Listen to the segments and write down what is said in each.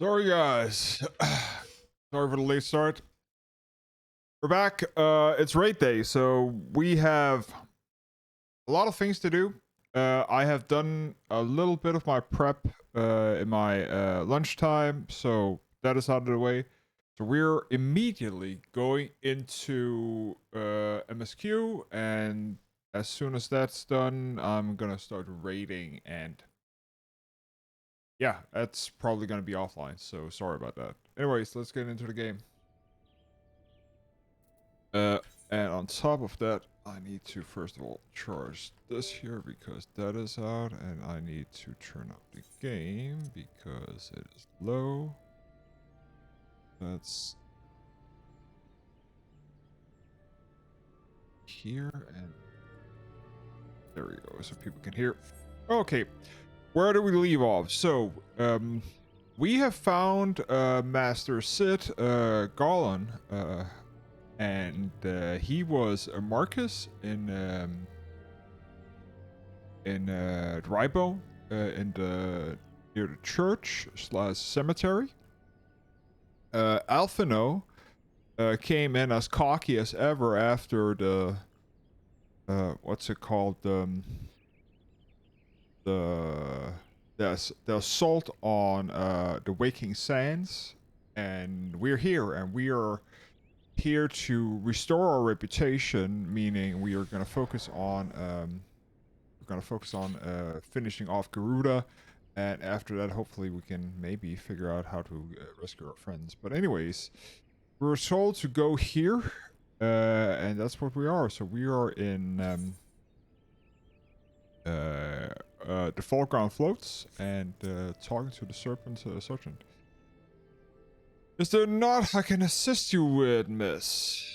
Sorry, guys. Sorry for the late start. We're back. It's raid day, so we have a lot of things to do. I have done a little bit of my prep in my lunchtime, so that is out of the way. So we're immediately going into MSQ, and as soon as that's done, I'm gonna start raiding, and yeah, that's probably gonna be offline, so sorry about that. Anyways, let's get into the game. And on top of that, I need to first of all charge this here because that is out, and I need to turn up the game because it is low. That's here, and there we go, so people can hear. Okay, where do we leave off? So, we have found Master Sid Garland, and he was a Marcus in Drybo, in the near the church / cemetery. Alphino came in as cocky as ever after the what's it called, the assault on the Waking Sands, and we're here, and we are here to restore our reputation, meaning we are going to focus on finishing off Garuda, and after that hopefully we can maybe figure out how to rescue our friends. But anyways, we were told to go here, and that's what we are. So we are in the foreground floats, and talking to the serpent sergeant. Is there not I can assist you with, miss?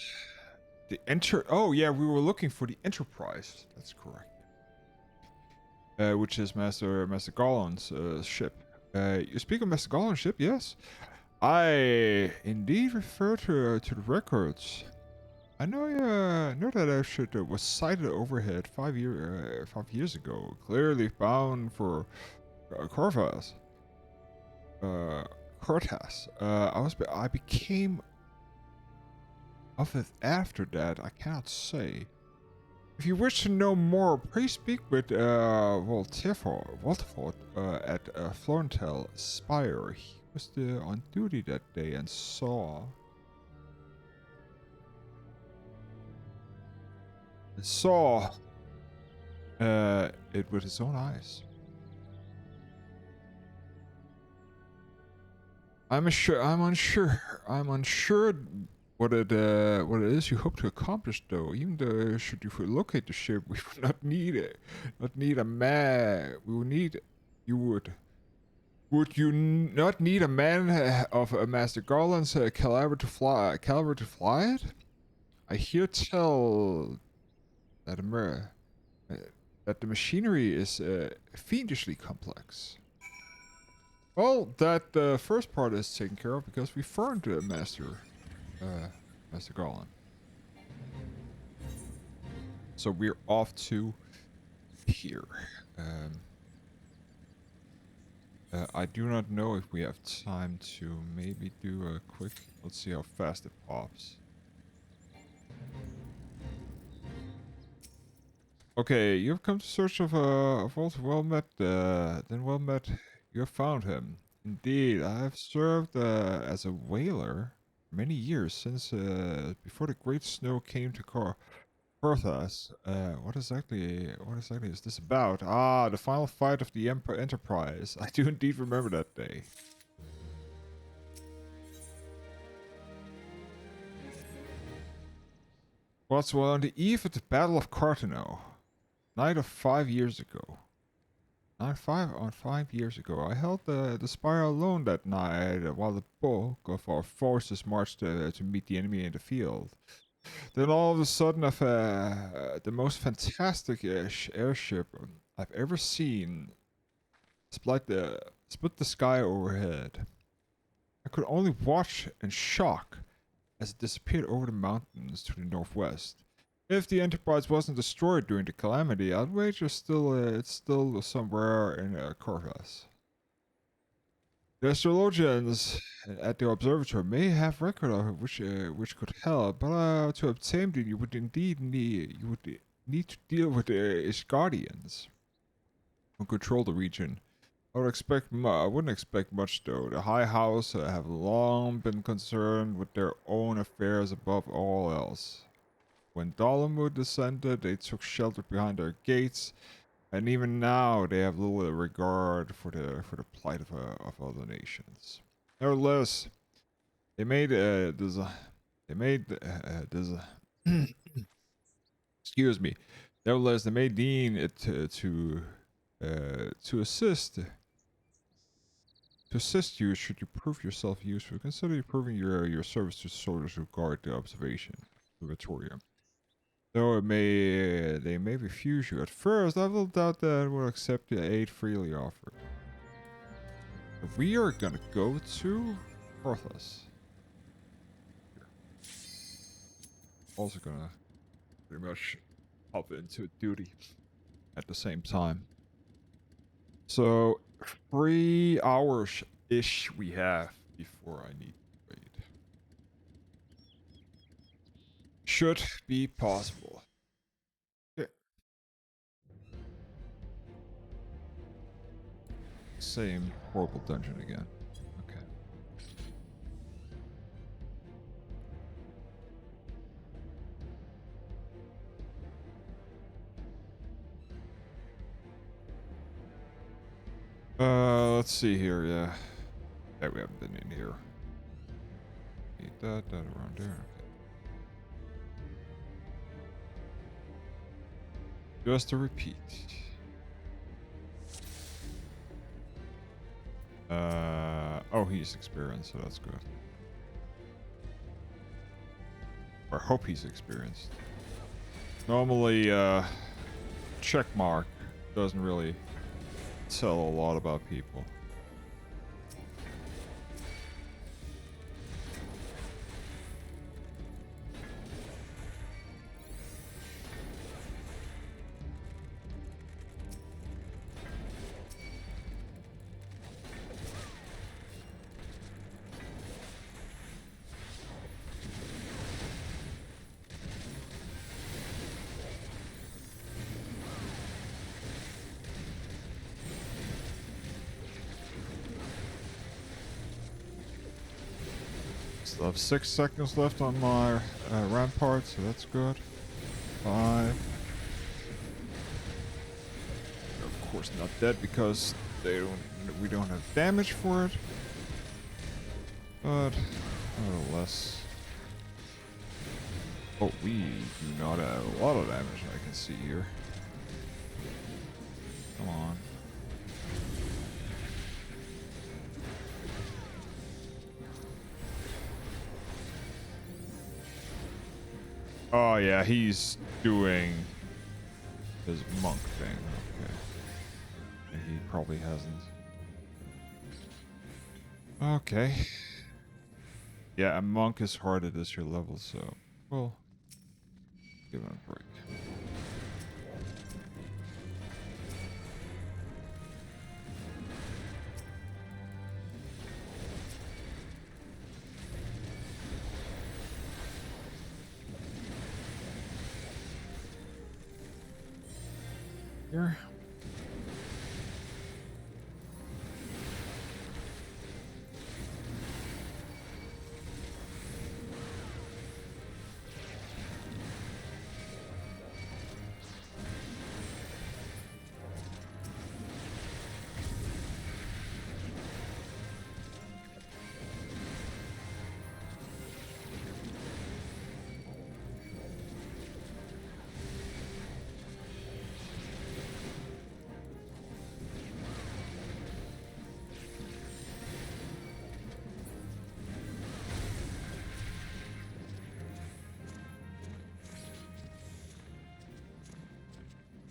Oh yeah, we were looking for the Enterprise. That's correct. Which is Master Garland's ship. You speak of Master Garland's ship, yes? I indeed refer to the records. I know that our ship was sighted overhead 5 years ago, clearly bound for Corvus. Cortas. I became of it after that. I cannot say. If you wish to know more, please speak with Walterford at Florentel Spire. He was on duty that day and saw it with his own eyes. I'm unsure what it is you hope to accomplish, though. Even though should you locate the ship, we would not need a man. We would need. You would. Would you not need a man of Master Garland's caliber to fly it? I hear tell that that the machinery is fiendishly complex. Well, that first part is taken care of because we found Master Garland. So we're off to here. I do not know if we have time to maybe do a quick. Let's see how fast it pops. Okay, you have come to search of Walter. Well met. Then well met. You have found him. Indeed, I have served as a whaler many years since before the Great Snow came to Corthas. What exactly is this about? Ah, the final fight of the Enterprise. I do indeed remember that day. Well, on the eve of the Battle of Cartano, night of 5 years ago. 5 years ago, I held the Spire alone that night while the bulk of our forces marched to meet the enemy in the field. Then all of a sudden, the most fantastic airship I've ever seen split the sky overhead. I could only watch in shock as it disappeared over the mountains to the northwest. If the Enterprise wasn't destroyed during the calamity, I'd wager it's still somewhere in Corvus. The astrologians at the observatory may have record of it, which could help, but to obtain it, you would indeed need to deal with its guardians who control the region. I wouldn't expect much though. The High House have long been concerned with their own affairs above all else. When Dalamud descended, they took shelter behind their gates, and even now they have little regard for the plight of other nations. Nevertheless, they made excuse me. Nevertheless, they made deem it to assist you should you prove yourself useful. Consider proving your service to soldiers who guard the observatorium. Though they may refuse you at first, I will doubt that will accept the aid freely offered. We are gonna go to Orthos. Also gonna pretty much hop into duty at the same time. So 3 hours-ish we have before I need to wait. Should be possible. Okay. Same horrible dungeon again. Okay. Let's see here, yeah. Okay, we haven't been in here. Need that around there. Okay. Just to repeat. Oh, he's experienced, so that's good. Or hope he's experienced. Normally, check mark doesn't really tell a lot about people. Still have 6 seconds left on my rampart, so that's good. 5. Of course, not dead because we don't have damage for it. But nevertheless, oh, we do not have a lot of damage. I can see here. Come on. Oh yeah, he's doing his monk thing. Okay. And he probably hasn't. Okay. Yeah, a monk is hard at this year level, so we'll give him a break. Here.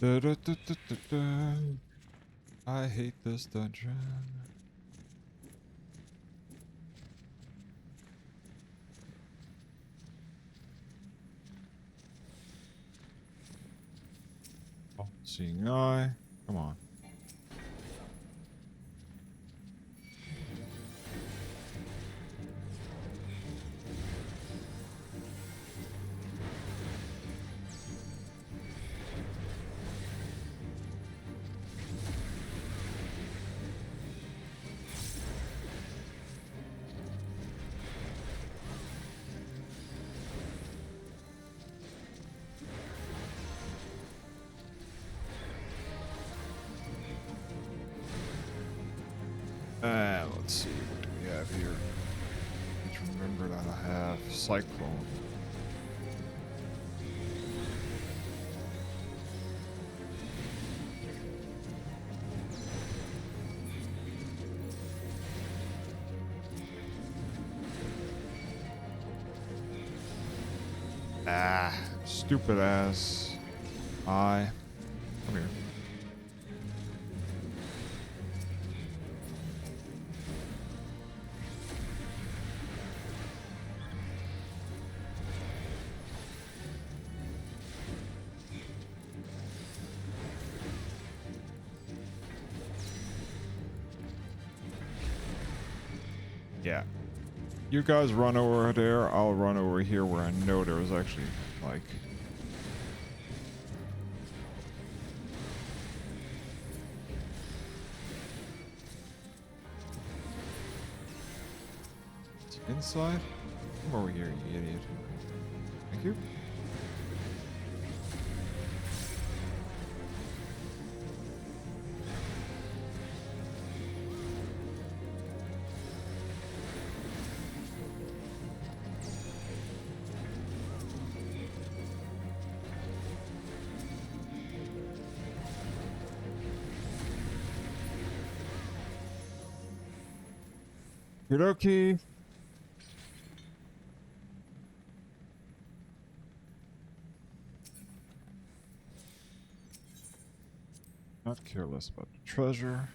Da, da, da, da, da, da. I hate this dungeon. Oh, seeing eye. Come on. let's see, what do we have here? Need to remember that I have Cyclone. Ah, stupid ass. Come here. Yeah. You guys run over there, I'll run over here where I know there was actually, like... It's inside? Come over here, you idiot. Thank you. Okie. Not careless about the treasure.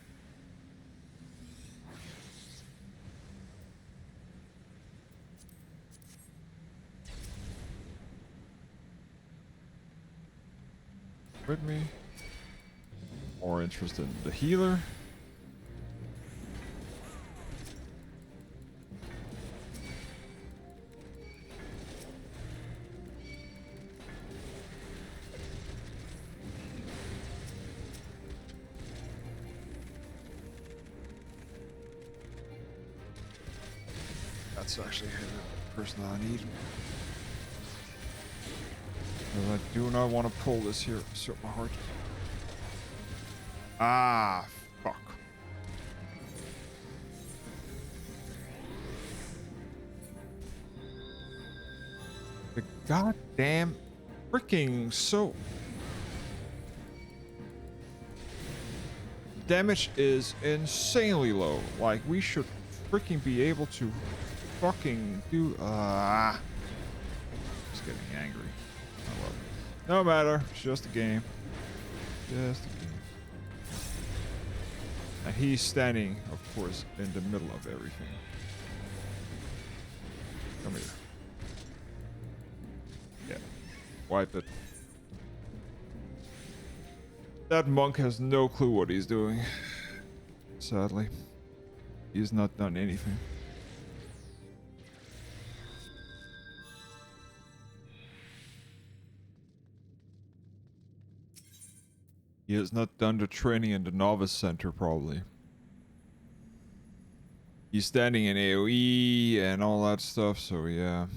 With me. More interested in the healer. That's actually the person that I need. Because I do not want to pull this here. So my heart. Ah, fuck. The goddamn freaking so. Damage is insanely low. Like, we should freaking be able to fucking do. Just getting angry. I love it. No matter. It's just a game. Just a game. And he's standing, of course, in the middle of everything. Come here. Yeah. Wipe it. That monk has no clue what he's doing. Sadly. He's not done anything. He has not done the training in the novice center, probably. He's standing in AoE and all that stuff, so yeah.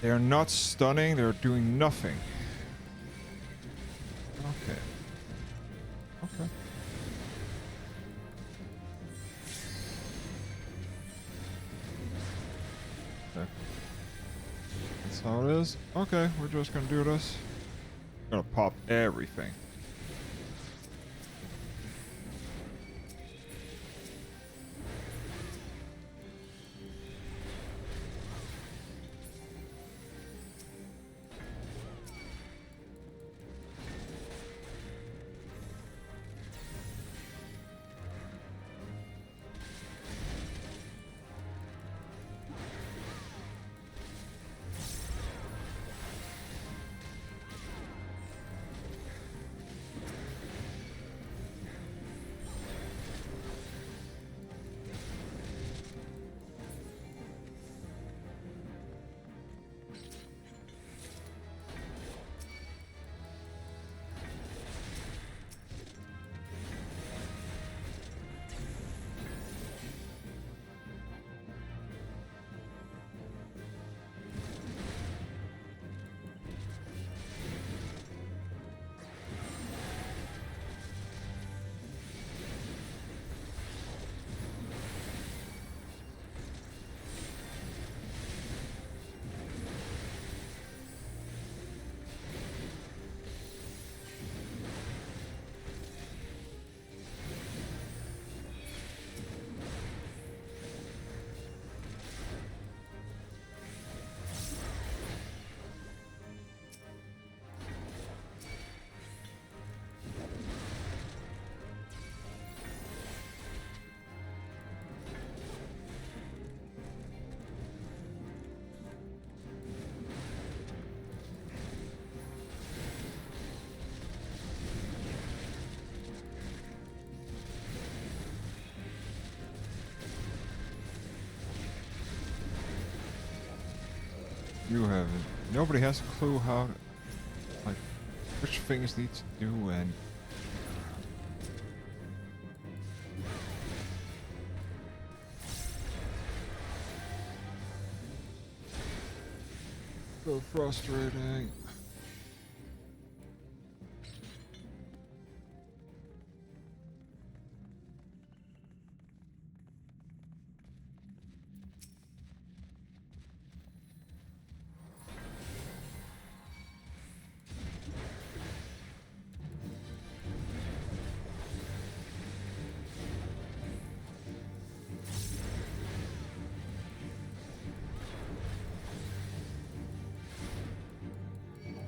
They're not stunning, they're doing nothing. Okay. Okay. Okay. That's how it is. Okay, we're just gonna do this. Gonna pop everything. You haven't. Nobody has a clue how to, like, which things need to do and. So frustrating.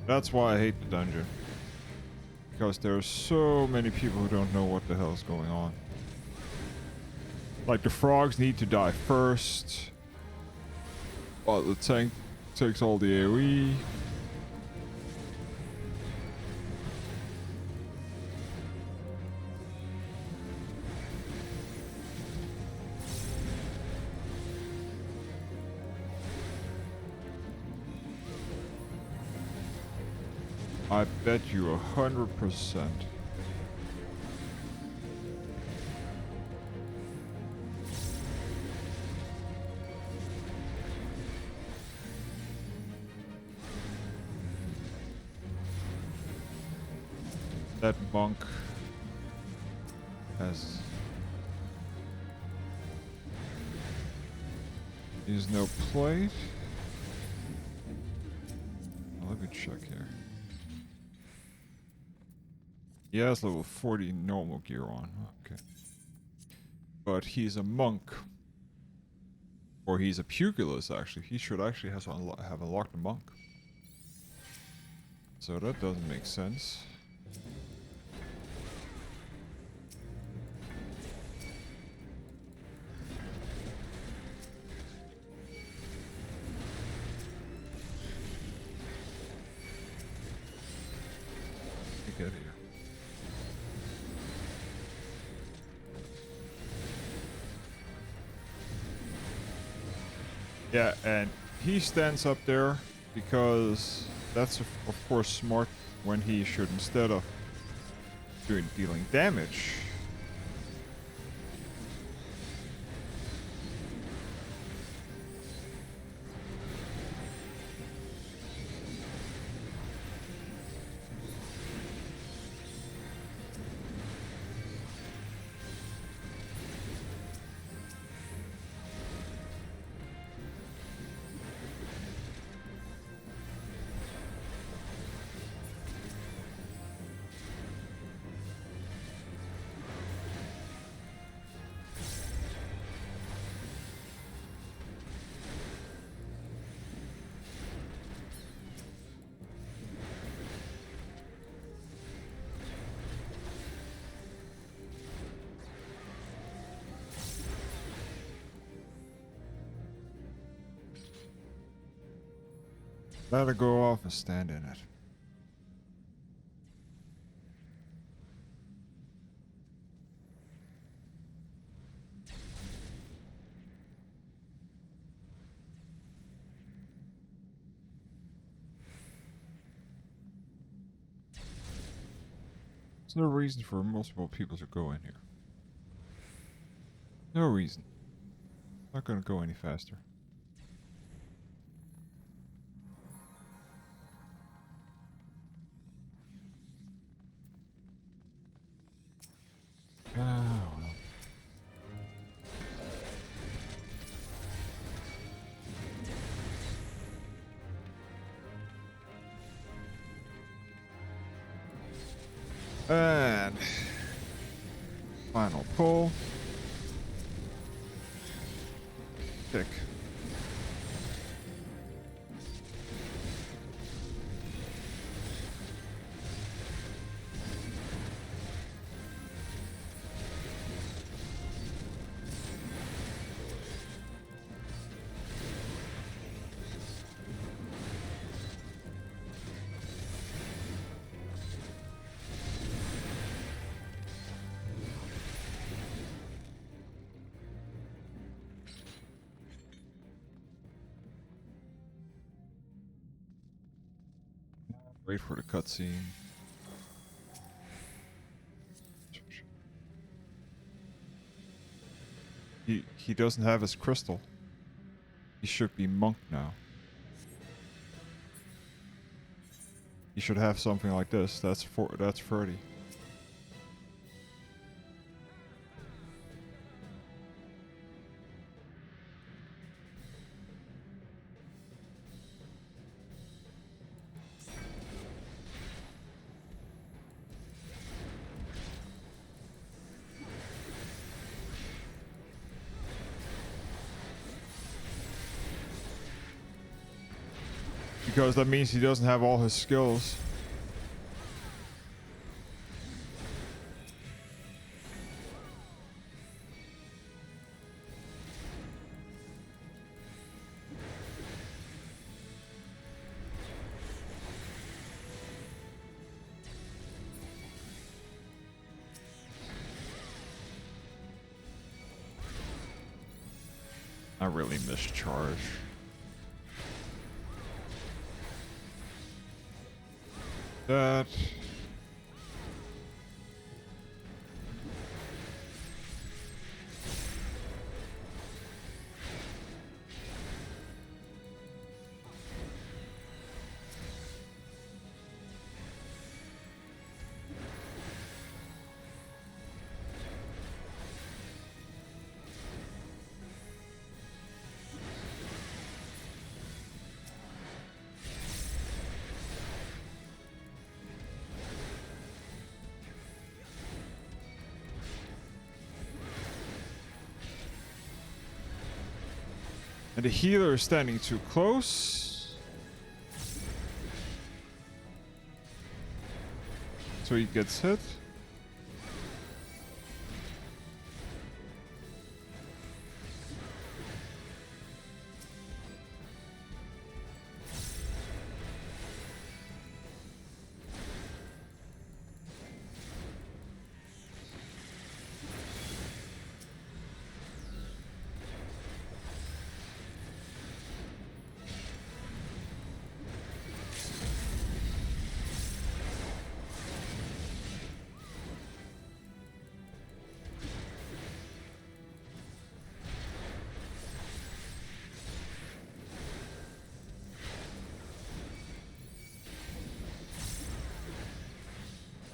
That's why I hate the dungeon. Because there are so many people who don't know what the hell is going on. Like, the frogs need to die first. While the tank takes all the AoE. I bet you 100%. That monk has is no plate. Let me check here. He has level 40 normal gear on. Okay. But he's a monk. Or he's a pugilist, actually. He should actually have unlocked a monk. So that doesn't make sense. Get here. Yeah, and he stands up there because that's of course smart when he should, instead of dealing damage, let it go off and stand in it. There's no reason for multiple people to go in here. No reason. Not gonna go any faster. Ah, well. And final pull. Tick. Wait for the cutscene. He doesn't have his crystal. He should be monk now. He should have something like this. That's 30. Because that means he doesn't have all his skills. I really mischarge. That. And the healer is standing too close. So he gets hit.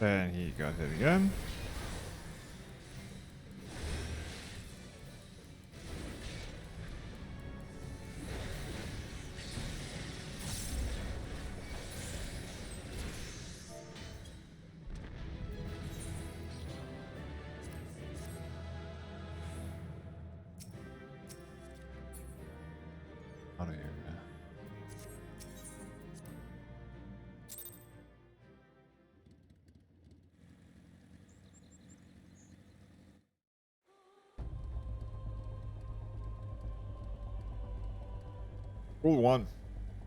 And he got hit again. Out of here, man. Rule 1.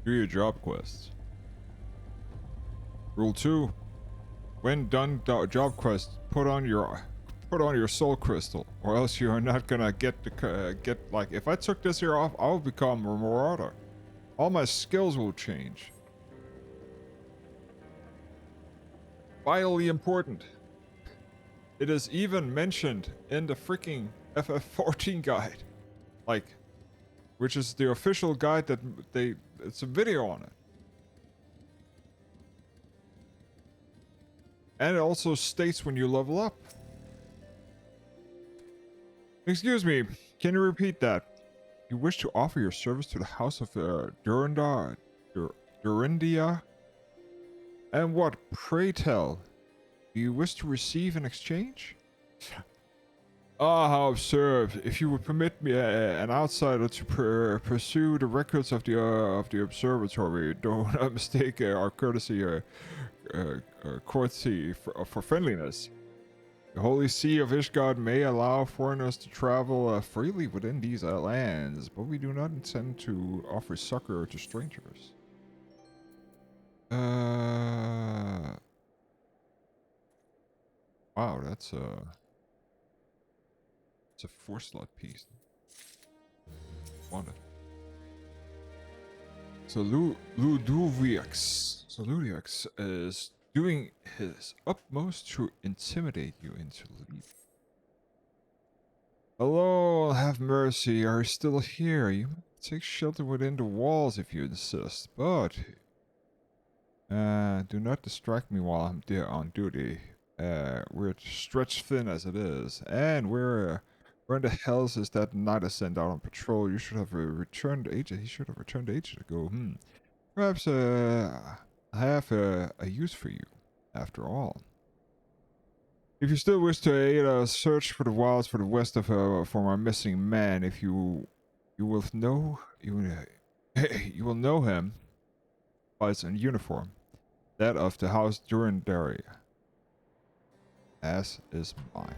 Do your job quests. Rule 2. When done job quest, put on your soul crystal, or else you are not gonna get like, if I took this here off, I will become a marauder. All my skills will change. Vitally important. It is even mentioned in the freaking FF14 guide, like, which is the official guide that it's a video on it. And it also states when you level up. Excuse me, can you repeat that? You wish to offer your service to the House of Durindia? And what, pray tell, do you wish to receive in exchange? Ah, how absurd. If you would permit me, an outsider, to pursue the records of the observatory, don't mistake our courtesy for friendliness. The Holy See of Ishgard may allow foreigners to travel freely within these lands, but we do not intend to offer succor to strangers. Wow, that's it's a 4-slot piece. Wanted. So Ludovix is doing his utmost to intimidate you into leaving. Hello, have mercy, are you still here? You may take shelter within the walls if you insist, but do not distract me while I'm there on duty. We're stretched thin as it is, and where in the hells is that knight I sent out on patrol? You should have returned ages. He should have returned ages ago. Perhaps I have a use for you, after all. If you still wish to aid us search for the wilds for the west of for my missing man, if you will know you will know him by his uniform, that of the house Durandary, as is mine.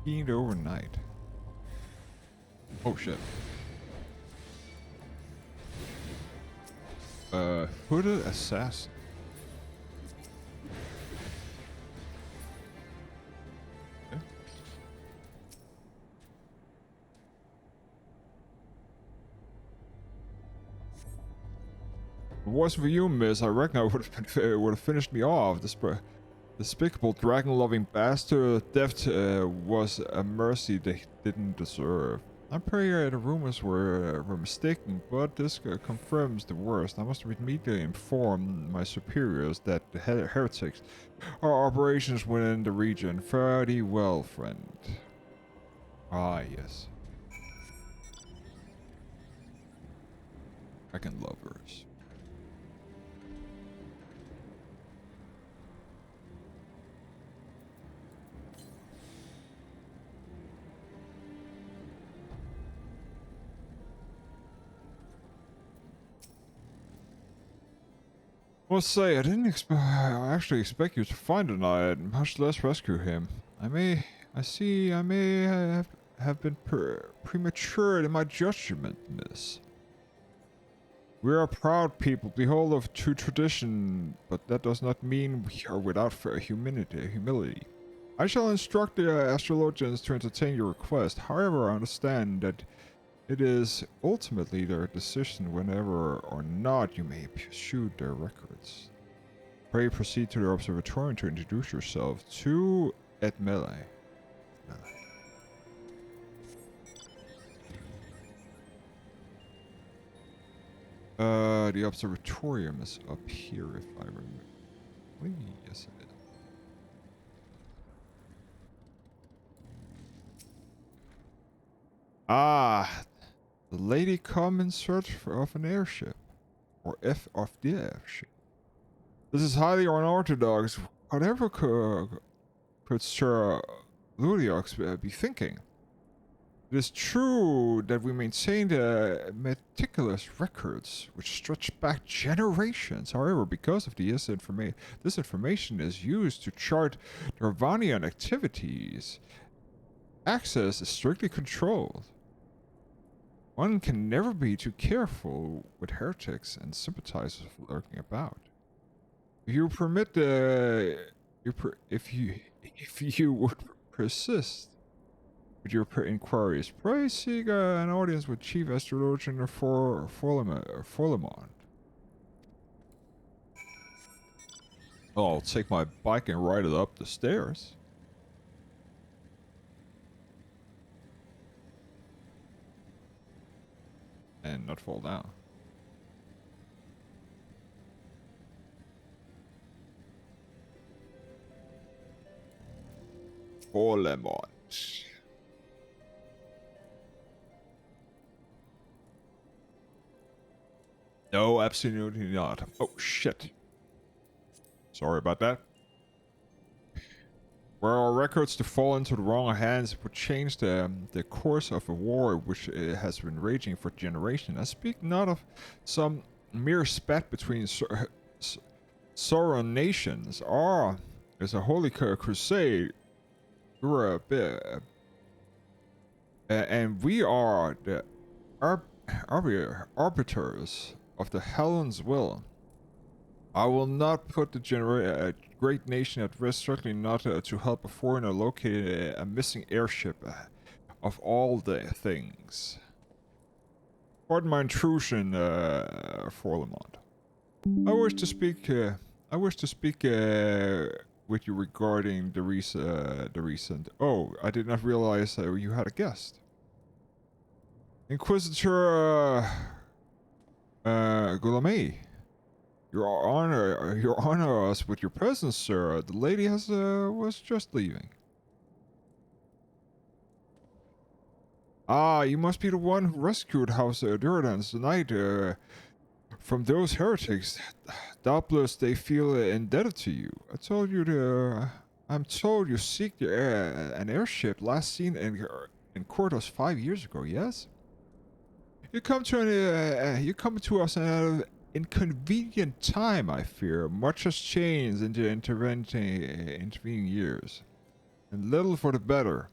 Skiing overnight. Oh shit. Hooded assassin. Okay. If it wasn't for you, miss, I reckon I would have finished me off. This despicable dragon-loving bastard. Death was a mercy they didn't deserve. I'm pretty the rumors were mistaken, but this confirms the worst. I must immediately inform my superiors that the heretics are operations within the region. Fairly well, friend. Ah, yes. Dragon lovers. I must say, I actually expect you to find a knight, much less rescue him. I may have been premature in my judgment, miss. We are a proud people, behold of true tradition, but that does not mean we are without humility. I shall instruct the astrologians to entertain your request. However, I understand that it is ultimately their decision whenever or not you may pursue their records. Pray proceed to the observatory to introduce yourself to Ed Melee. The observatorium is up here if I remember. Yes, it is. Ah, the lady come in search of an airship, or of the airship. This is highly unorthodox. Whatever could Sir Ludiox be thinking? It is true that we maintain meticulous records which stretch back generations. However, because of this information is used to chart Nirvanian activities. Access is strictly controlled. One can never be too careful with heretics and sympathizers lurking about. If you permit if you would persist with your inquiries, pray seek an audience with Chief Astrologian for Folemont. I'll take my bike and ride it up the stairs. And not fall down. Folemont. No, absolutely not. Oh, shit. Sorry about that. Were our records to fall into the wrong hands, it would change the course of a war which has been raging for generations. I speak not of some mere spat between sovereign nations. There's a holy crusade. We're a bit... and we are the arbiters of the Hellen's will. I will not put the great nation at risk, certainly not to help a foreigner locate a missing airship. Of all the things. Pardon my intrusion, Forlamont. I wish to speak with you regarding the recent. Oh, I did not realize you had a guest. Inquisitor Goulamé. Your honor us with your presence, sir. The lady was just leaving. Ah, you must be the one who rescued House Durden tonight from those heretics. Doubtless they feel indebted to you. I'm told you seek an airship last seen in Kordos 5 years ago. Yes. You come to us at an inconvenient time. I fear much has changed in the intervening years, and little for the better.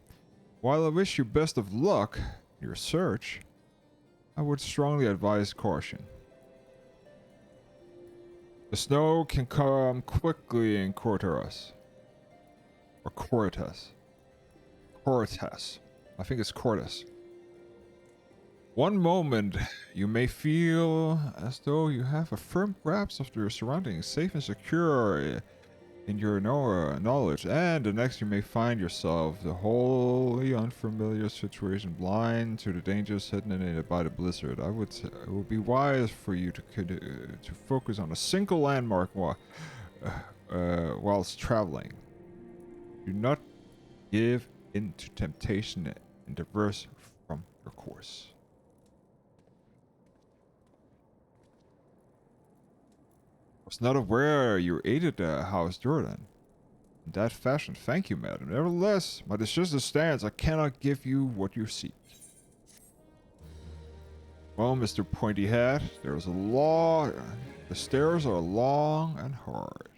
While I wish you best of luck in your search, I would strongly advise caution. The snow can come quickly in Cortas. Or Cortas. Cortas. I think it's Cortas. One moment, you may feel as though you have a firm grasp of your surroundings, safe and secure in your knowledge, and the next you may find yourself the wholly unfamiliar situation, blind to the dangers hidden in it by the blizzard. I would say it would be wise for you to focus on a single landmark whilst traveling. Do not give in to temptation and diverse from your course. I was not aware you aided House Jordan in that fashion. Thank you, madam. Nevertheless, my decision stands. I cannot give you what you seek. Well, Mr. Pointy Hat, there's a law. The stairs are long and hard.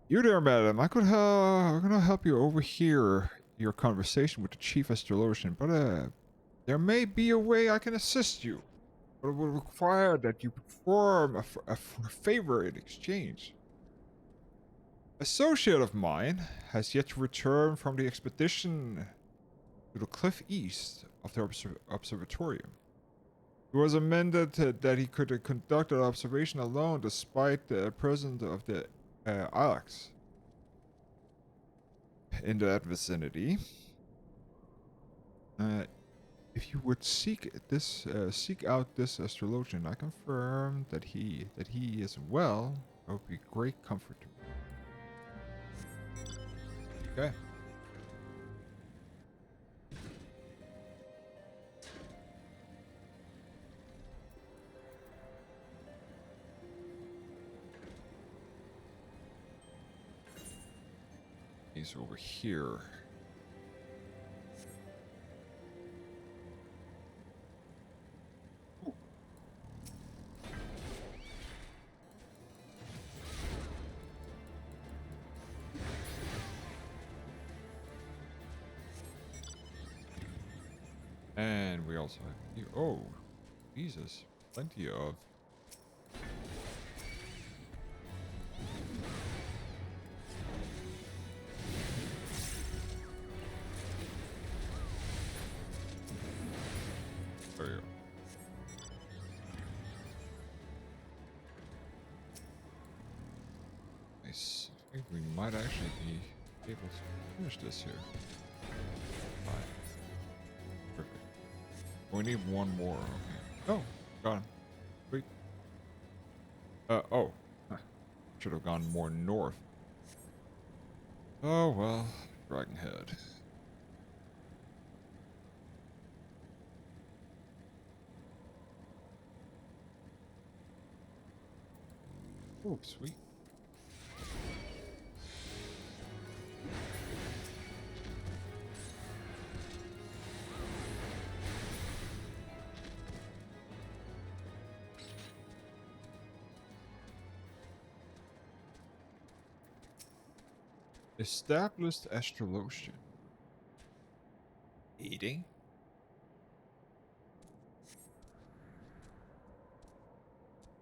You there, madam. I'm gonna help you overhear your conversation with the chief astrologian, but there may be a way I can assist you. But it will require that you perform a favor in exchange. Associate of mine has yet to return from the expedition to the cliff east of the observatorium. It was amended that he could conduct an observation alone despite the presence of the Ilex in that vicinity. If you would seek out this astrologian, I confirm that he is well. It would be great comfort to me. Okay. He's over here. And we also have, oh, Jesus, plenty of. There you go. Nice. I think we might actually be able to finish this here. Fine. Perfect. We need one more. Okay. Oh, got him. Sweet. Oh. Should have gone more north. Oh, well. Dragonhead. Oh, sweet. Established astrologian. Eating?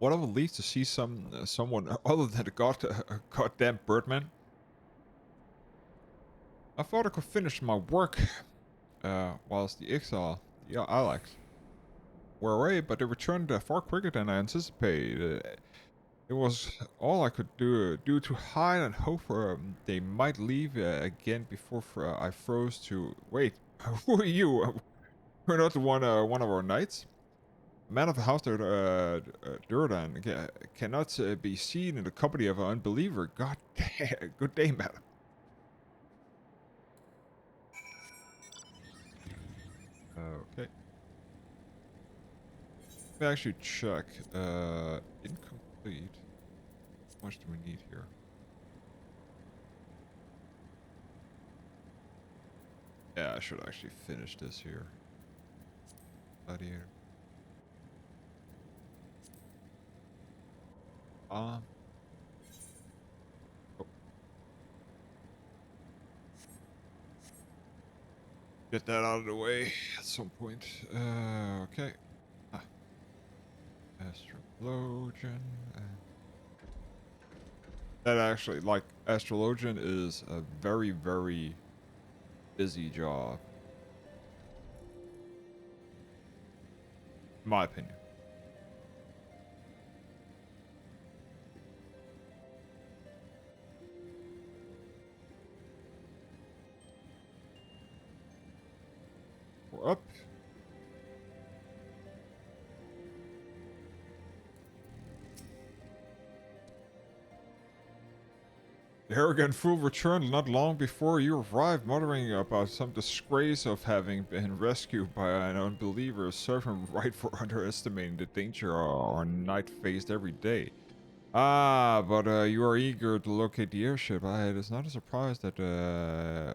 What I would leave to see someone other than a goddamn Birdman. I thought I could finish my work whilst the Alex were away, but they returned far quicker than I anticipated. It was all I could do to hide and hope they might leave again before I froze to... Wait, who are you? We're not one of our knights? A man of the house, Durdan, cannot be seen in the company of an unbeliever. God damn. Good day, madam. Okay. Let me actually check. Incomplete. How much do we need here? Yeah, I should actually finish this here. Gladiator. Oh. Get that out of the way at some point. Okay. Astrologian. That actually, like, Astrologian is a very, very busy job. In my opinion. We're up. The arrogant fool returned not long before you arrived, muttering about some disgrace of having been rescued by an unbeliever. Serve him right for underestimating the danger our knight faced every day. Ah, but you are eager to locate the airship. It is not a surprise that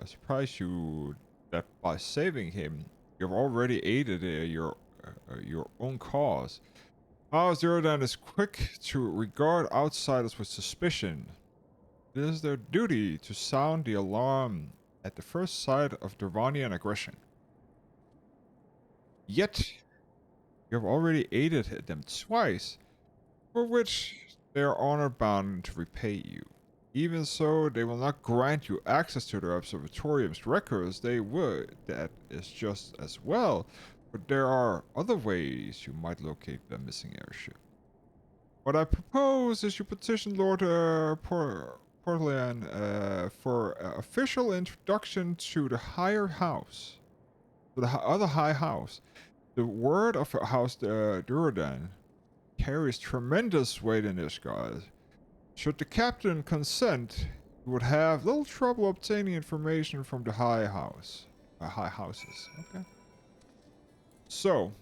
surprise you that by saving him, you have already aided your own cause. Our Zeradan is quick to regard outsiders with suspicion. It is their duty to sound the alarm at the first sight of Dervanian aggression. Yet, you have already aided them twice, for which they are honor-bound to repay you. Even so, they will not grant you access to their observatorium's records. They would, that is just as well, but there are other ways you might locate the missing airship. What I propose is you petition Lord Portland for official introduction to the higher house, to the other high house. The word of House Duradan carries tremendous weight in this, guys. Should the captain consent, you would have little trouble obtaining information from the high house, high houses. Okay. So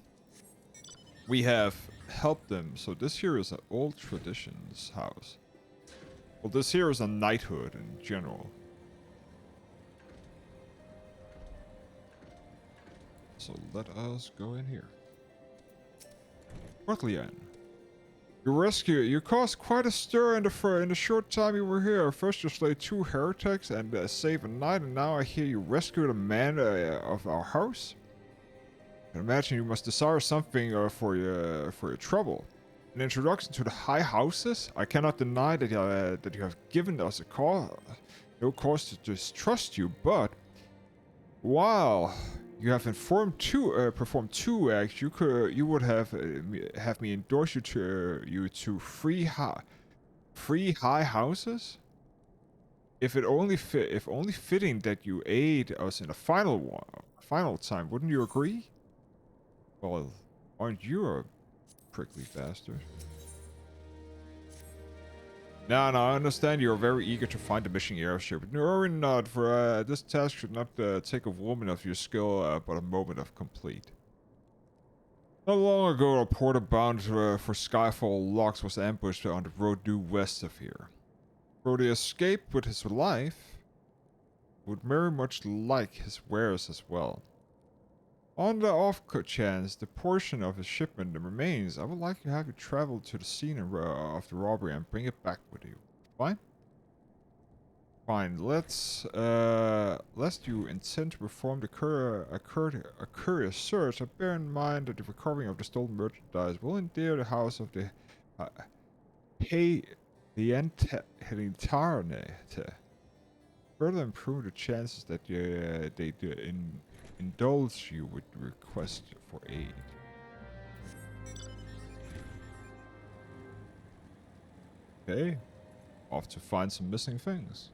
we have helped them. So this here is an old traditions house. Well, this here is a knighthood in general. So let us go in here. Portlian. You caused quite a stir in the short time you were here. First you slayed 2 heretics and saved a knight, and now I hear you rescued a man of our house. I can imagine you must desire something for your trouble. An introduction to the high houses? I cannot deny that you have given us no cause to distrust you, but while you have performed 2 acts, you would have me endorse you to free high houses. If only fitting that you aid us in the final time, wouldn't you agree? Well, aren't you a prickly bastard? No, I understand you're very eager to find the missing airship. No, we're not, for this task should not take a woman of your skill, but a moment of complete. Not long ago, a porter bound for Skyfall Locks was ambushed on the road due west of here. Brody escaped with his life. Would very much like his wares as well. On the off chance the portion of his shipment remains, I would like to have you travel to the scene of the robbery and bring it back with you. Fine? Fine. Lest you intend to perform a curious search, bear in mind that the recovery of the stolen merchandise will endear the house of the Hey, the Helitarne to further improve the chances that they do indulge you with request for aid. Okay, off to find some missing things.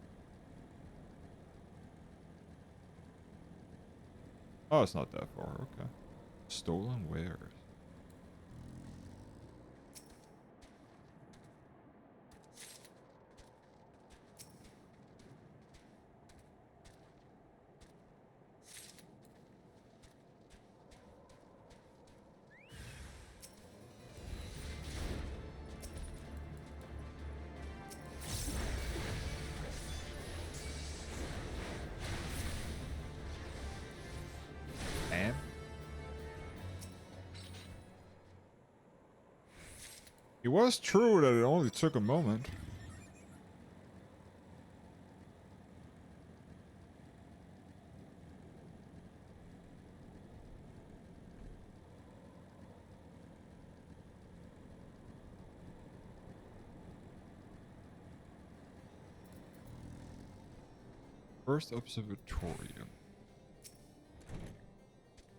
Oh, it's not that far. Okay. Stolen wares. And it was true that it only took a moment. First observatorium.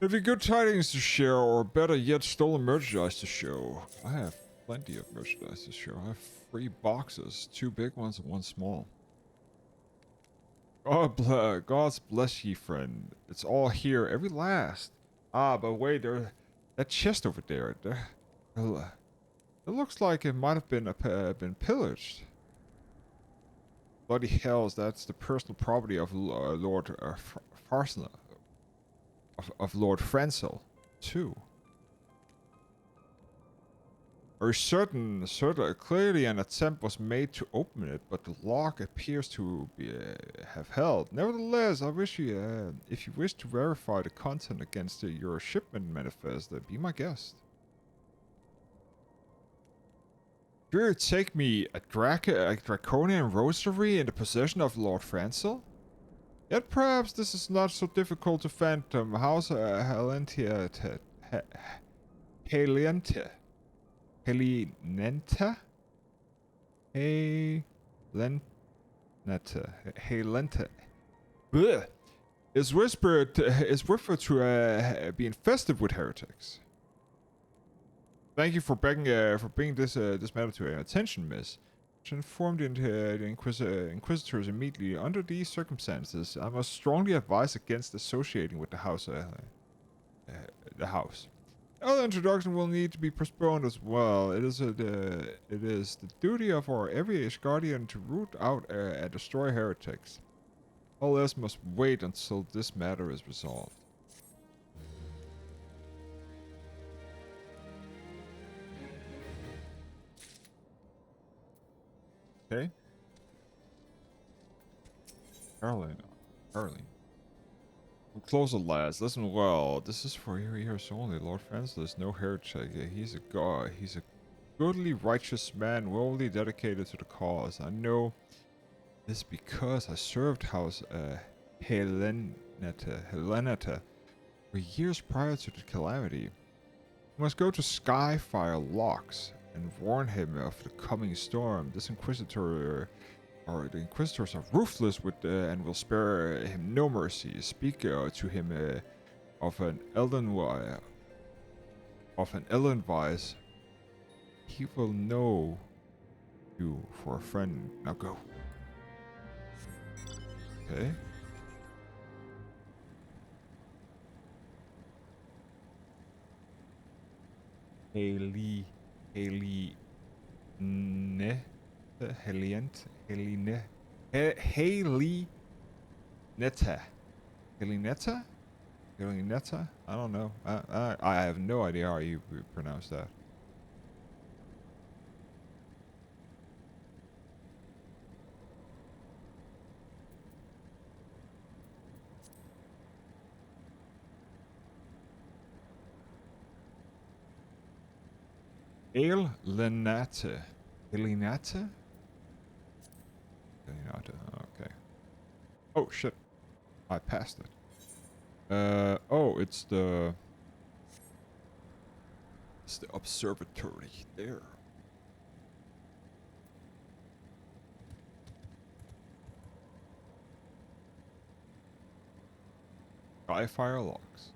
Have you good tidings to share, or better yet, stolen merchandise to show? I have plenty of merchandise to show. I have 3 boxes, 2 big ones and 1 small. God's bless ye, friend. It's all here, every last. Ah, but wait, that chest over there. It looks like it might have been pillaged. Bloody hells, that's the personal property of Lord Farsna. Of Lord Francel, too. Are certain, clearly an attempt was made to open it, but the lock appears to have held. Nevertheless, I wish you, if you wish to verify the content against your shipment manifest, be my guest. Do you take me a draconian rosary in the possession of Lord Francel? Yet perhaps this is not so difficult to phantom. House Helentia Heliente. Helinenta? Heleneta. Helenta. Blech. Is referred to be infested with heretics. Thank you for bringing this matter to our attention, miss. To inform the inquisitors immediately. Under these circumstances, I must strongly advise against associating with the house. Other introduction will need to be postponed as well. It is the duty of our every guardian to root out and destroy heretics. All else must wait until this matter is resolved. Okay. Caroline. Close at last. Listen well. This is for your ears only. Lord Francel is no heretic. He's a god. He's a goodly, righteous man, wholly dedicated to the cause. I know this because I served House Heleneta for years prior to the calamity. You must go to Skyfire Locks and warn him of the coming storm. This Inquisitor... the Inquisitors are ruthless and will spare him no mercy. Speak to him of an Elden wise. He will know you for a friend. Now go. Okay. Heline. Helinetta? I don't know. I have no idea how you pronounce that. Helinata. Helinata? Okay. Oh shit. I passed it. Oh, it's the observatory there. Skyfire logs.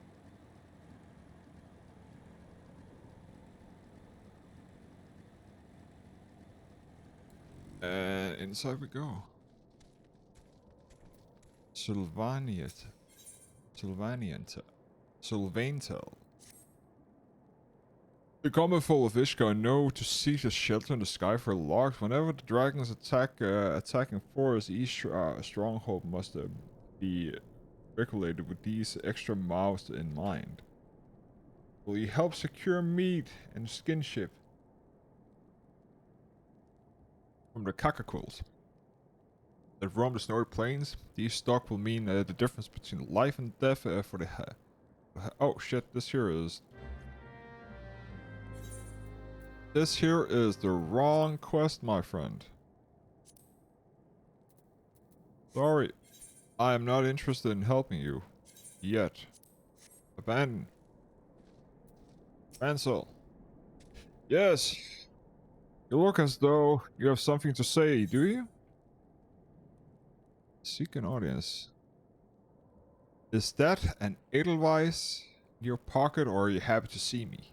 And inside we go. Sylvaniantel. The common foal of Ishka know to seek a shelter in the sky for logs. Whenever the dragons attacking forest, each stronghold must be regulated with these extra mouths in mind. Will you help secure meat and skinship from the kakaquills that roam the snowy plains? These stock will mean the difference between life and death for the oh shit, this here is the wrong quest, my friend. Sorry, I am not interested in helping you yet. Abandon. Cancel. Yes. You look as though you have something to say, do you? Seek an audience. Is that an Edelweiss in your pocket, or are you happy to see me?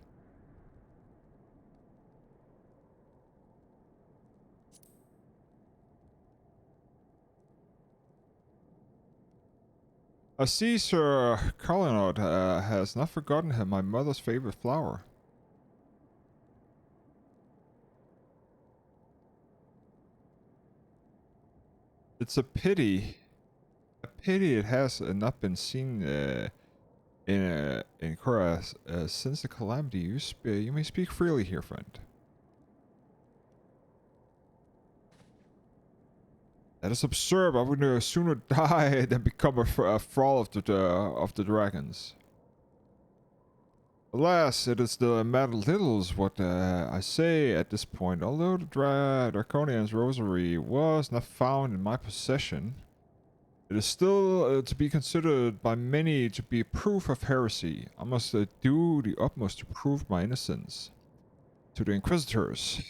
I see Sir Carlinod has not forgotten him, my mother's favorite flower. It's a pity. A pity it has not been seen in Koras since the calamity. You may speak freely here, friend. That is absurd. I would sooner die than become a thrall of the dragons. Alas, it is the matter littles what I say at this point. Although the Draconian's rosary was not found in my possession, it is still to be considered by many to be proof of heresy. I must do the utmost to prove my innocence to the Inquisitors.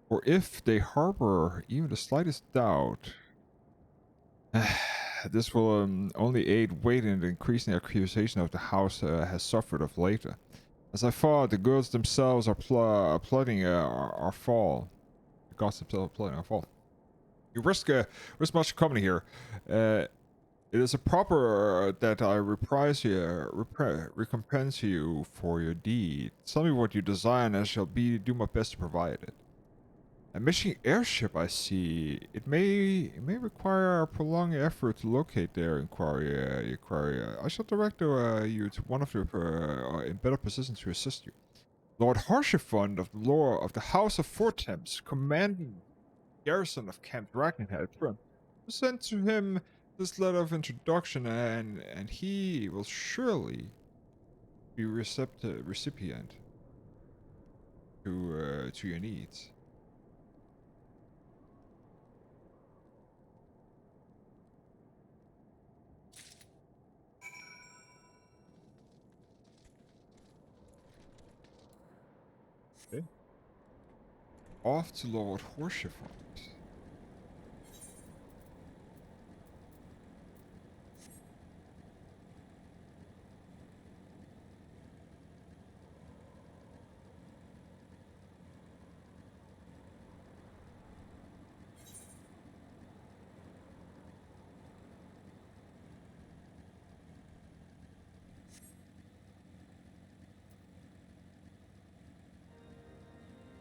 For if they harbor even the slightest doubt, this will only aid weight in the increasing accusation of the house has suffered of late. As I thought, the gods themselves are plotting our fall. The gods themselves are plotting our fall. You risk much company here. It is a proper that I recompense you for your deed. Tell me what you desire, and I shall do my best to provide it. A missing airship, I see. It may require a prolonged effort to locate their inquiry. I shall direct you to one of your in better position to assist you. Lord Harshifund of the House of Fortemps, commanding garrison of Camp Drakenhead, sent to him this letter of introduction, and he will surely be recipient to your needs. Okay. Off to Lord Harshifund.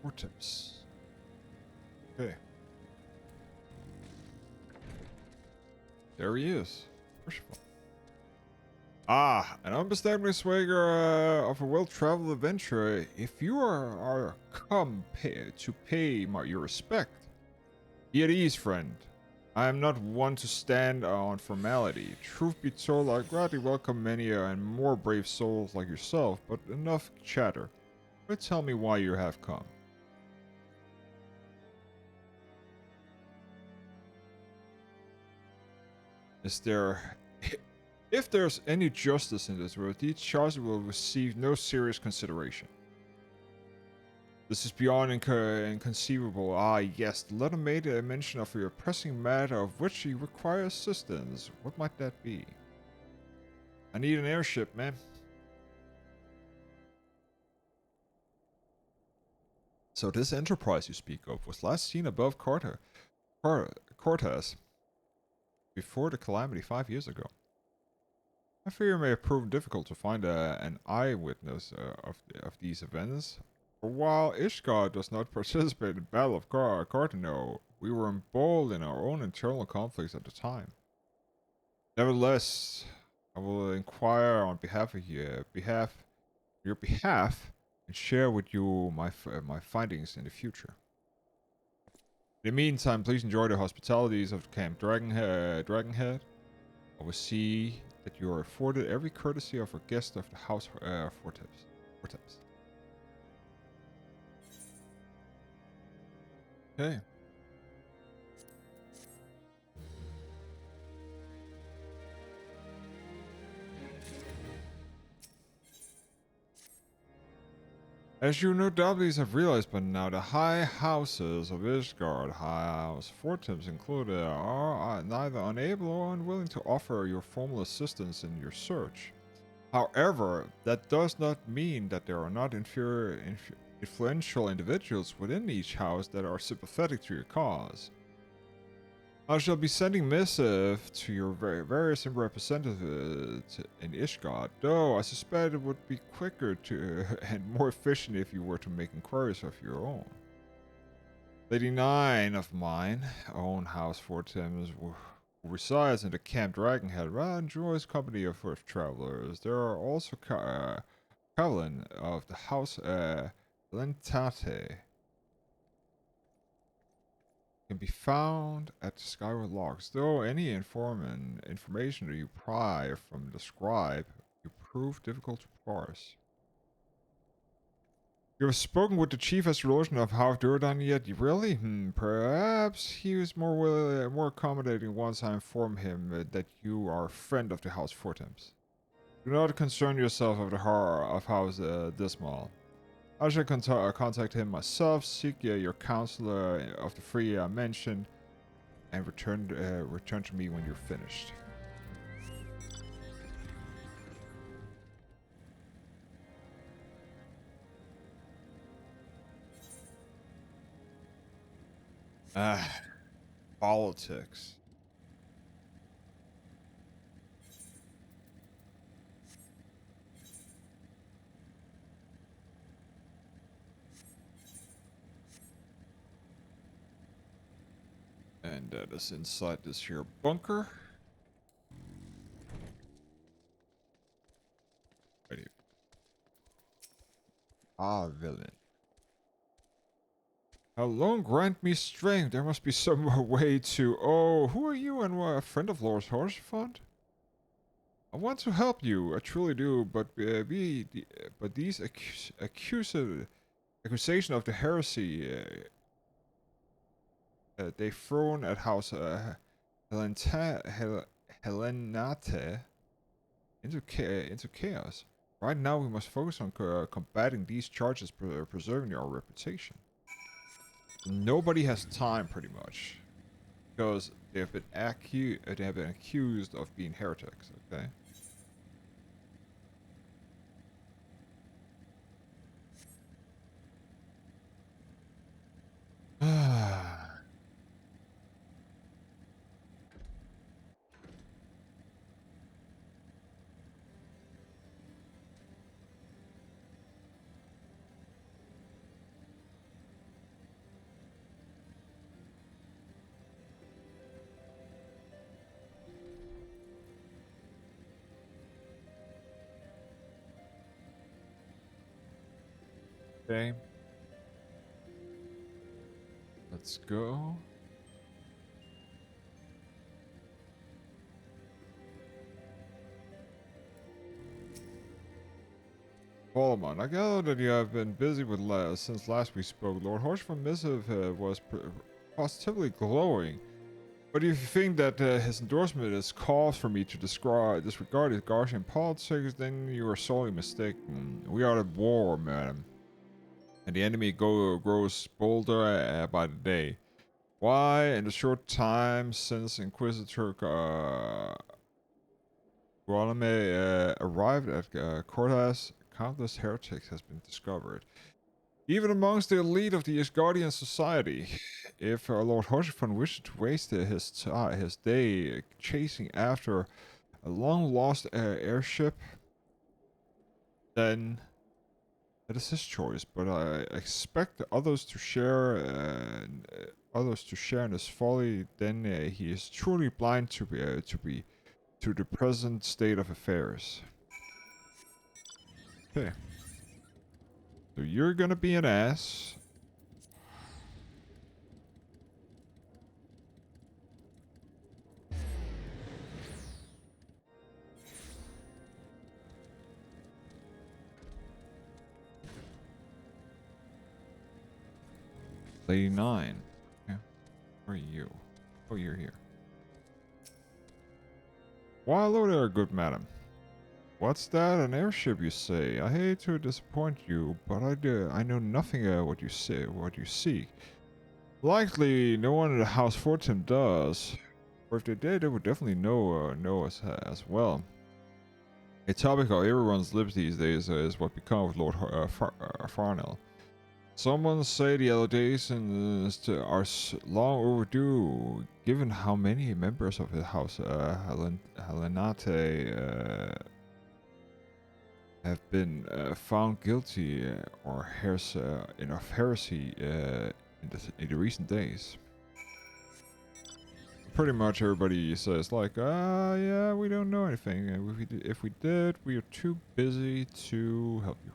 Fortemps. Okay. There he is. Harshifund. Ah, an unmistakable swagger of a well-traveled adventurer. If you are come to pay your respect, be at ease, friend. I am not one to stand on formality. Truth be told, I gladly welcome many and more brave souls like yourself, but enough chatter. But tell me why you have come. If there's any justice in this world, these charges will receive no serious consideration. This is beyond inconceivable. Ah, yes, the letter made a mention of a pressing matter of which you require assistance. What might that be? I need an airship, man. So this enterprise you speak of was last seen above Cortez before the calamity 5 years ago. I fear it may have proven difficult to find an eyewitness of these events. For while Ishgard does not participate in the Battle of Cartano, we were embroiled in our own internal conflicts at the time. Nevertheless, I will inquire on your behalf, and share with you my findings in the future. In the meantime, please enjoy the hospitalities of Camp Dragonhead. I will see that you are afforded every courtesy of a guest of the House Forteps. Okay. As you no doubtless have realized by now, the high houses of Ishgard, High House Forteps included, are neither unable or unwilling to offer your formal assistance in your search. However, that does not mean that there are not influential individuals within each house that are sympathetic to your cause. I shall be sending missive to your various representatives in Ishgard, though I suspect it would be quicker and more efficient if you were to make inquiries of your own. Lady 9 of mine, own House Fortems, who resides in the Camp Dragonhead, rather enjoys company of Earth travelers. There are also Caroline of the House Lentate. Can be found at the Skyward Locks, though any information that you pry from the scribe you prove difficult to parse. You have spoken with the chief astrologian of Half Durdan yet? Really? Perhaps he was more accommodating once I inform him that you are a friend of the House Fortems. Do not concern yourself of the horror of House Dismal. I shall contact him myself, seek your counselor of the three I mentioned, and return to me when you're finished. Politics. And that is inside this here bunker. Right here. Ah, villain. How long grant me strength? There must be some way to... Oh, who are you and a friend of Lord Horsefond? I want to help you, I truly do, but these accusations of the heresy they've thrown at House Helenate into chaos. Right now, we must focus on combating these charges, preserving our reputation. Nobody has time, pretty much, because they have been accused of being heretics. Okay. Okay. Let's go. Volomon, I gather that you have been busy with since last we spoke. Lord Horshford's missive was positively glowing. But if you think that his endorsement is cause for me to disregard his Garcian politics, then you are sorely mistaken. We are at war, madam. And the enemy grows bolder by the day. Why, in the short time since Inquisitor Gualame arrived at Cordas. Countless heretics has been discovered, even amongst the elite of the Asgardian society. If Lord Hoshifon wished to waste his day chasing after a long-lost airship, then that is his choice. But I expect others to share in his folly. Then he is truly blind to the present state of affairs. Okay. So you're gonna be an ass. Lady 9. Yeah. Where are you? Oh, you're here. Why, hello there, good madam. What's that? An airship, you say? I hate to disappoint you, but I know nothing of what you say, what you seek. Likely, no one in the House Fortune does. Or if they did, they would definitely know us as well. A topic on everyone's lips these days is what become of Lord Farnell. Someone say the allegations are long overdue, given how many members of the House Helenate have been found guilty or of heresy in the recent days. Pretty much everybody says like, yeah, we don't know anything. If we did, we are too busy to help you.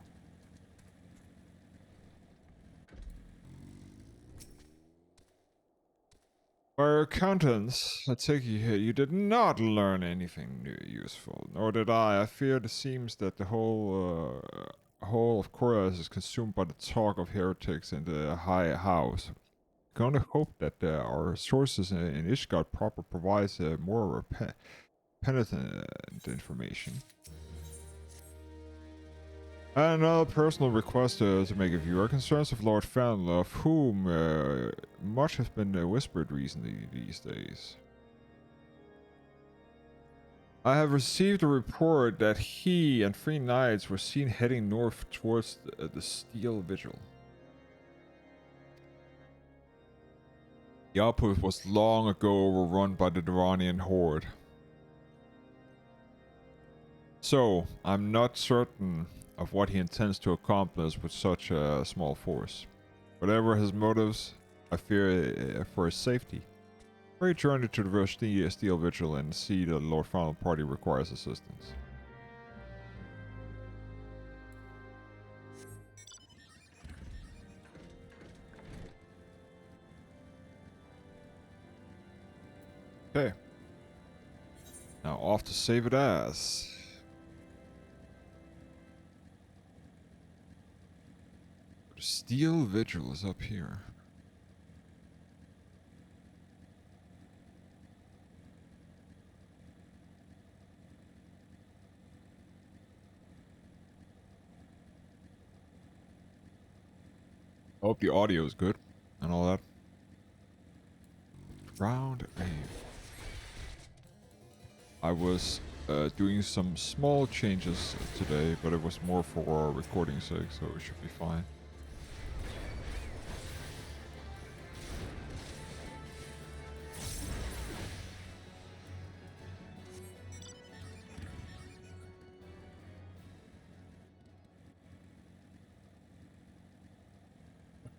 By your accountants, I take you did not learn anything new useful, nor did I. I fear it seems that the whole of Koras is consumed by the talk of heretics in the High House. I can only hope that our sources in Ishgard proper provides more penitent information. And another personal request to make of you are concerns of Lord Fennel, of whom much has been whispered recently these days. I have received a report that he and 3 knights were seen heading north towards the Steel Vigil. The outpost was long ago overrun by the Durranian horde. So, I'm not certain of what he intends to accomplish with such a small force. Whatever his motives, I fear for his safety. Pray journey to the Steel Vigil and see that Lord Final Party requires assistance. Okay. Now off to save it as. The Steel Vigil is up here. I hope the audio is good and all that. Round aim. I was doing some small changes today, but it was more for recording's sake, so it should be fine.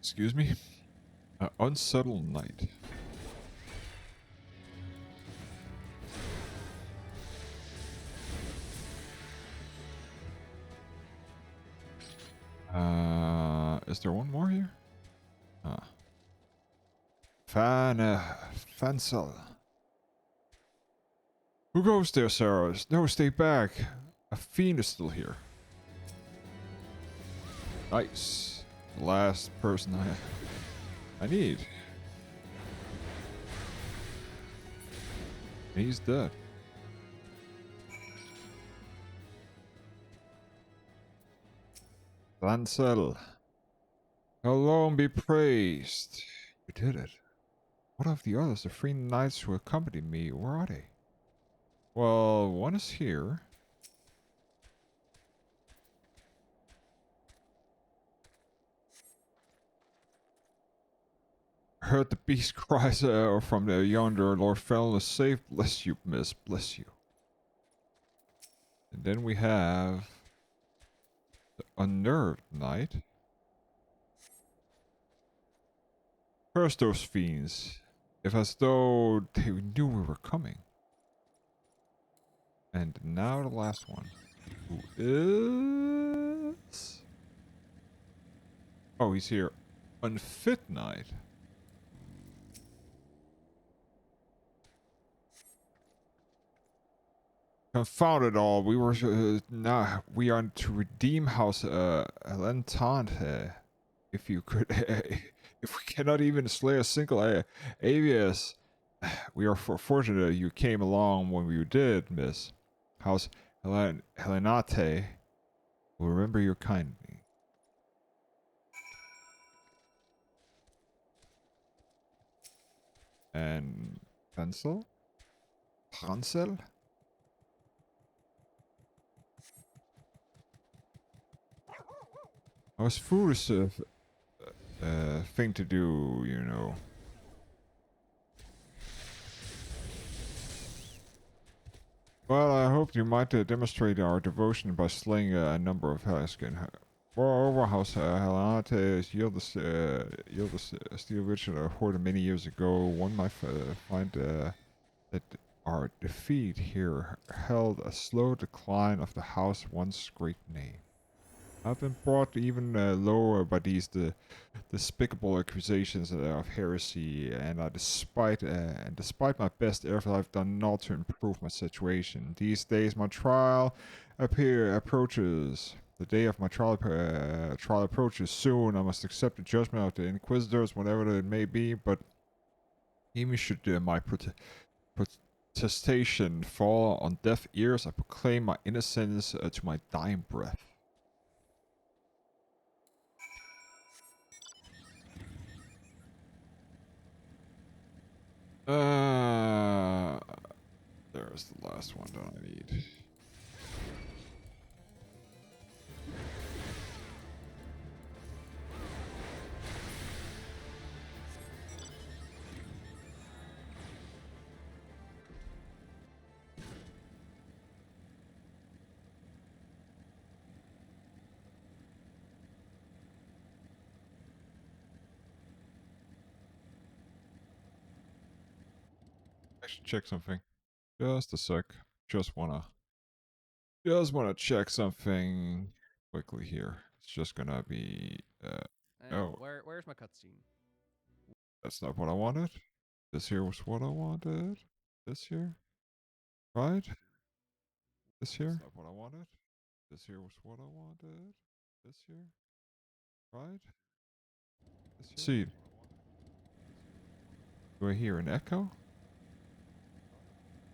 Excuse me? Unsettled night. Is there one more here? Fansel. Who goes there, Sarah? No, stay back. A fiend is still here. Nice. The last person I need. He's dead. Fansel. How long be praised. You did it. What of the others? The 3 knights who accompanied me, where are they? Well, one is here. Heard the beast cries from the yonder. Lord Fallon is safe. Bless you, miss. Bless you. And then we have the Unnerved Knight. Curse those fiends, if as though they knew we were coming. And now the last one, who is... Oh, he's here. Unfit Knight. Confound it all, we were... now, we are to redeem House Lentante. If you could... if we cannot even slay a single avius, we are fortunate you came along when we did, miss. House Helenate will remember your kindness. And pencil? Hansel? I was foolish thing to do, you know. Well, I hoped you might demonstrate our devotion by slaying a number of Hellskin. Moreover, House Helate yielded steel which hoarded many years ago. One might find that our defeat here held a slow decline of the house once great name. I've been brought even lower by these despicable accusations of heresy, and despite my best efforts, I've done naught to improve my situation. These days, my trial approaches. The day of my trial approaches soon. I must accept the judgment of the Inquisitors, whatever it may be. But even should my protestation fall on deaf ears, I proclaim my innocence to my dying breath. There's the last one that I need. I should check something. Just a sec. Just wanna check something quickly here. It's just gonna be oh, where's my cutscene? that's not what I wanted. This here was what I wanted. This here, right? This here. That's not what I wanted. This here was what I wanted. This here, right? This here. Seed. Do I hear an echo?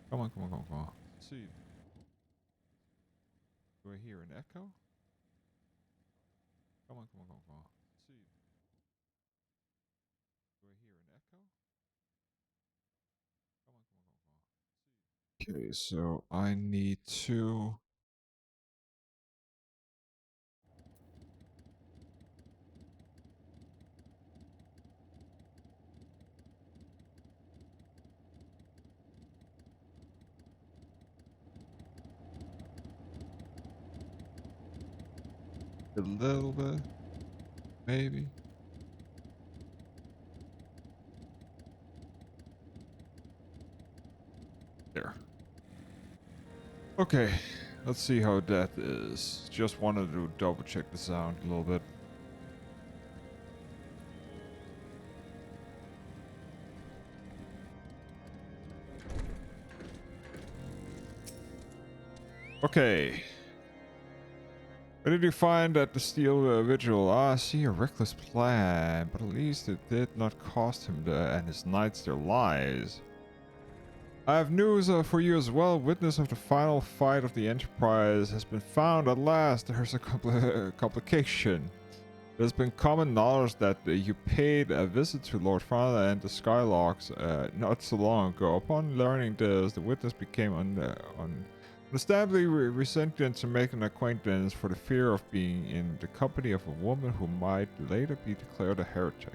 Come on, come on, come on, come on. Seed. Do I hear an echo? Come on, come on, come on, come on. Seed. Do I hear an echo? Come on, come on, come on, come on. Okay, so I need to... a little bit, maybe. There. Okay, let's see how that is. Just wanted to double check the sound a little bit. Okay. Where did you find at the steel vigil? Ah, I see a reckless plan, but at least it did not cost him and his knights their lives. I have news for you as well. Witness of the final fight of the Enterprise has been found at last. There's a complication. It has been common knowledge that you paid a visit to Lord Fana and the Skylocks not so long ago. Upon learning this, the witness became understandably resented to make an acquaintance for the fear of being in the company of a woman who might later be declared a heretic.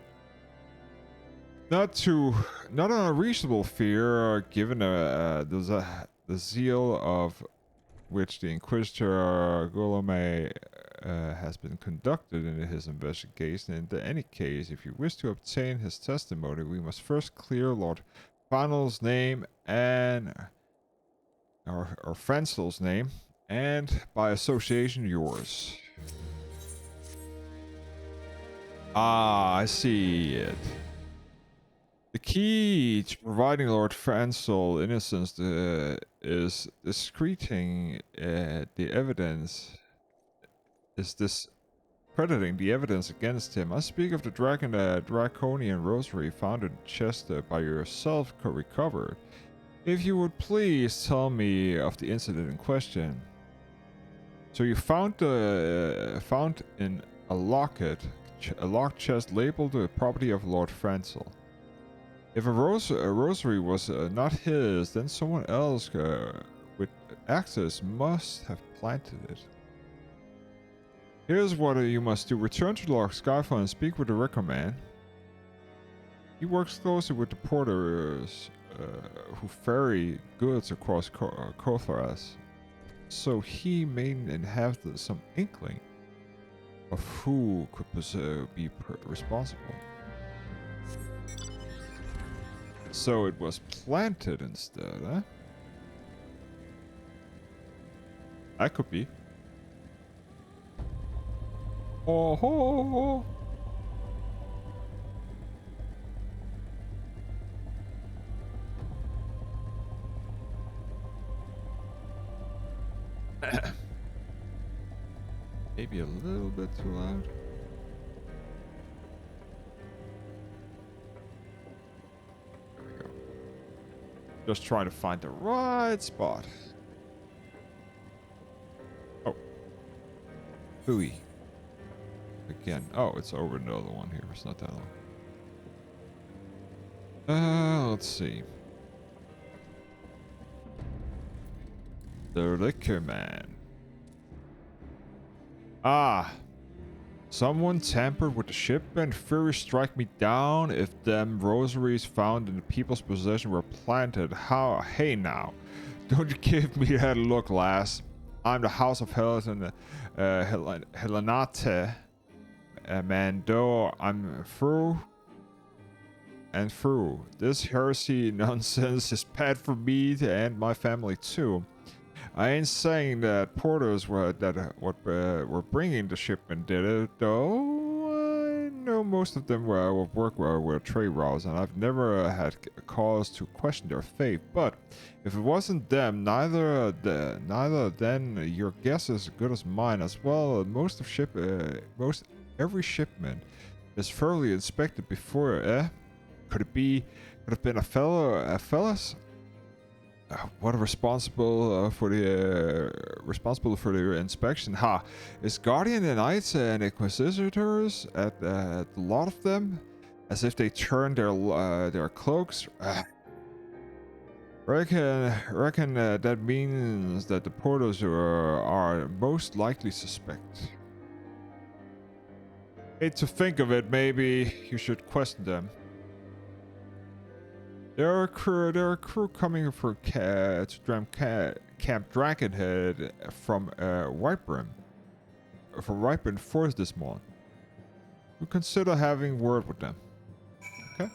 Not an unreasonable fear, given the zeal of which the Inquisitor Golome has been conducted in his investigation. In any case, if you wish to obtain his testimony, we must first clear Lord Fanel's name and or Frenzel's name, and by association yours. Ah, I see it. The key to providing Lord Franzel innocence is discrediting the evidence. Is discrediting the evidence against him. I speak of the draconian rosary found in the chest by yourself recovered. If you would please tell me of the incident in question. So you found in a locked chest labeled the property of Lord Franzel. If a rosary was not his, then someone else with access must have planted it. Here's what you must do. Return to Lord Skyfall and speak with the Wrecker Man. He works closely with the porters who ferry goods across Kotharas, so he may have some inkling of who could be responsible. So it was planted instead, huh? That could be. Oh ho! Maybe a little bit too loud. There we go. Just trying to find the right spot. Oh. Fettouhi. Again. Oh, it's over another one here. It's not that long. Let's see. The Liquor Man. Ah. Someone tampered with the ship and fury strike me down if them rosaries found in the people's possession were planted. How? Hey now. Don't you give me that look, lass. I'm the House of Hellas and Helenate. Man, though I'm through and through. This heresy nonsense is bad for me and my family too. I ain't saying that porters were bringing the shipment did it, though. I know most of them were trade routes, and I've never had cause to question their faith. But if it wasn't them, neither then your guess is as good as mine. As well, most every shipment is thoroughly inspected before. Could have been a fellas? What are responsible for the inspection? Ha! Is Guardian and Knights and Inquisitors at a lot of them, as if they turned their cloaks. Reckon that means that the porters are most likely suspect. Hate to think of it. Maybe you should question them. There are a crew coming for to Camp Dragonhead from Whitebrim Forest this morning. We consider having word with them. Okay.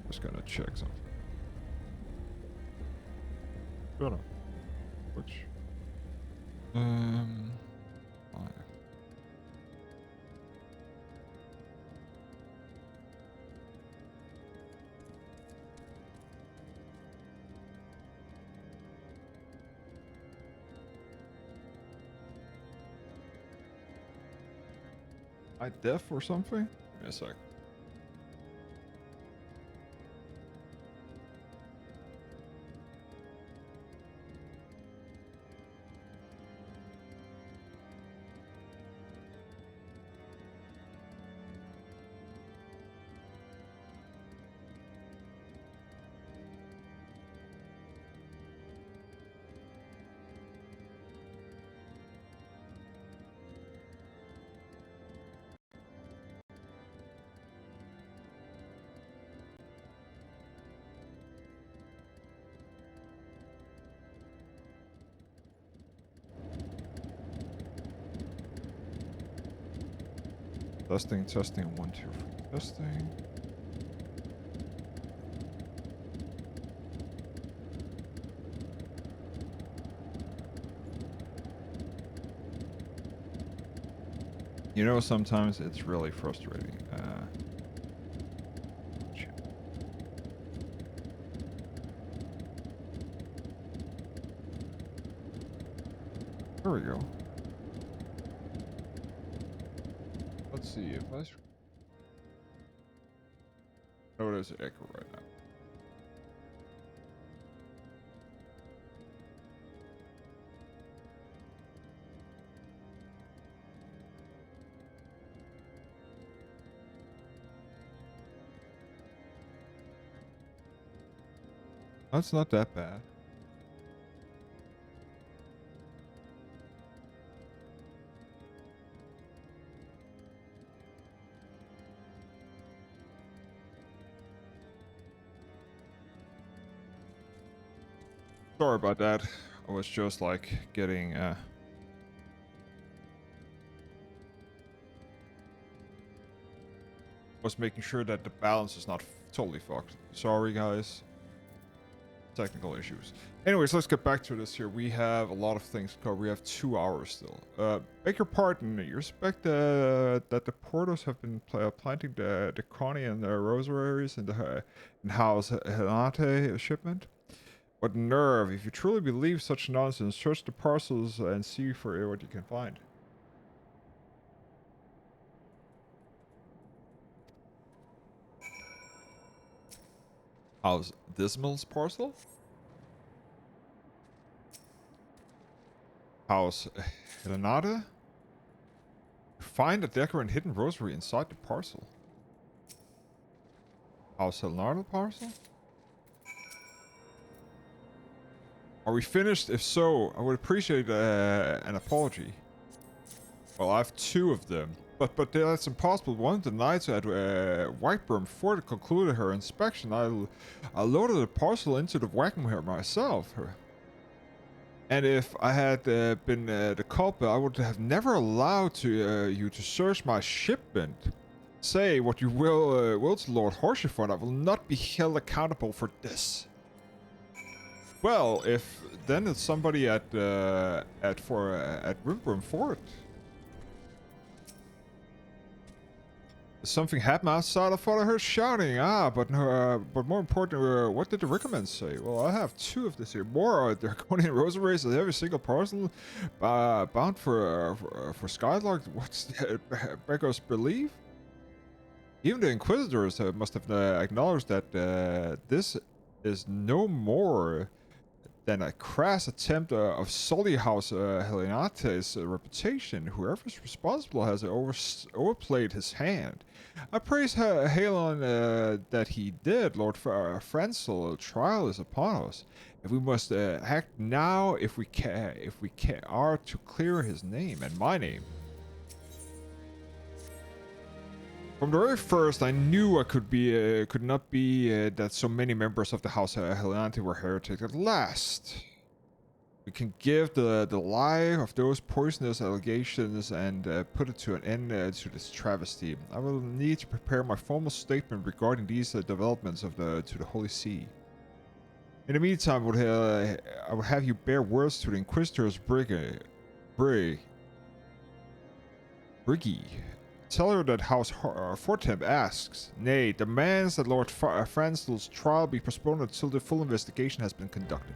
Just gonna check something. Shut up. Which? Fine. I deaf or something? Give me a sec. Testing, testing, 1, 2, 3, testing. You know, sometimes it's really frustrating. There we go. Let's see if I... Oh, there's an echo right now. That's not that bad. Sorry about that. I was just like getting was making sure that the balance is not totally fucked. Sorry guys. Technical issues. Anyways, let's get back to this here. We have a lot of things to cover. We have 2 hours still. Beg your pardon. You expect that the porters have been planting the Connie and the rosaries in the house Helate shipment? What nerve! If you truly believe such nonsense, search the parcels and see for what you can find. How's Dismal's parcel? How's Renata? Find a decorant hidden rosary inside the parcel. How's Renata parcel? Are we finished? If so, I would appreciate an apology. Well, I have 2 of them. But that's impossible. One of the nights at Whiteburn before they concluded her inspection, I loaded the parcel into the wagon here myself. And if I had been the culprit, I would have never allowed you to search my shipment. Say what you will to Lord Horsefront. I will not be held accountable for this. Well, if then it's somebody at Whitburn Fort. Something happened outside. I thought I heard shouting. But more important, what did the recommend say? Well, I have 2 of this here. More draconian rosaries at every single parcel bound for Skylark. What's the Becco's belief? Even the Inquisitors must have acknowledged that this is no more than a crass attempt of Sully House Helenate's reputation. Whoever's responsible has overplayed his hand. I praise Halon that he did. Lord Francel, trial is upon us. If we must act now, if we are to clear his name and my name. From the very first, I knew I could not be that so many members of the House Helante were heretics. At last, we can give the lie of those poisonous allegations and put it to an end to this travesty. I will need to prepare my formal statement regarding these developments to the Holy See. In the meantime, I would have you bear words to the Inquisitor's Briggy. Tell her that House Fortemp asks, nay, demands that Lord Francel's trial be postponed until the full investigation has been conducted.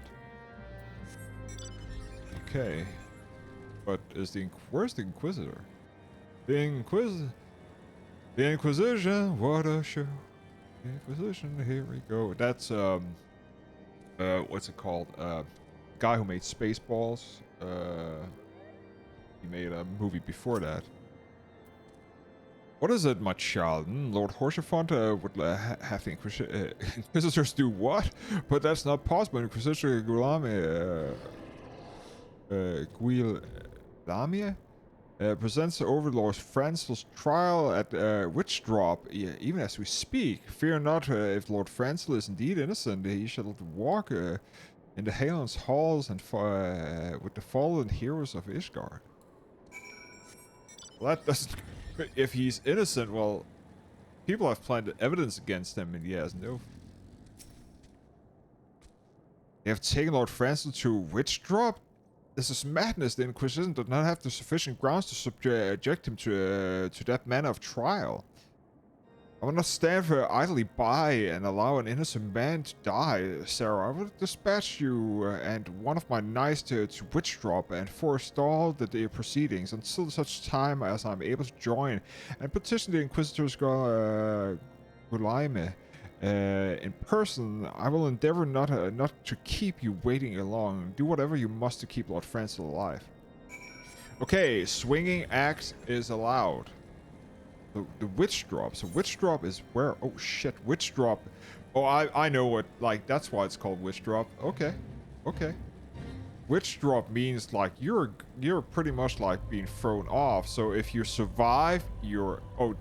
Okay. But where's the Inquisitor? The Inquisition, what a show. The Inquisition, here we go. That's, what's it called? Guy who made Spaceballs. He made a movie before that. What is it, my child? Lord Horsefront would have the Inquisitors do what? But that's not possible. Inquisitor Guillamia presents over Lord Francel's trial at Witch Drop, even as we speak. Fear not, if Lord Francel is indeed innocent, he shall walk in the Halon's halls and with the fallen heroes of Ishgard. Well, that doesn't If he's innocent, well, people have planted evidence against him, and he has no. They have taken Lord Francis to witch drop. This is madness. The Inquisition does not have the sufficient grounds to subject him to that manner of trial. I will not stand for idly by and allow an innocent man to die, Sarah. I will dispatch you and one of my knights to witch drop and forestall the proceedings until such time as I'm able to join and petition the Inquisitors Gulaime in person. I will endeavor not to keep you waiting long. Do whatever you must to keep Lord Francis alive. Okay, swinging axe is allowed. The witch drop. So witch drop is where? Oh shit, witch drop. Oh, I know what. Like that's why it's called witch drop. Okay, okay. Witch drop means like you're pretty much like being thrown off. So if you survive, you're oh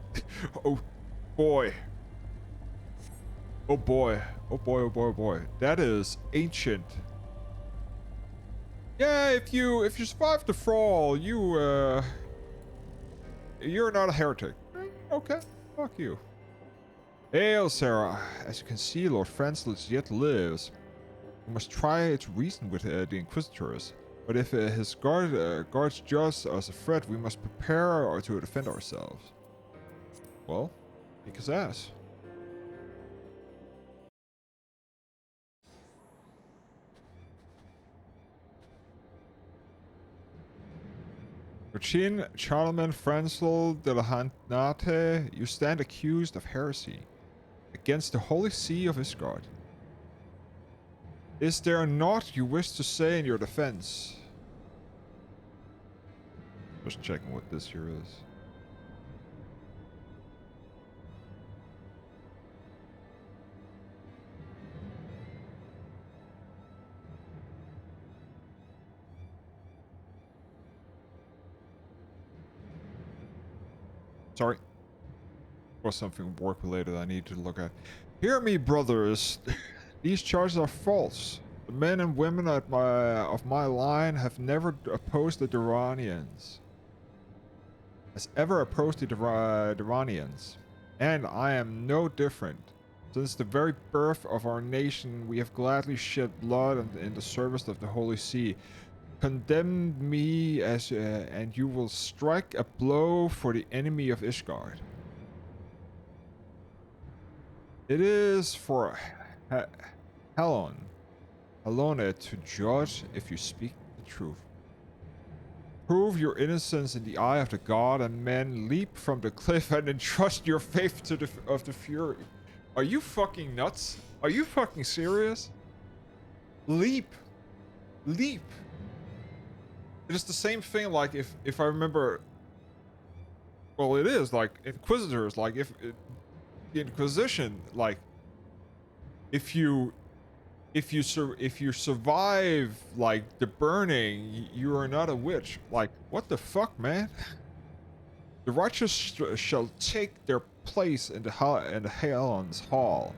boy. Oh boy. Oh boy. Oh boy. Oh boy. That is ancient. Yeah, if you survive the fall, you're not a heretic. Okay, fuck you. Hail, Sarah. As you can see, Lord Francis yet lives. We must try to reason with the Inquisitors. But if his guards judge us a threat, we must prepare to defend ourselves. Well, kick his ass. Rachin, Charlemagne, Francel de la Hanate, you stand accused of heresy against the Holy See of Isgard. Is there naught you wish to say in your defense? Just checking what this here is. Sorry. Or something work related I need to look at. Hear me, brothers. These charges are false. The men and women of my line have never opposed the Durranians. Has ever opposed the Durranians. And I am no different. Since the very birth of our nation, we have gladly shed blood in the service of the Holy See. Condemn me as and you will strike a blow for the enemy of Ishgard. It is for Helone to judge if you speak the truth. Prove your innocence in the eye of the god, and men leap from the cliff and entrust your faith to the fury. Are you fucking nuts? Are you fucking serious? Leap. Leap. It is the same thing like if I remember. Well, it is like Inquisitors, like the Inquisition, like if you survive like the burning, you are not a witch. Like what the fuck, man? The righteous shall take their place in the Helona's hall,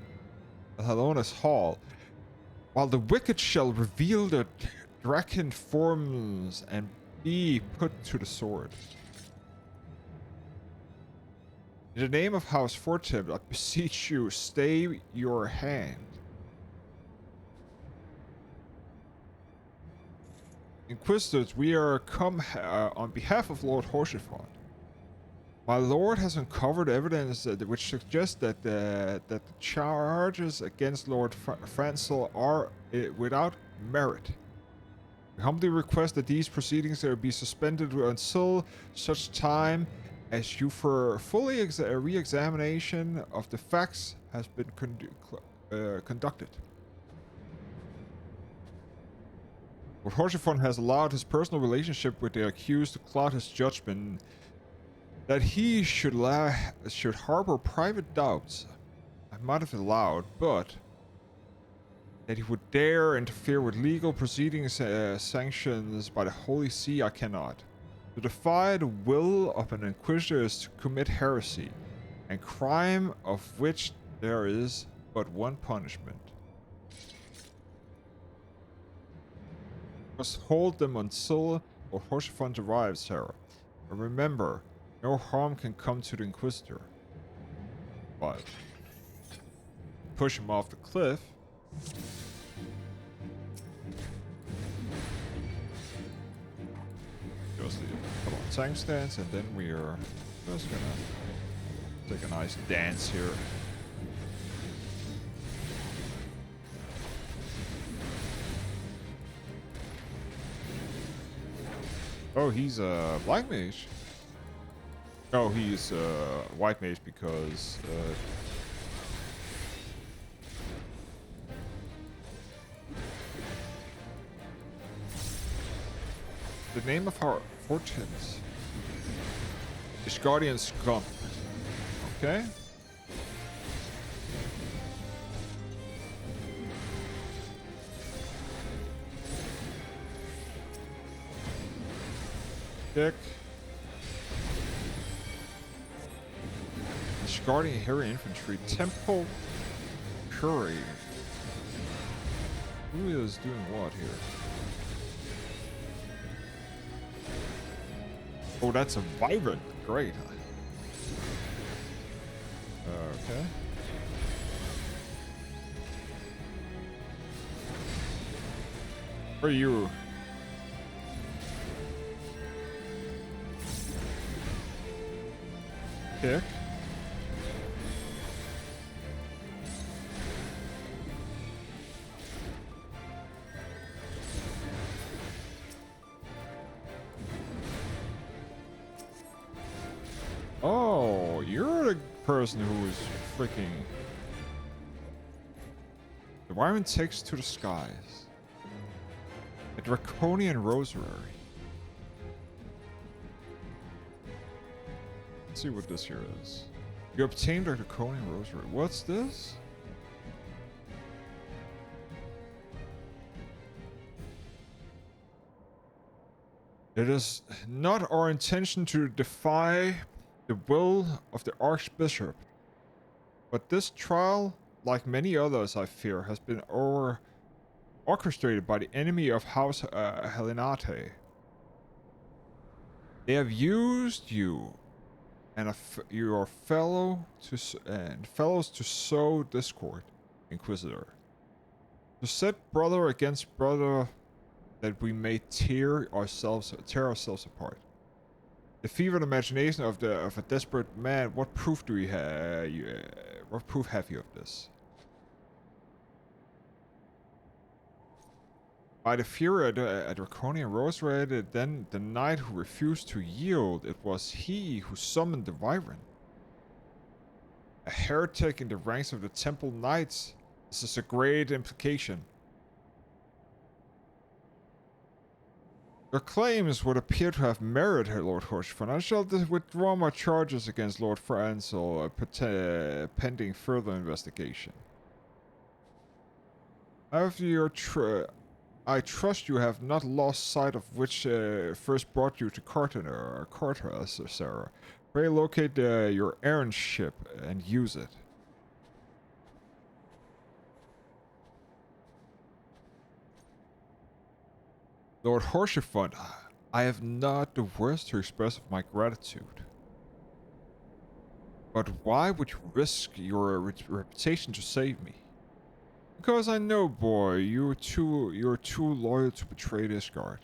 while the wicked shall reveal their draken forms and be put to the sword. In the name of House Fortib, I beseech you, stay your hand. Inquisitors, we are come on behalf of Lord Hoshifon. My lord has uncovered evidence which suggests that the charges against Lord Francel are without merit. We humbly request that these proceedings be suspended until such time as you for fully re-examination of the facts has been conducted. Lord Hoshifon has allowed his personal relationship with the accused to cloud his judgment. That he should harbor private doubts, I might have allowed, but that he would dare interfere with legal proceedings sanctions by the Holy See, I cannot. To defy the will of an inquisitor is to commit heresy, and crime of which there is but one punishment. Must hold them until Lord Hoshifon arrives, Sarah. But remember, No harm can come to the Inquisitor. But push him off the cliff. Just a couple of tank stands, and then we are just gonna take a nice dance here. Oh, he's a black mage. No, he's a white mage because the name of our fortunes is Guardian Scum. Okay. Kick. Guardian Heavy Infantry Temple Curry. Who is doing what here? Oh, that's a vibrant. Great. Okay. Where are you? Kick. Oh, you're the person who is freaking... The Wyvern takes to the skies. A Draconian Rosary. Let's see what this here is. You obtained a Draconian Rosary. What's this? It is not our intention to defy the will of the Archbishop, but this trial, like many others I fear, has been orchestrated by the enemy of House Helinate. They have used you and your fellows to sow discord, Inquisitor, to set brother against brother, that we may tear ourselves apart. The fevered imagination of a desperate man. What proof do we have? What proof have you of this? By the fury at Draconian Rosary, then the knight who refused to yield, it was he who summoned the Wyvern. A heretic in the ranks of the Temple Knights. This is a great implication. Your claims would appear to have merit, Lord Horshford. I shall withdraw my charges against Lord Francel, pending further investigation. I trust you have not lost sight of which first brought you to Carter, Sarah. Pray locate your errand ship and use it. Lord Horshford, I have not the words to express of my gratitude. But why would you risk your reputation to save me? Because I know, boy, you're too loyal to betray this guard,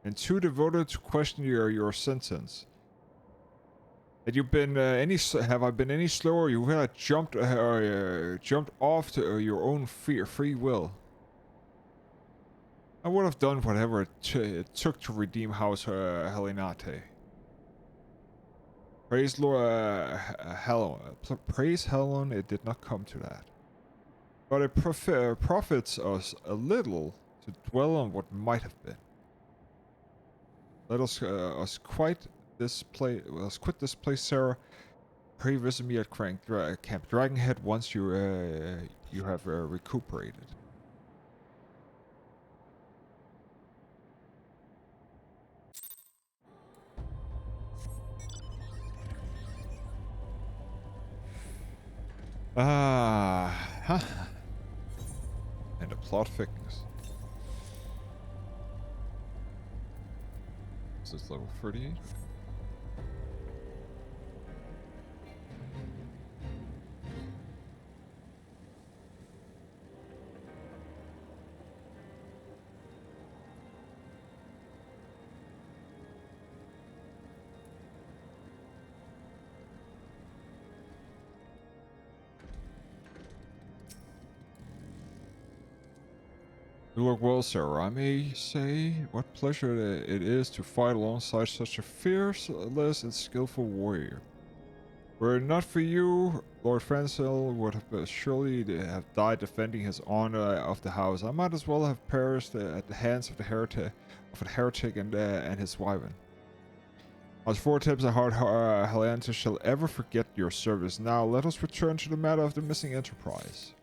and too devoted to question your sentence. Have I been any slower? You would have jumped off to your own free will. I would have done whatever it took to redeem House Helinate. Praise Helen, it did not come to that. But it profits us a little to dwell on what might have been. Let us quit this place, Sarah. Pray visit me at Camp Dragonhead once you have recuperated. Huh. And the plot thickness. Is this level 38? You look well, Sarah, I may say. What pleasure it is to fight alongside such a fearless and skillful warrior. Were it not for you, Lord Francel would have surely have died defending his honor of the house. I might as well have perished at the hands of a heretic and his wyvern. As four tips and hard Heliantus shall ever forget your service. Now let us return to the matter of the missing enterprise.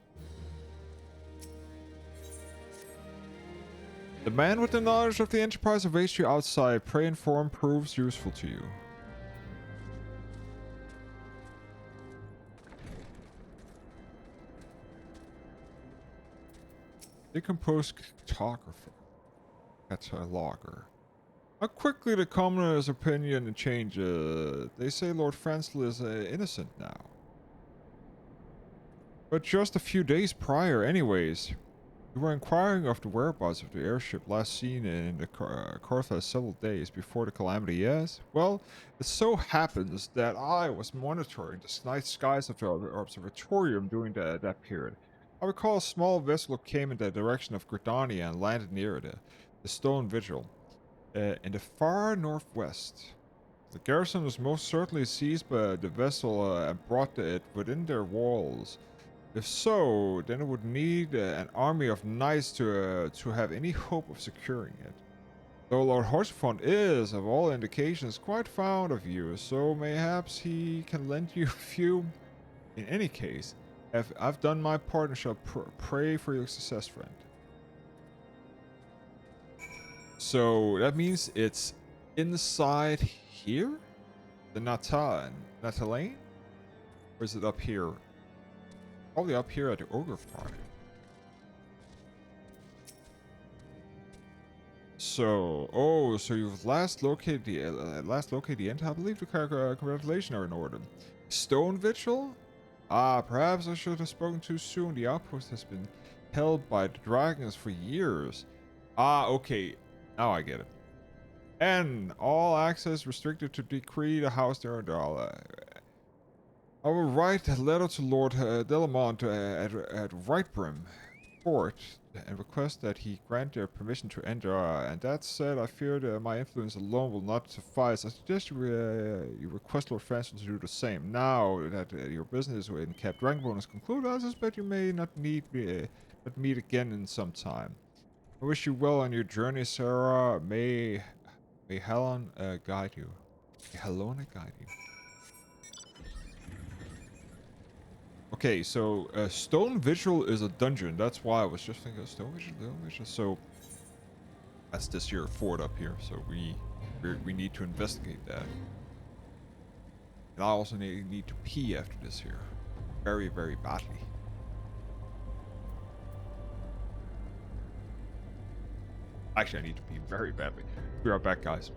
The man with the knowledge of the enterprise awaits you outside. Pray inform proves useful to you. Decomposed cataloger. How quickly the commoner's opinion changes. They say Lord Francel is innocent now. But just a few days prior, anyways. We were inquiring of the whereabouts of the airship last seen in the Cortha several days before the calamity, yes? Well, it so happens that I was monitoring the night skies of the observatorium during that period. I recall a small vessel came in the direction of Gridania and landed near the stone vigil in the far northwest. The garrison was most certainly seized by the vessel and brought it within their walls. If so, then it would need an army of knights to have any hope of securing it. Though Lord Horsefront is, of all indications, quite fond of you, so mayhaps he can lend you a few. In any case, I've done my part and shall pray for your success, friend. So that means it's inside here? The Natalane? Or is it up here? Probably up here at the Ogre Park. So, so you've last located the end. I believe the congratulations are in order. Stone Vigil? Ah, perhaps I should have spoken too soon. The outpost has been held by the dragons for years. Ah, okay. Now I get it. And all access restricted to decree the house there. I will write a letter to Lord Delamont at Rightbrim Fort and request that he grant their permission to enter. And that said, I fear that my influence alone will not suffice. I suggest you request Lord Francis to do the same. Now that your business in Cap Dragonbone is concluded, I suspect you may not meet again in some time. I wish you well on your journey, Sarah. May Helen guide you. May Helena guide you. Okay, so Stone Vigil is a dungeon. That's why I was just thinking of Stone Vigil. So that's this here fort up here. So we need to investigate that. And I also need to pee after this here, very badly. Actually, I need to pee very badly. Be right back, guys.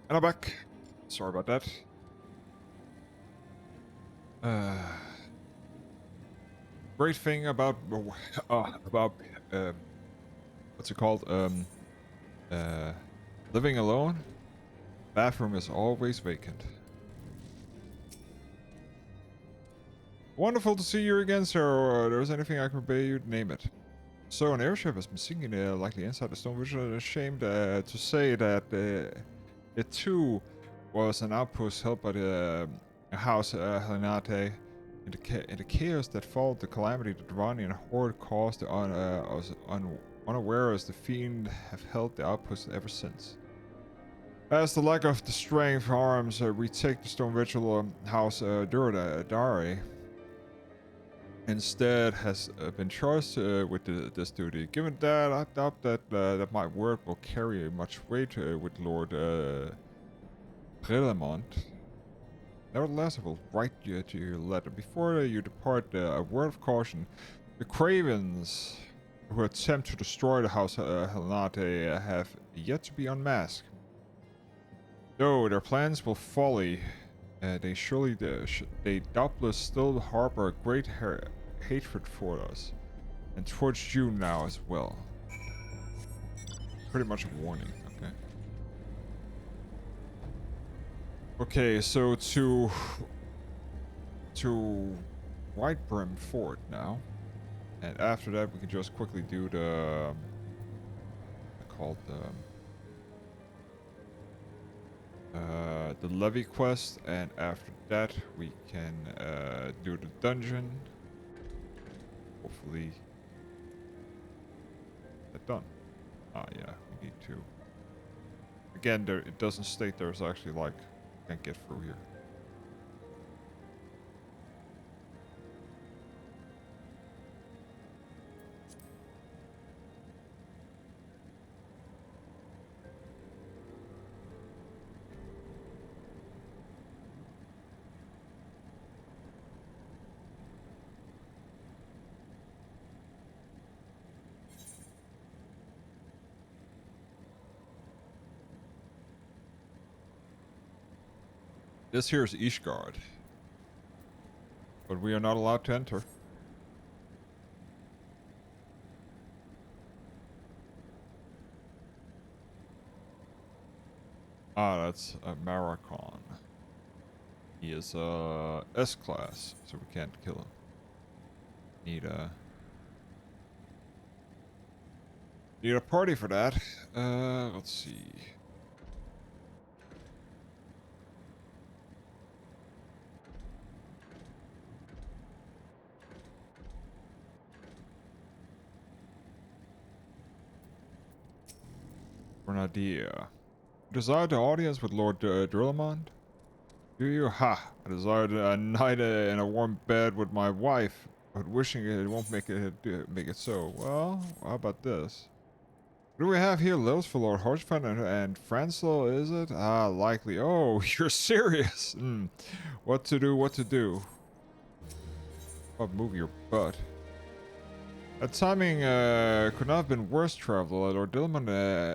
And I'm back. Sorry about that. Great thing about what's it called? Living alone. Bathroom is always vacant. Wonderful to see you again, sir. If there's anything I can pay you, name it. So an airship has been sinking likely inside the stone, which is ashamed to say that it too was an outpost held by the house Helenate. In the chaos that followed the calamity, the Durranian horde caused unaware as the fiend have held the outpost ever since. As the lack of the strength arms, we take the Stone Ritual House Duradare. Instead has been charged with this duty. Given that, I doubt that my word will carry much weight with Lord Relemont. Nevertheless, I will write you to your letter. Before you depart, a word of caution. The Cravens who attempt to destroy the House Helnate have yet to be unmasked. Though their plans will folly, they doubtless still harbor a great hatred for us, and towards you now as well. Pretty much a warning, okay. Okay, so to White Brim Fort now, and after that we can just quickly do the the levy quest, and after that we can do the dungeon. Hopefully get done. Ah, yeah, we need to. Again, there it doesn't state there's actually like can't get through here. This here is Ishgard, but we are not allowed to enter. Ah, that's Maracon. He is S-class, so we can't kill him. Need a party for that. Let's see. Grenadier. Desire the audience with Lord Drillamond? Do you? Ha! I desire a night in a warm bed with my wife, but wishing it won't make it so. Well, how about this? What do we have here? Littles for Lord Horchfan and Francel, is it? Ah, likely. Oh, you're serious. What to do, what to do. Oh, move your butt. That timing could not have been worse, traveler. Lord Dilman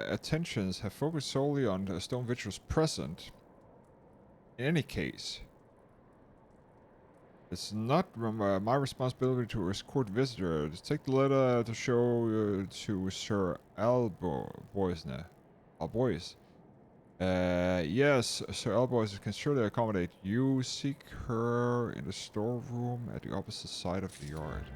attentions have focused solely on the Stone Vigil's present. In any case, it's not my responsibility to escort visitors. Take the letter to show to Sir Alboisne. Albois. Yes, Sir Albois can surely accommodate you. Seek her in the storeroom at the opposite side of the yard.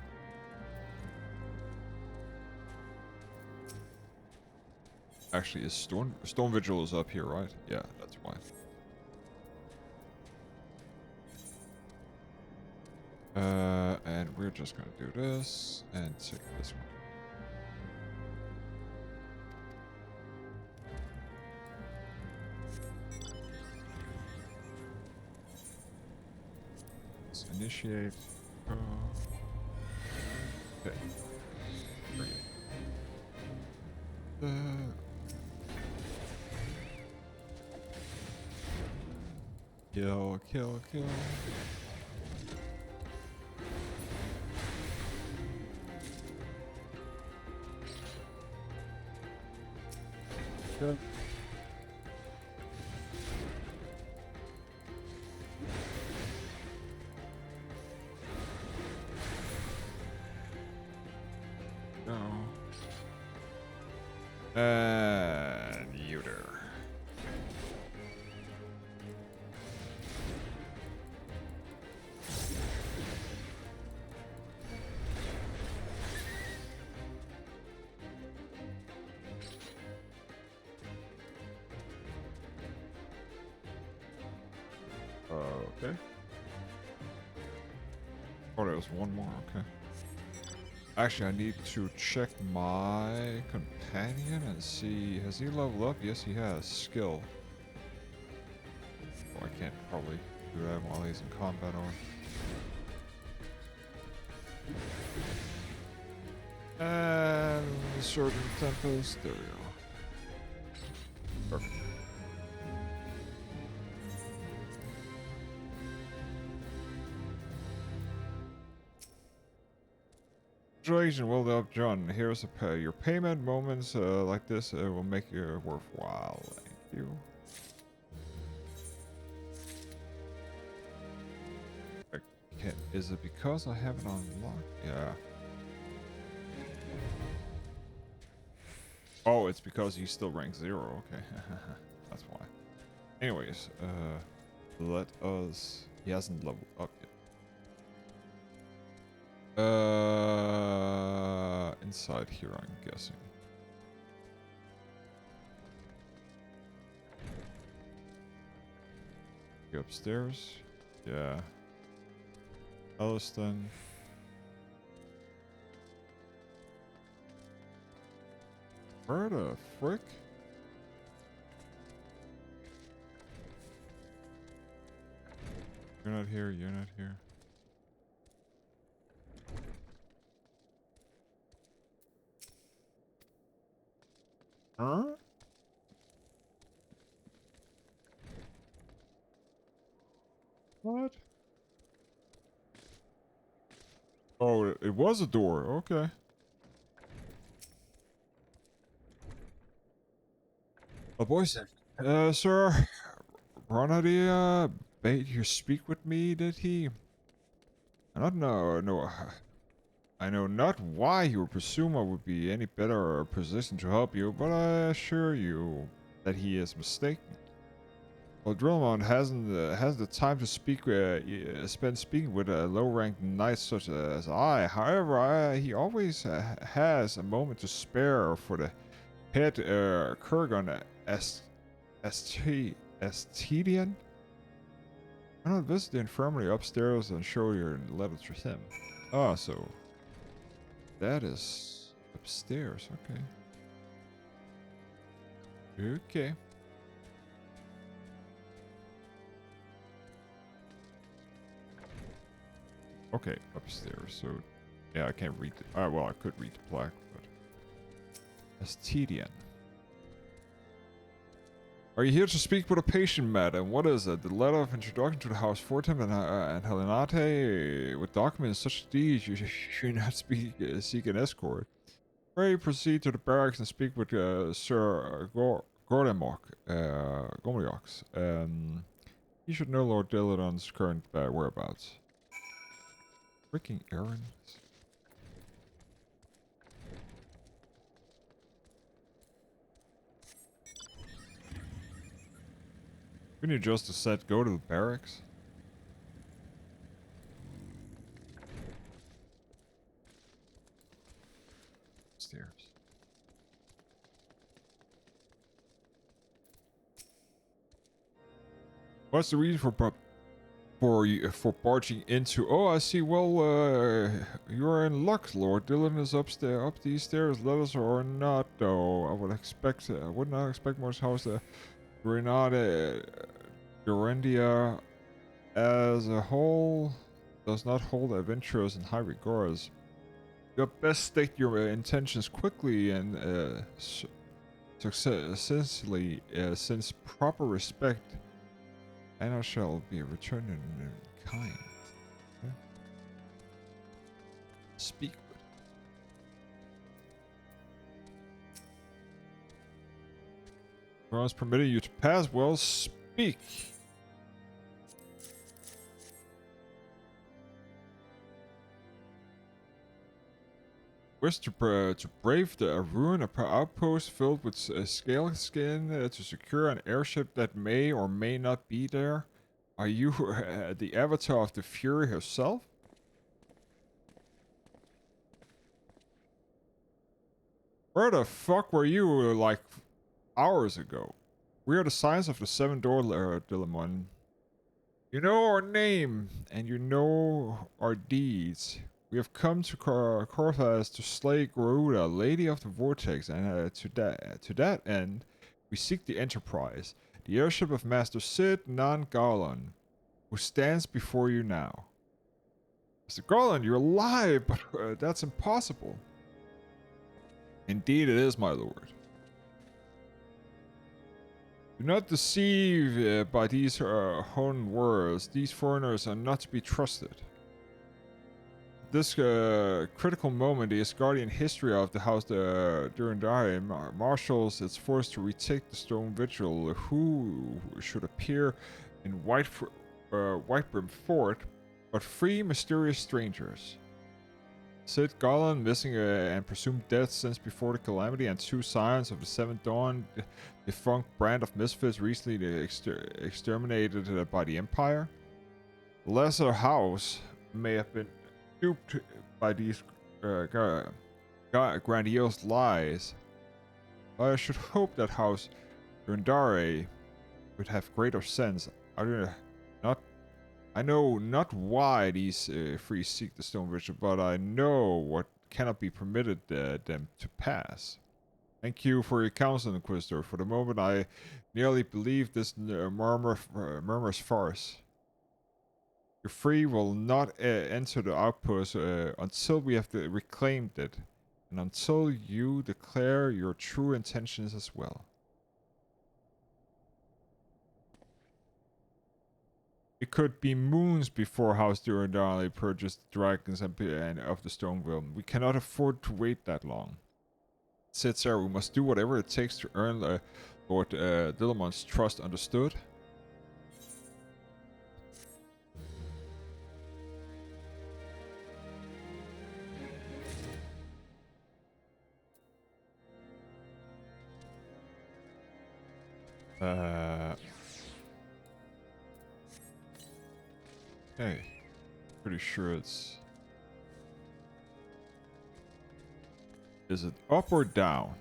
Actually, is Stone Vigil is up here, right? Yeah, that's why. And we're just gonna do this and take this one. Let's initiate. Okay. Bring it. Kill, kill, kill. Good. No. And Uter. Okay. Oh, there was one more, okay. Actually, I need to check my companion and see, has he leveled up? Yes, he has. Skill. I can't probably do that while he's in combat or... And certain tempest. There we go. Perfect. Congratulations, well done, John. Here's a pay. Your payment. Moments like this will make you worthwhile. Thank you. Is it because I haven't unlocked? Yeah. Oh, it's because he's still rank 0. Okay. That's why. Anyways, let us... He hasn't leveled up yet. Inside here, I'm guessing. Go upstairs. Yeah. Elliston. Where the frick? You're not here, you're not here. Huh? What? Oh, it was a door. Okay. Oh, boys. Sir, Ronadi, bade you speak with me, did he? I don't know, no, I know not why you would presume I would be any better position to help you, but I assure you that he is mistaken. Well, Drillmont hasn't the time to speak, spend speaking with a low-ranked knight such as I. However, he always has a moment to spare for the head Kurgan Estidian. Why not visit the infirmary upstairs and show your letter to him? Ah, so that is upstairs. Okay. Okay. Okay, upstairs. So, yeah, I can't read the... well, I could read the plaque, but... Estidian. Are you here to speak with a patient, madam? What is it? The letter of introduction to the house Fortem and Helenate? With documents such as these, you should not seek an escort. Pray proceed to the barracks and speak with Sir Gordemok, Gomriox. You should know Lord Dillon's current whereabouts. Freaking errands. We need just to set go to the barracks. Stairs. What's the reason for barging into? Oh, I see. Well, you're in luck. Lord Dillon is up these stairs. Let us or not, though. I would not expect much house. Grenada, Durandia, as a whole, does not hold adventurers in high regards. You best state your intentions quickly and successfully, since proper respect, and I shall be returned in kind. Okay. Speak with. Grounds permitting you to pass. Well, speak. Wish to brave the ruin of an outpost filled with scale skin to secure an airship that may or may not be there? Are you the avatar of the Fury herself? Where the fuck were you like hours ago? We are the Science of the Seven Door, Dillamon. You know our name, and you know our deeds. We have come to Corthas to slay Garuda, Lady of the Vortex, and to that end, we seek the Enterprise. The airship of Master Sid Nan Garland, who stands before you now. Mr. Garland, you're alive, but that's impossible. Indeed it is, my lord. Do not deceive by these honed words. These foreigners are not to be trusted. At this critical moment, the Asgardian history of the House Durandari marshals its force to retake the Stone Vigil, who should appear in Whitebrim Fort, but three mysterious strangers. Sid Garland, missing and presumed dead since before the calamity, and two scions of the Seventh Dawn, the defunct brand of misfits recently exterminated by the Empire. The lesser house may have been duped by these grandiose lies. I should hope that House Durandari would have greater sense. I know not why these three seek the Stone Vigil, but I know what cannot be permitted them to pass. Thank you for your counsel, Inquisitor. For the moment, I nearly believe this murmurous farce. Your three will not enter the outpost until we have reclaimed it, and until you declare your true intentions as well. It could be moons before House Durandali purges the dragons and of the Stone Realm. We cannot afford to wait that long. Said sir, we must do whatever it takes to earn Lord Dillamon's trust, understood? Okay. Pretty sure it's... Is it up or down?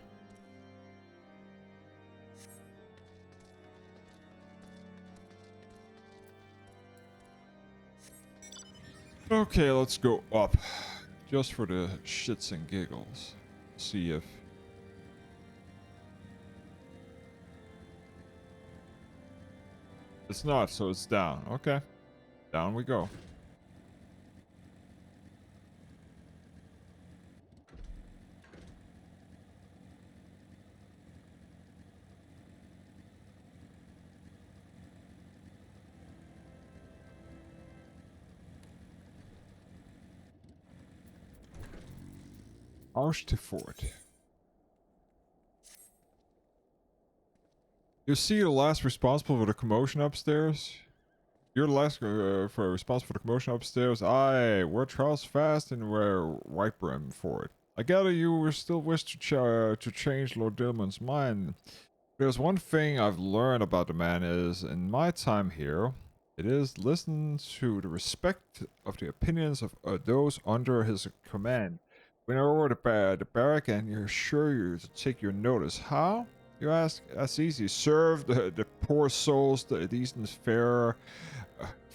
Okay, let's go up. Just for the shits and giggles. See if... It's not, so it's down. Okay. Down we go. Arch to fort. You see the last responsible for the commotion upstairs? You're the last responsible for the commotion upstairs. Aye, we're Charles Fast and we're Whitebrim Fort. I gather you still wish to change Lord Dillman's mind. There's one thing I've learned about the man is, in my time here, it is listen to the respect of the opinions of those under his command. When over the barrack and you're sure you're to take your notice. How? You ask? That's easy. Serve the poor souls the decent fare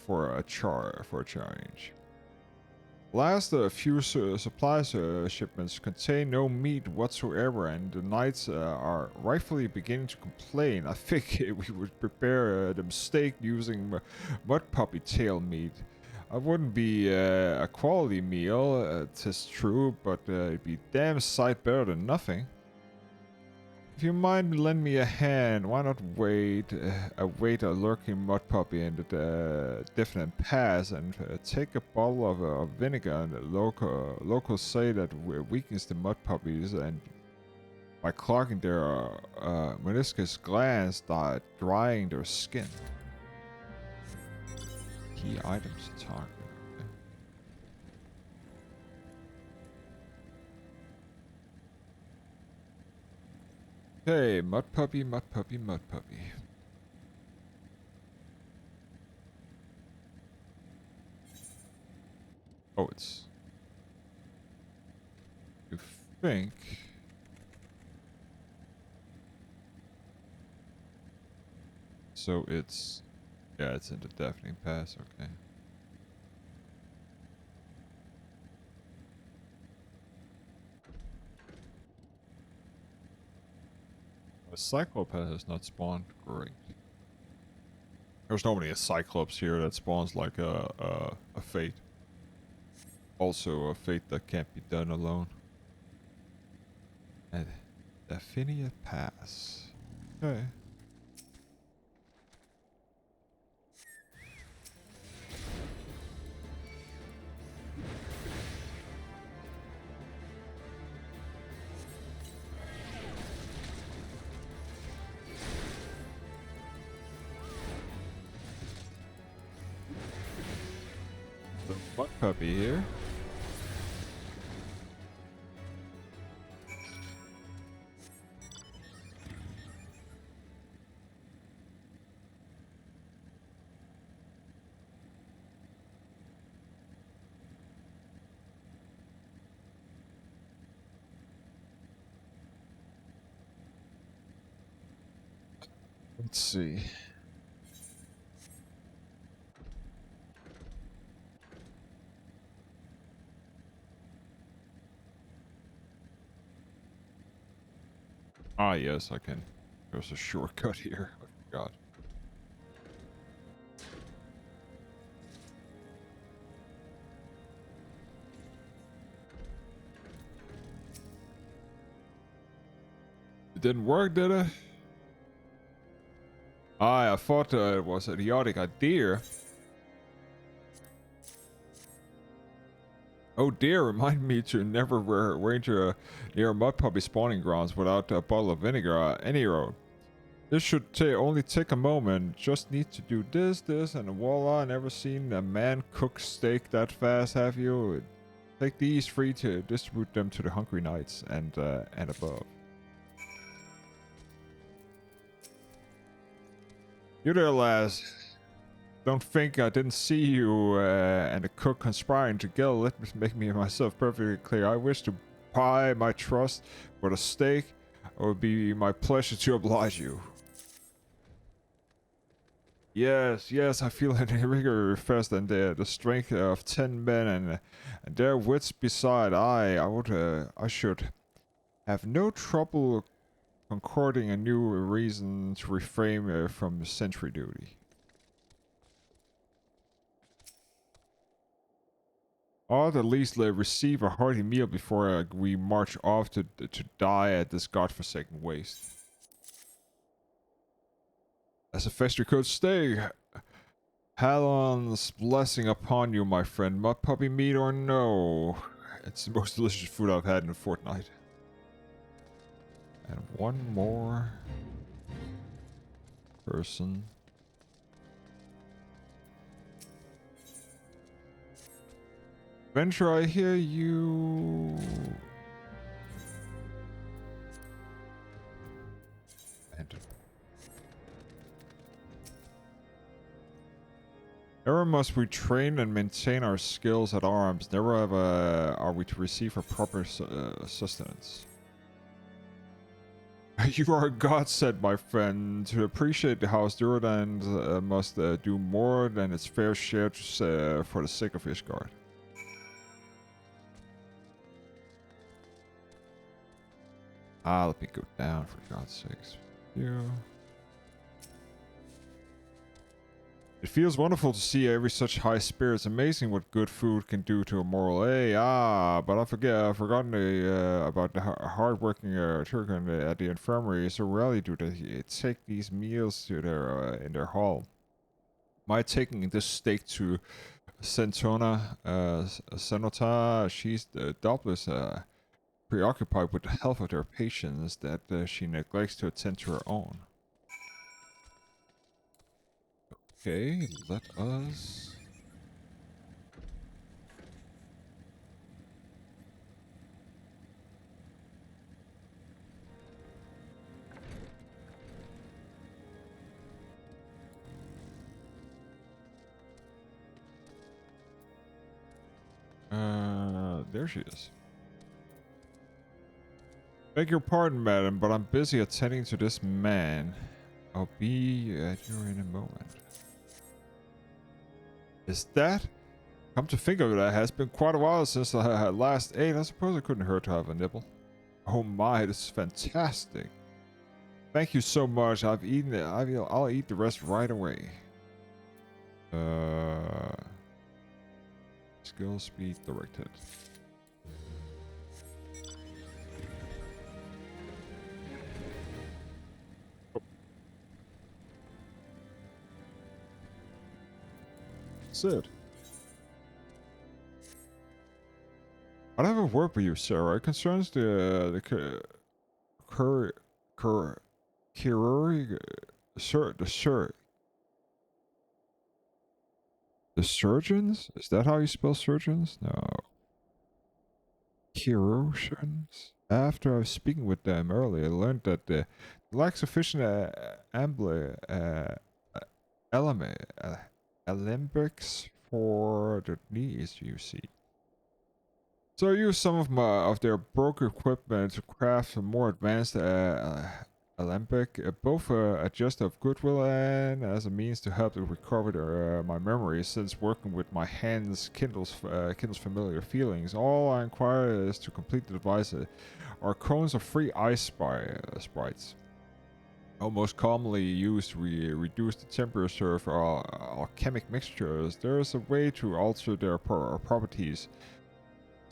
for a change. Last few supplies shipments contain no meat whatsoever, and the knights are rightfully beginning to complain. I think we would prepare the mistake using mud puppy tail meat. It wouldn't be a quality meal, 'tis true, but it'd be damn sight better than nothing. If you mind lend me a hand, why not await a lurking mud puppy in the different pass and take a bottle of vinegar, and the locals say that weakens the mud puppies and by clogging their meniscus glands, drying their skin. Key items to talk. Okay, mud puppy, mud puppy, mud puppy. Oh, it's... You think... So it's... Yeah, it's in the Deafening Pass, okay. A Cyclopath has not spawned. Great. There's normally a Cyclops here that spawns like a Fate. Also a Fate that can't be done alone. And Definitive Pass. Okay. The butt puppy here. Let's see. Ah, yes, I can. There's a shortcut here. I forgot. It didn't work, did it? I thought it was an idiotic idea. Oh dear, remind me to never wager near mud puppy spawning grounds without a bottle of vinegar any road. This should only take a moment. Just need to do this, and voila. Never seen a man cook steak that fast, have you? Take these 3 to distribute them to the hungry knights and above. You there, lass. Don't think I didn't see you and the cook conspiring together. Let me make myself perfectly clear. I wish to buy my trust for the steak. It would be my pleasure to oblige you. Yes, I feel an rigor fast and the strength of 10 men and their wits beside. I should have no trouble concording a new reason to refrain from sentry duty. Or at least receive a hearty meal before we march off to die at this godforsaken waste. As a festive could stay. Halon's blessing upon you, my friend. Mud puppy meat or no? It's the most delicious food I've had in a fortnight. And one more person. Venture, I hear you. And never must we train and maintain our skills at arms. Never are we to receive a proper sustenance. You are a godsend, my friend. To appreciate the house, Durodan must do more than its fair share for the sake of Ishgard. Let me go down for God's sakes. You. It feels wonderful to see every such high spirits. Amazing what good food can do to a moral. But I've forgotten about the hard-working Turkan at the infirmary. So rarely do they take these meals to in their hall. My taking this steak to Centona, Senota, she's doubtless preoccupied with the health of their patients that she neglects to attend to her own. Okay, let us... there she is. Beg your pardon, madam, but I'm busy attending to this man. I'll be at you in a moment. Is that? Come to think of it, it has been quite a while since I last ate. I suppose it couldn't hurt to have a nibble. Oh my, this is fantastic. Thank you so much. I've eaten it. I'll eat the rest right away. Skill speed directed. Sid. I have a word for you, Sarah. It concerns the surgeons? Is that how you spell surgeons? No. Chirurgeons? After I was speaking with them earlier, I learned that they lack sufficient alembics for the knees, you see. So I used some of their broker equipment to craft a more advanced alembic, both a gesture of goodwill and as a means to help to recover my memories. Since working with my hands kindles familiar feelings, all I inquire is to complete the device are cones of free ice sprites. Almost commonly used to reduce the temperature of alchemic mixtures. There is a way to alter their properties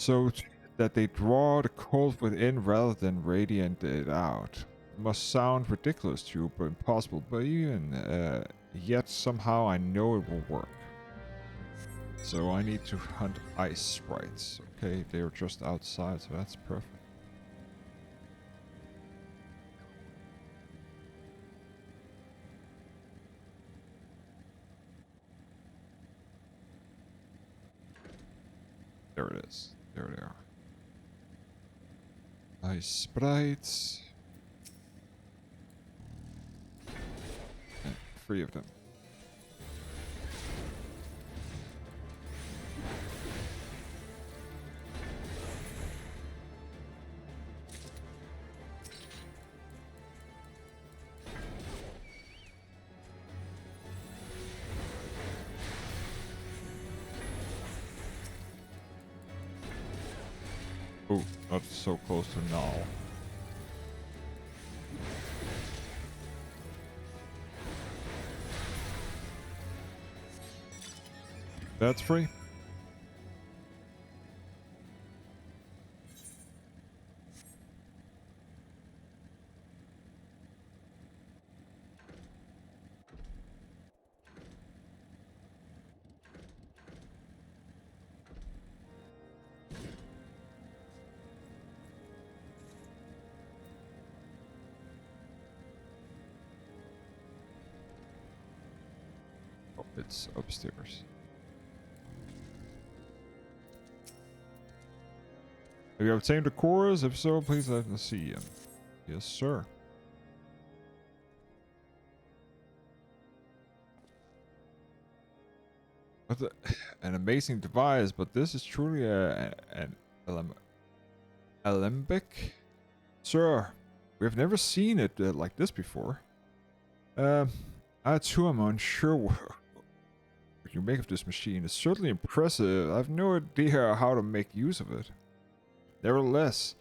so that they draw the cold within rather than radiate it out. It must sound ridiculous to you, but impossible. But even yet, somehow I know it will work. So I need to hunt ice sprites. Okay, they're just outside, so that's perfect. There it is. There they are. Ice sprites. And 3 of them. Oh, not so close to now. That's free. Oh, it's upstairs. Have you obtained the cores? If so, please let us see them. Yes, sir. What an amazing device, but this is truly an alembic? Sir, we have never seen it like this before. I too am unsure what you make of this machine. It's certainly impressive. I have no idea how to make use of it. Nevertheless,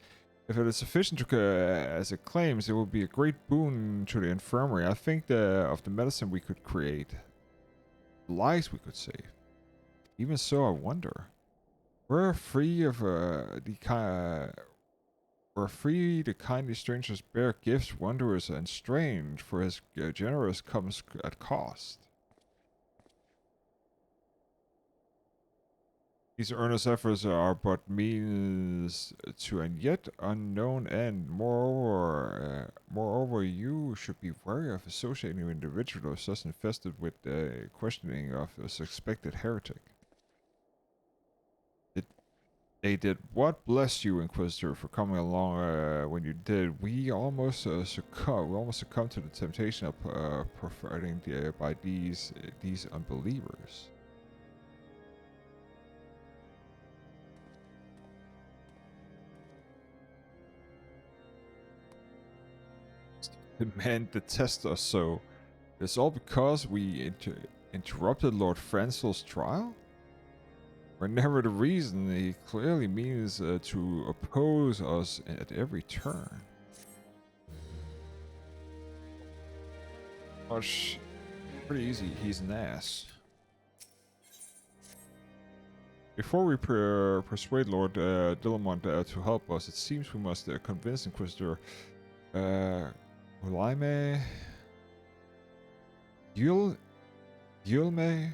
if it is sufficient to, as it claims, it will be a great boon to the infirmary. I think of the medicine we could create, the lives we could save. Even so, I wonder, we're free of we're free to kindly strangers bear gifts wondrous and strange, for his generous comes at cost. These earnest efforts are but means to an yet unknown end. Moreover, you should be wary of associating with individuals thus infested with questioning of a suspected heretic. They did what? Bless you, Inquisitor, for coming along when you did. We almost succumbed to the temptation of profiting by these unbelievers. The men detest us so. It's all because we interrupted Lord Francel's trial? Whenever the reason, he clearly means to oppose us at every turn. Gosh, pretty easy. He's an ass. Before we persuade Lord Dillamont to help us, it seems we must convince Inquisitor Ulaime Yulme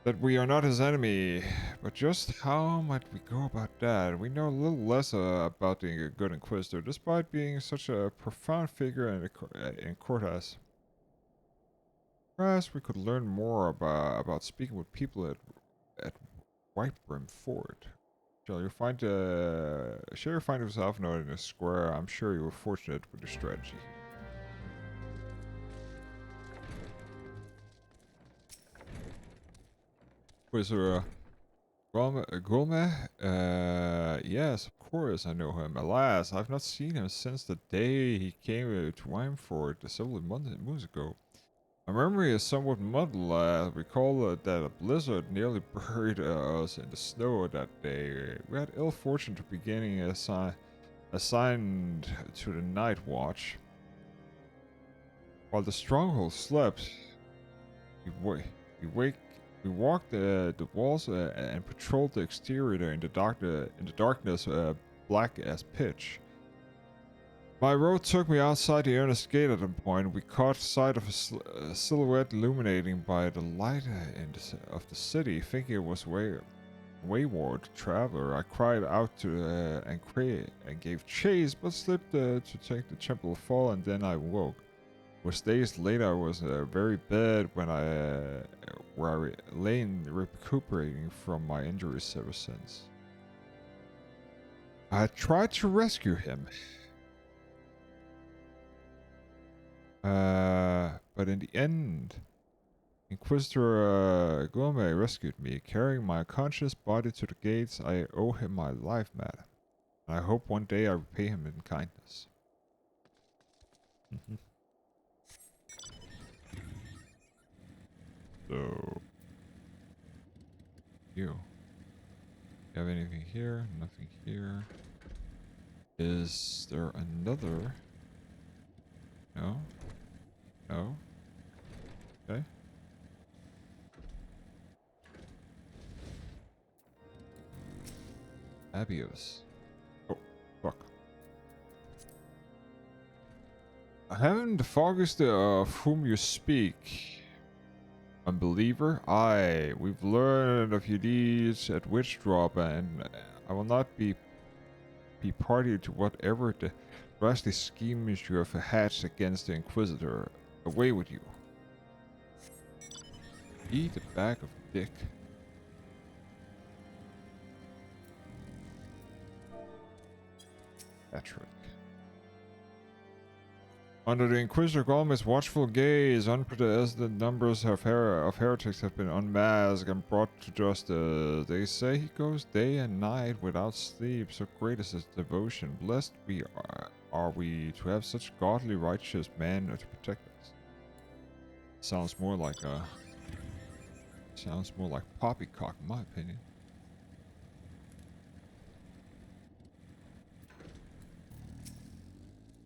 that we are not his enemy. But just how might we go about that? We know a little less about the good Inquisitor, despite being such a profound figure in Cortez. Perhaps we could learn more about speaking with people at Whitebrim Fort. Shall you find yourself note in a square? I'm sure you were fortunate with your strategy. Inquisitor Gulme? Yes, of course I know him. Alas, I've not seen him since the day he came to Wymford several moons ago. My memory is somewhat muddled. I recall that a blizzard nearly buried us in the snow that day. We had ill fortune to be getting assigned to the night watch. While the stronghold slept, we walked the walls and patrolled the exterior in the darkness, black as pitch. My road took me outside the Ernest Gate at a point. We caught sight of a silhouette illuminating by the light of the city, thinking it was wayward traveler. I cried out and gave chase, but slipped to take the Temple of Fall, and then I woke. It was days later. I was very bad when where I lay recuperating from my injuries ever since. I tried to rescue him. But in the end, Inquisitor Gourmet rescued me, carrying my unconscious body to the gates. I owe him my life, madam. And I hope one day I repay him in kindness. So, you have anything here? Nothing here. Is there another? No. No. Okay. Abios. Oh, fuck. Heaven, the foggiest of whom you speak. Unbeliever? Aye, we've learned of your deeds at Witchdrop, and I will not be party to whatever the rascally schemes you have hatched against the Inquisitor. Away with you. Eat the back of dick. Patrick. Under the Inquisitor Golm's watchful gaze, unprecedented numbers of heretics have been unmasked and brought to justice. They say he goes day and night without sleep, so great is his devotion. Blessed are we to have such godly, righteous men to protect us. Sounds more like poppycock, in my opinion.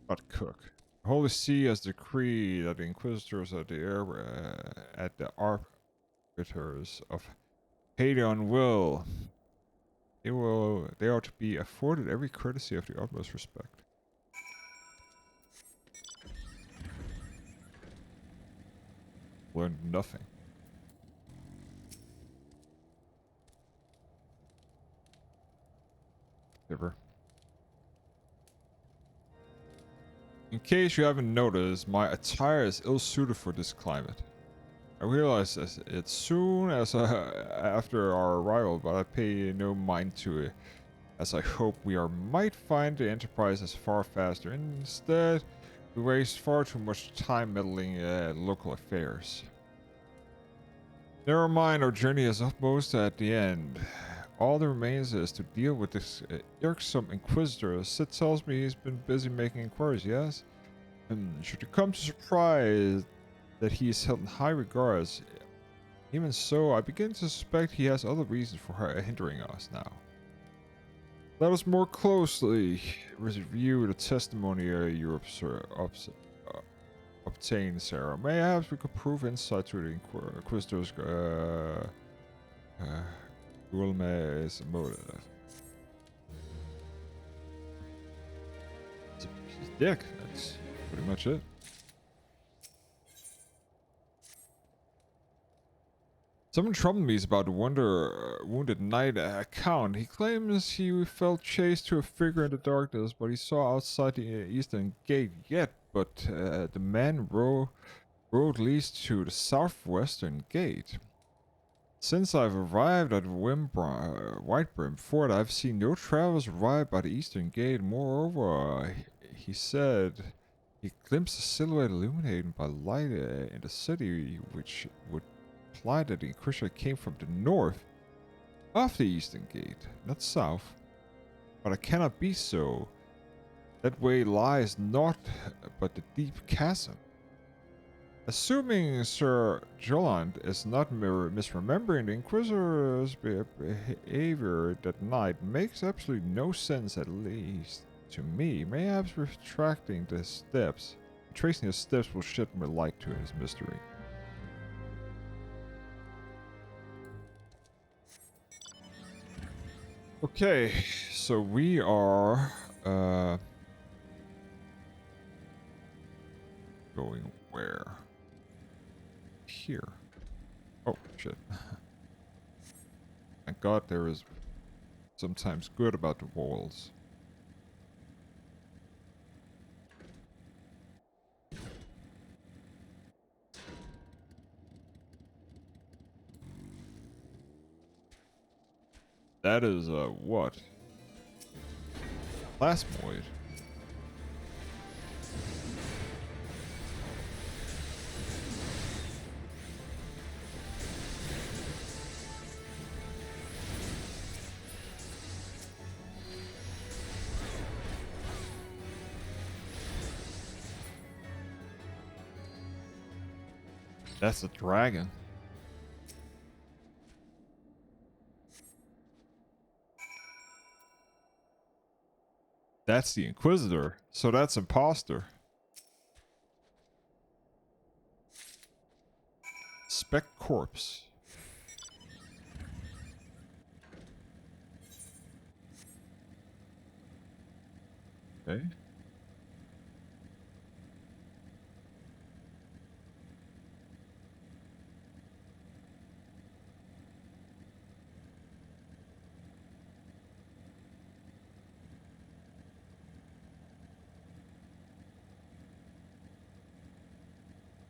But cook. The Holy See has decreed that the Inquisitors at the arbiters of Hadeon they are to be afforded every courtesy of the utmost respect. Learned nothing. Ever. In case you haven't noticed, my attire is ill-suited for this climate. I realized it soon as after our arrival, but I pay no mind to it, as I hope we might find the Enterprise as far faster. Instead, we waste far too much time meddling local affairs. Never mind, our journey is almost at the end. All that remains is to deal with this irksome Inquisitor. Sid tells me he's been busy making inquiries, yes? And should you come to surprise that he is held in high regards, even so, I begin to suspect he has other reasons for hindering us now. Let us more closely review the testimony you obtained, Sarah. Perhaps we could prove insight to the Inquisitor's Gulme's motive. It's a piece of dick. That's pretty much it. Someone troubled me about the Wounded Knight account. He claims he felt chased to a figure in the darkness, but he saw outside the eastern gate yet. But the man road leads to the southwestern gate. Since I've arrived at Whitebrim Fort, I've seen no travelers arrive by the eastern gate. Moreover, he said he glimpsed a silhouette illuminated by light in the city, which would imply that the Inquisitor came from the north of the eastern gate, not south. But it cannot be so. That way lies naught but the deep chasm. Assuming Sir Joland is not misremembering, the Inquisitor's behavior that night makes absolutely no sense, at least to me. Mayhaps retracting the steps, tracing his steps will shed more light to his mystery. Okay, so we are going where? Here. Oh shit. Thank God there is sometimes good about the walls. That is what? Plasmoid. That's a dragon. That's the Inquisitor. So that's imposter. Spec corpse. Okay.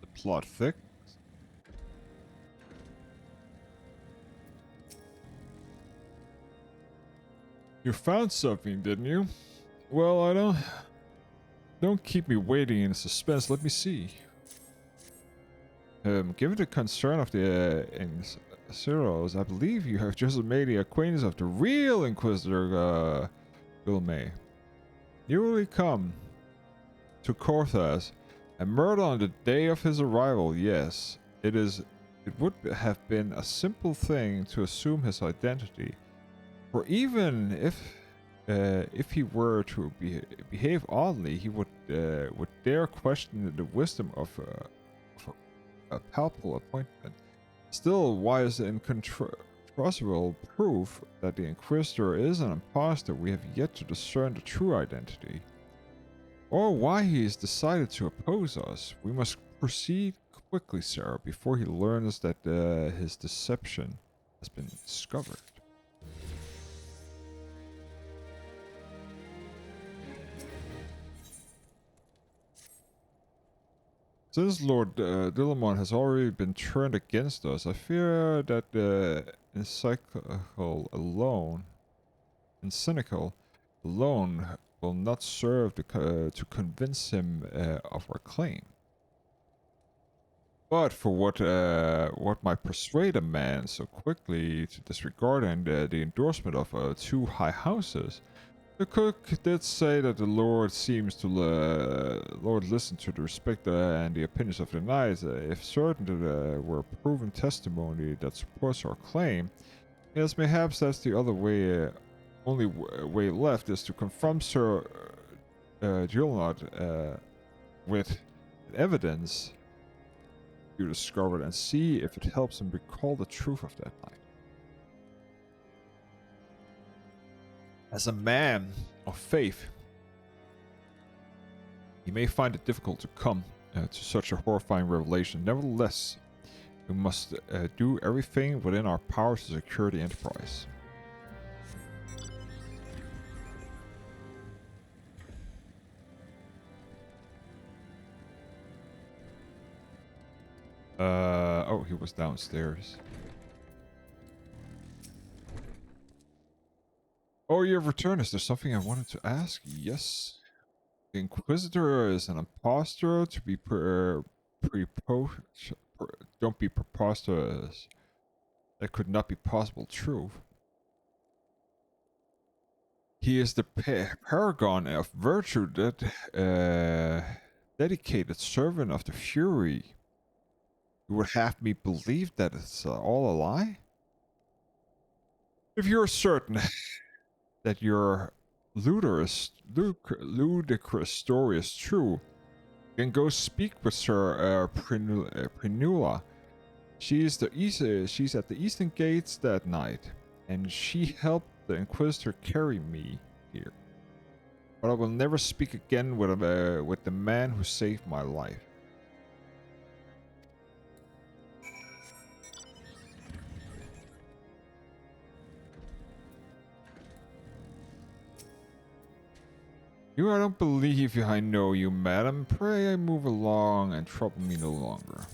The plot thick. You found something, didn't you? Well, I don't keep me waiting in suspense. Let me see. Given the concern of the Inquisitors, I believe you have just made the acquaintance of the real Inquisitor, Gulme. Newly come to Corthas, and murder on the day of his arrival. Yes, it would have been a simple thing to assume his identity. For even if he were to behave oddly, he would dare question the wisdom of a palpable appointment. Still, why is the incontrovertible proof that the Inquisitor is an impostor? We have yet to discern the true identity. Or why he has decided to oppose us. We must proceed quickly, Sarah, before he learns that his deception has been discovered. Since Lord Dillamon has already been turned against us, I fear that cynical alone will not serve to convince him of our claim. But for what might persuade a man so quickly to disregard the endorsement of two high houses, the cook did say that the Lord seems to listen to the respect and the opinions of the knights. If certain were proven testimony that supports our claim, yes, perhaps that's the other way. Only way left is to confront Sir Gilnod with evidence you discovered and see if it helps him recall the truth of that night. As a man of faith, he may find it difficult to come to such a horrifying revelation. Nevertheless, we must do everything within our power to secure the Enterprise. Oh, he was downstairs. Oh, you have returned. Is there something I wanted to ask? Yes. The Inquisitor is an impostor. To be don't be preposterous. That could not be possible. True. He is the paragon of virtue, that dedicated servant of the Fury. You would have me believe that it's all a lie? If you're certain that your ludicrous story is true, you can go speak with Sir Prenula. She's at the Eastern Gates that night, and she helped the Inquisitor carry me here. But I will never speak again with the man who saved my life. I don't believe I know you, madam. Pray I move along and trouble me no longer.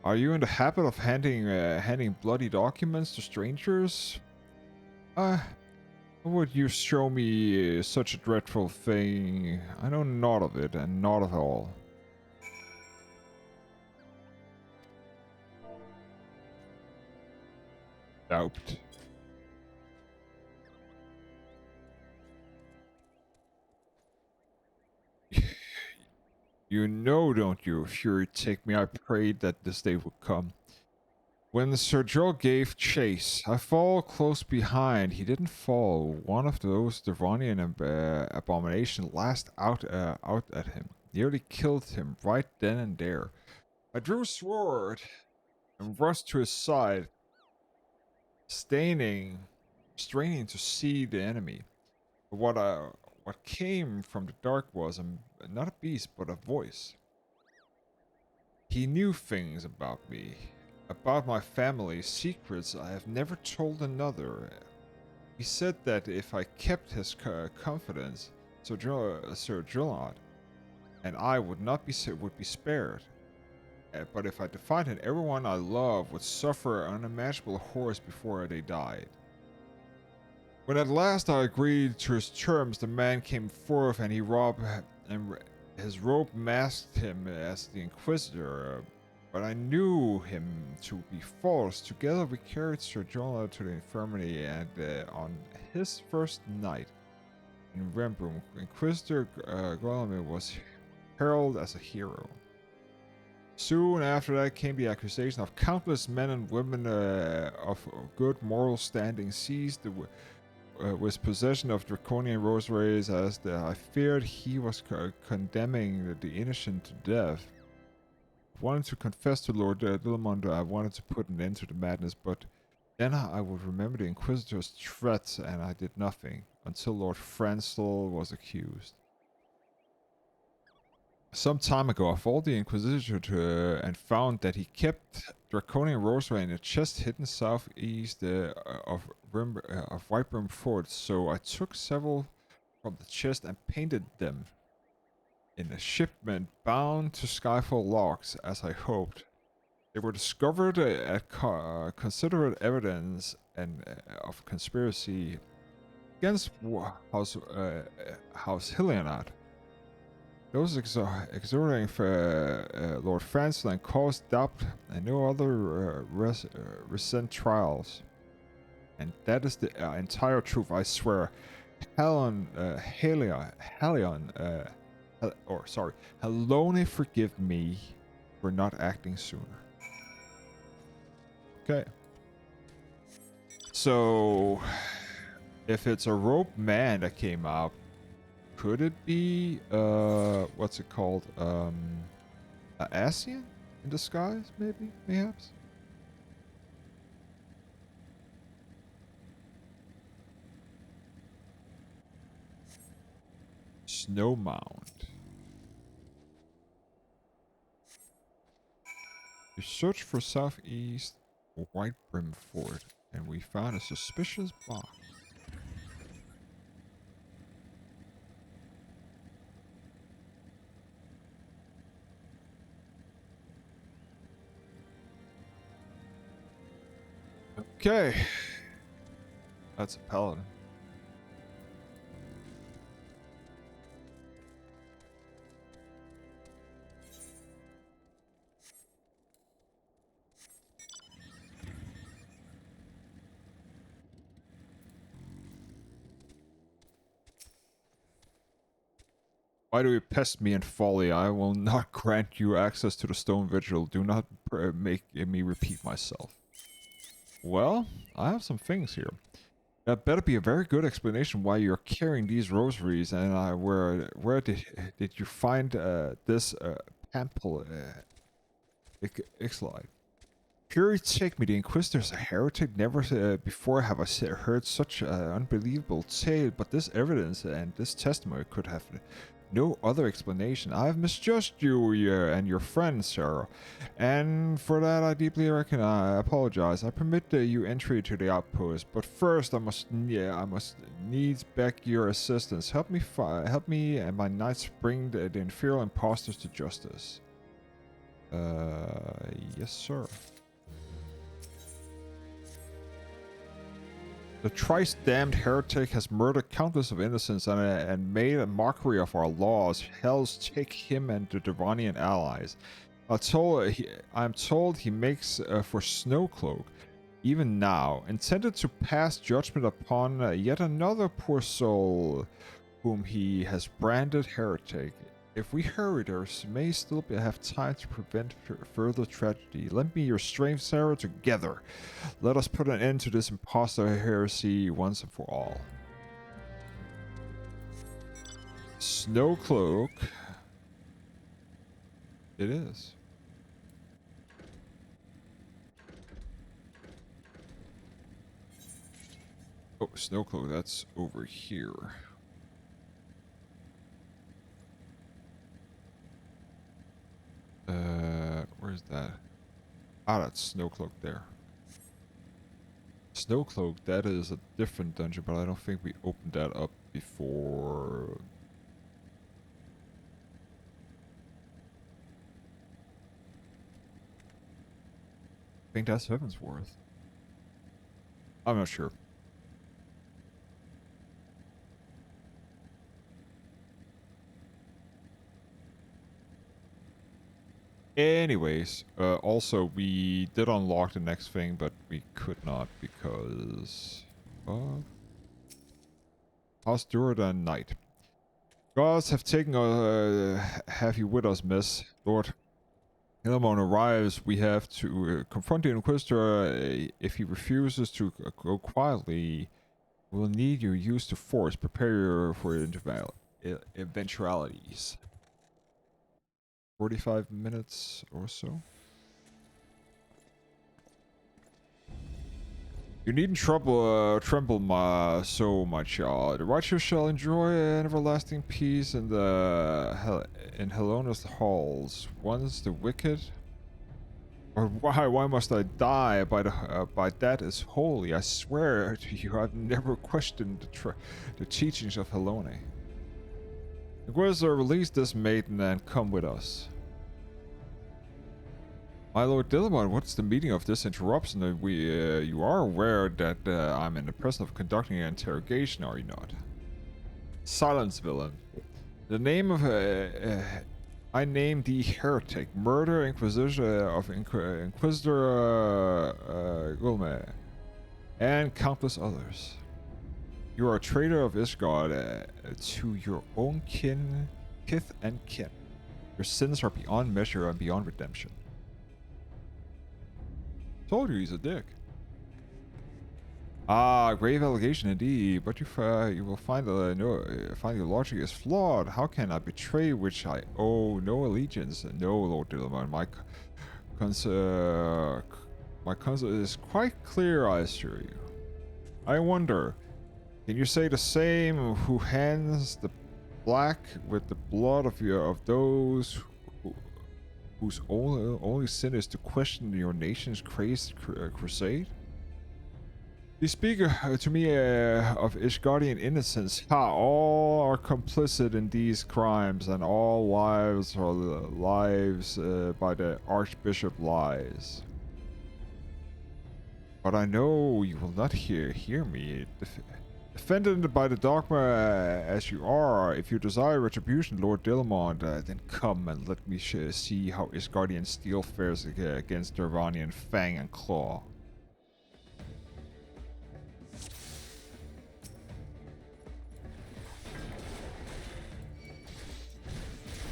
Are you in the habit of handing bloody documents to strangers? Would you show me such a dreadful thing? I know naught of it, and not at all. Doubt. You know, don't you, Fury, take me, I prayed that this day would come. When Sir Joel gave chase, I followed close behind. He didn't fall. One of those Devonian abomination lashed out at him. Nearly killed him right then and there. I drew a sword and rushed to his side, straining to see the enemy. But what came from the dark was not a beast, but a voice. He knew things about me, about my family's secrets I have never told another. He said that if I kept his confidence, Sir Gillard and I would be spared. But if I defied him, everyone I love would suffer unimaginable horrors before they died. When at last I agreed to his terms, the man came forth and his robe masked him as the Inquisitor. But I knew him to be false. Together we carried Sir Jonah to the infirmary, and on his first night in Rembrandt, Inquisitor Gorlamir was heralded as a hero. Soon after that came the accusation of countless men and women of good moral standing seized with possession of draconian rosaries, as I feared he was condemning the innocent to death. I wanted to confess to Lord Dillamond. I wanted to put an end to the madness, but then I would remember the Inquisitor's threats, and I did nothing until Lord Fransel was accused. Some time ago, I followed the Inquisitor and found that he kept draconian rosary in a chest hidden southeast of Whitebrim Fort. So I took several from the chest and painted them in a shipment bound to Skyfall locks, as I hoped. They were discovered at considerate evidence of conspiracy against House Hillianat. Those exhorting for Lord Fransel and caused doubt and no other recent trials. And that is the entire truth, I swear. Helone, forgive me for not acting sooner. Okay. So, if it's a rope man that came out, could it be, what's it called? Asian in disguise, maybe? Perhaps? Snow Mound. We searched for southeast White Brim Fort, and we found a suspicious box. Okay. That's a paladin. Why do you pest me in folly? I will not grant you access to the stone vigil. Do not make me repeat myself. Well, I have some things here. That better be a very good explanation why you're carrying these rosaries. And where did you find this pamphlet? Ixlide. Purely take me, the Inquisitor's a heretic. Never before have I heard such an unbelievable tale, but this evidence and this testimony could have no other explanation. I have misjudged you and your friend, Sarah, and for that I deeply apologize. I permit you entry to the outpost, but first I must needs beg your assistance. Help me and my knights bring the inferior imposters to justice. Yes, sir. The thrice-damned heretic has murdered countless of innocents and made a mockery of our laws. Hells take him and the Devonian allies. I'm told he makes for Snowcloak, even now, intended to pass judgment upon yet another poor soul whom he has branded heretic. If we hurry, there may still have time to prevent further tragedy. Lend me your strength, Sarah, together. Let us put an end to this impostor heresy once and for all. Snowcloak. It is. Oh, Snowcloak, that's over here. Where's that? Ah, that's Snowcloak there. Snowcloak, that is a different dungeon, but I don't think we opened that up before. I think that's Heavensworth. I'm not sure. Anyways, also we did unlock the next thing, but we could not because of Osdurdan Knight. Gods have taken have you with us, miss. Lord Ilmon arrives, we have to confront the Inquisitor. If he refuses to go quietly, we'll need your use to force. Prepare for eventualities. 45 minutes or so. You needn't tremble so much, y'all. The righteous shall enjoy an everlasting peace in Helona's halls. Once the wicked, or why must I die? By that is holy. I swear to you, I've never questioned the teachings of Helone. Inquisitor, release this maiden and come with us. My Lord Dillimon, what's the meaning of this interruption? You are aware that I'm in the process of conducting an interrogation, are you not? Silence, villain. The name of I name the heretic, murder, Inquisitor of Inquisitor Gulme, and countless others. You are a traitor of Ishgard to your own kith and kin. Your sins are beyond measure and beyond redemption. Told you he's a dick. Ah, grave allegation indeed, but you will find find your logic is flawed. How can I betray which I owe no allegiance? No, Lord Dillimon, my conscience is quite clear, I assure you. I wonder, can you say the same? Who hands the black with the blood of those who, whose only sin is to question your nation's crusade? You speak to me of Ishgardian innocence. Ha! All are complicit in these crimes, and all lives are lives by the Archbishop lies. But I know you will not hear me. Offended by the dogma as you are, if you desire retribution, Lord Dilmond, then come and let me see how Ishgardian steel fares against Dervanian fang and claw.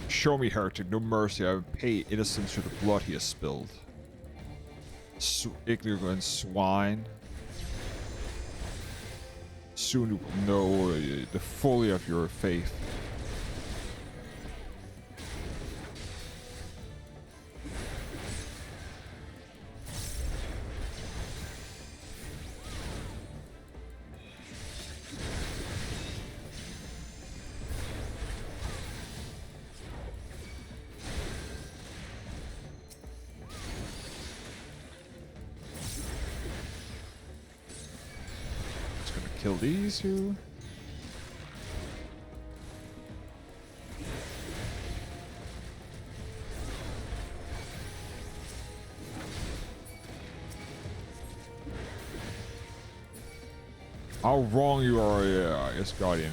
Show me, heretic, no mercy. I will pay innocence for the blood he has spilled. Ignorant swine. Soon you will know the folly of your faith. Kill these two. How wrong you are, yes, Guardian.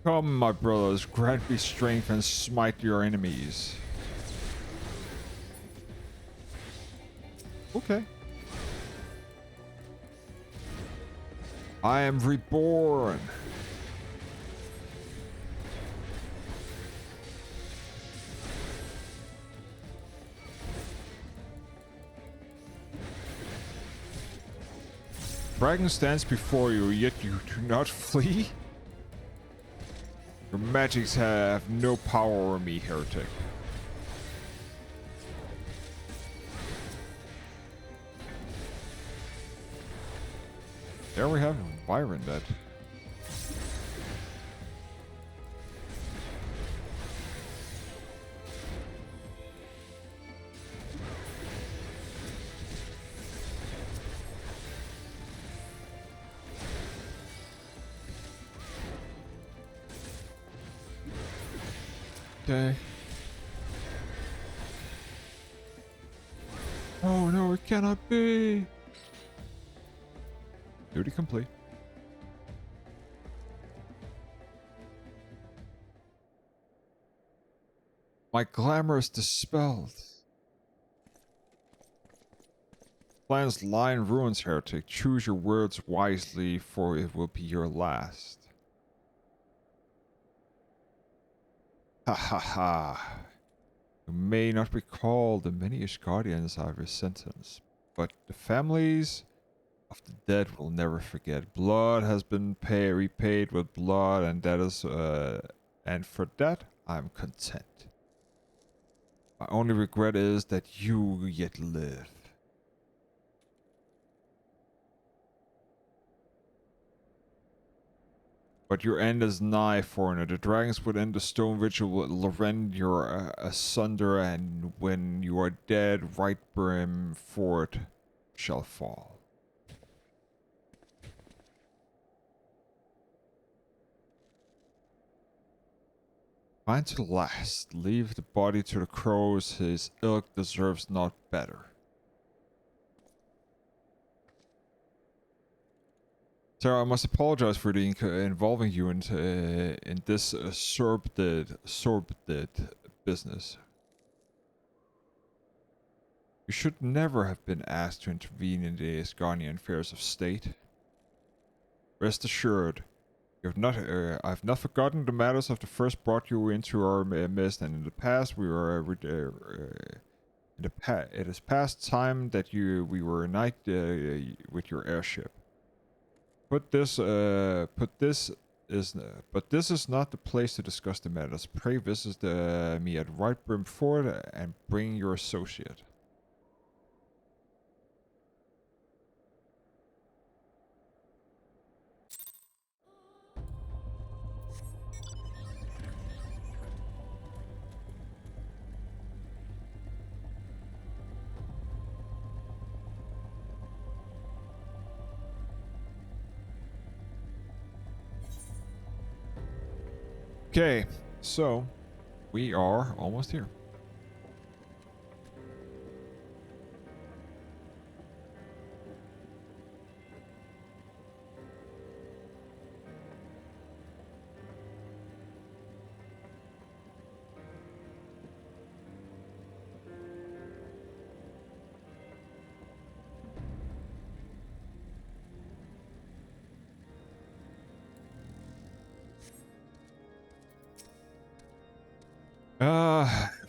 Come, my brothers, grant me strength and smite your enemies. Okay. I am reborn. Dragon stands before you, yet you do not flee? Your magics have no power over me, heretic. There we have Byron dead. Okay. Oh no, it cannot be. Duty complete. My glamour is dispelled. Plans lie in ruins, heretic. Choose your words wisely, for it will be your last. Ha ha ha. You may not recall the many Ishgardians I've sentenced, but the families of the dead will never forget. Blood has been repaid with blood, and that is, and for that I'm content. My only regret is that you yet live. But your end is nigh, foreigner. The dragons would end the stone ritual will rend your asunder, and when you are dead, right brim fort shall fall. Find to the last. Leave the body to the crows. His ilk deserves not better. Sarah, I must apologize for the involving you in this sordid business. You should never have been asked to intervene in the Asgardian affairs of state. Rest assured, I've not forgotten the matters of the first brought you into our midst, and in the past we were it is past time that we were united with your airship. But this is not the place to discuss the matters. Pray visit me at Right Brim Fort and bring your associate. Okay, so we are almost here.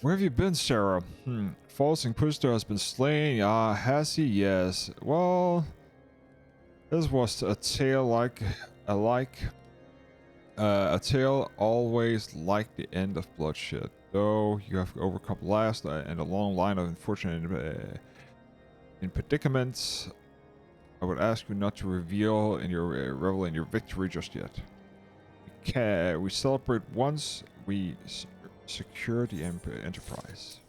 Where have you been, Sarah? False Inquisitor has been slain. Has he? Yes. Well, this was a tale a tale always like the end of bloodshed. Though you have overcome last and a long line of unfortunate in predicaments, I would ask you not to revel in your victory just yet. We celebrate once we secure the enterprise.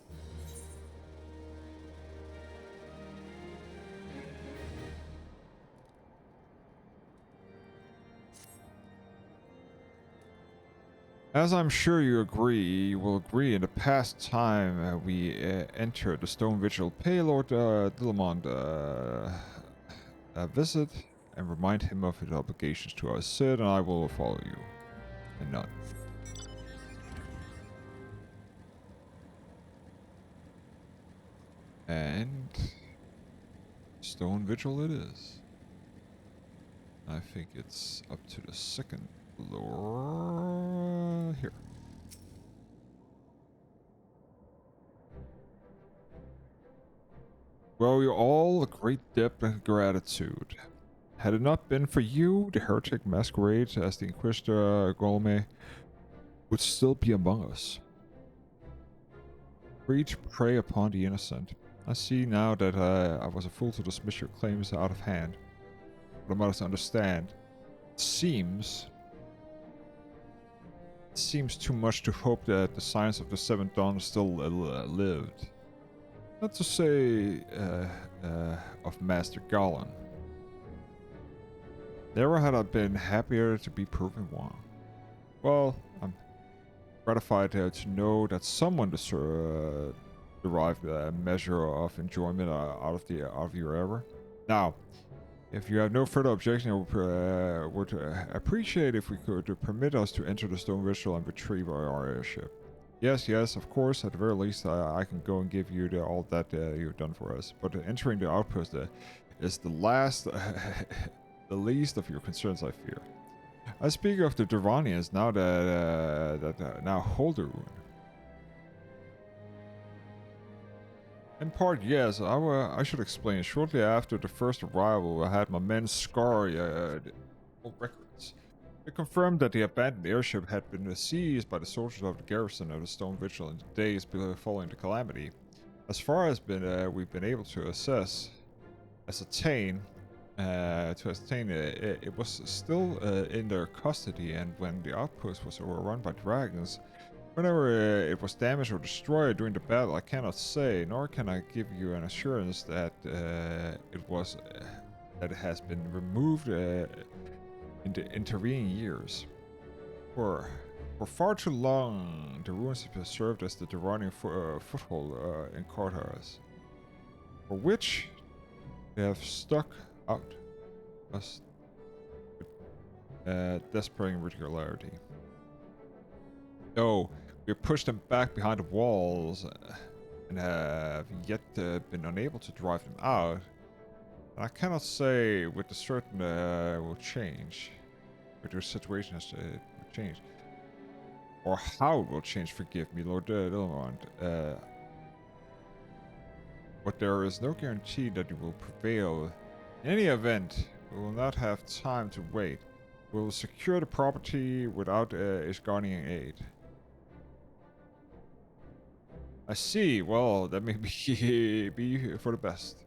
As I'm sure you will agree, in the past time we entered the Stone Vigil, pay Lord Dillamond a visit and remind him of his obligations to us. Sid and I will follow you. And none. And Stone Vigil it is. I think it's up to the second floor here. Well, you're all a great debt of gratitude. Had it not been for you, the heretic masquerade as the Inquisitor Golme would still be among us. Free to prey upon the innocent. I see now that I was a fool to dismiss your claims out of hand. But I must understand. It seems too much to hope that the signs of the Seventh Dawn still lived. Not to say of Master Galen. Never had I been happier to be proven wrong. Well, I'm gratified to know that someone derived a measure of enjoyment out of your error. Now, if you have no further objection, I would appreciate if we could permit us to enter the Stone Ritual and retrieve our airship. Yes, of course. At the very least, I can go and give you all that you've done for us. But entering the outpost is the last, the least of your concerns, I fear. I speak of the Durranians now that now hold the ruin. In part, yes. I should explain. Shortly after the first arrival, I had my men scour the old records. They confirmed that the abandoned airship had been seized by the soldiers of the garrison of the Stone Vigil in the days following the calamity. As far as we've been able to ascertain, it was still in their custody, and when the outpost was overrun by dragons, whenever it was damaged or destroyed during the battle, I cannot say, nor can I give you an assurance that that it has been removed in the intervening years. For far too long, the ruins have served as the Durrani foothold in Carthage, for which they have stuck out us desperate regularity. Though we have pushed them back behind the walls and have yet been unable to drive them out, and I cannot say with the certain will change, with your situation has changed, or how it will change. Forgive me, Lord Dilmond. But there is no guarantee that it will prevail. In any event, we will not have time to wait. We will secure the property without Ishgardian aid. I see. Well, that may be for the best.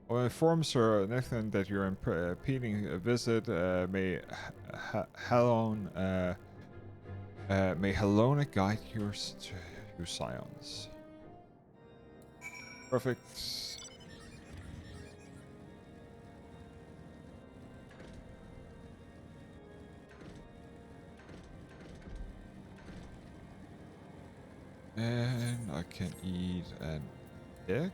I'll inform Sir Nathan that you're impeding a visit. May Helona guide yours to silence. Perfect. And I can eat an egg.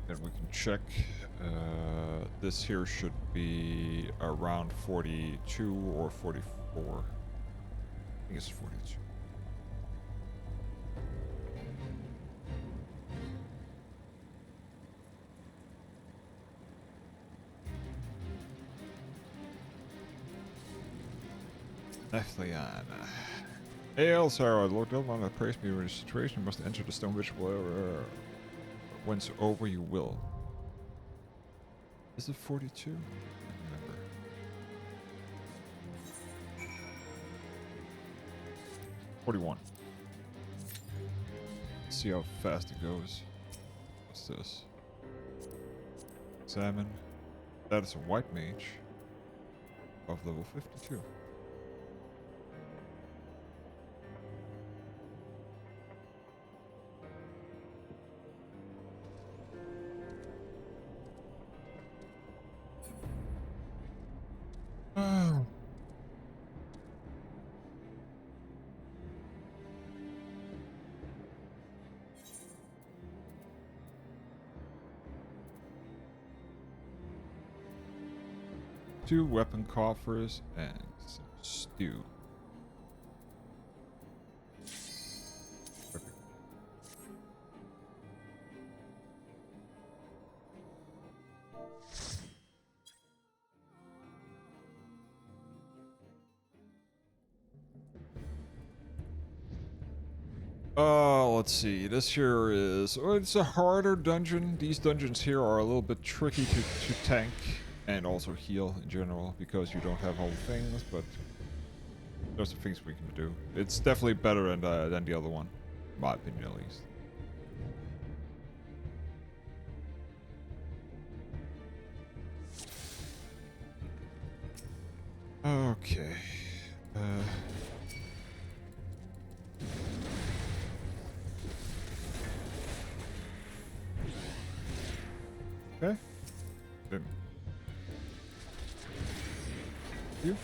And we can check. This here should be around 42 or 44. I think it's 42. Neflian. Hail, Sarah. Lord Elvan praised me with the situation. You must enter the stone ritual. Once over, you will. Is it 42? I don't remember. $41. Let's see how fast it goes. What's this? Examine. That is a white mage of level 52. Two weapon coffers and some stew. Perfect. Let's see. This here is... Oh, it's a harder dungeon. These dungeons here are a little bit tricky to tank. And also heal in general, because you don't have all the things, but there's some things we can do. It's definitely better than the other one, in my opinion at least. Okay. Okay. Then. You.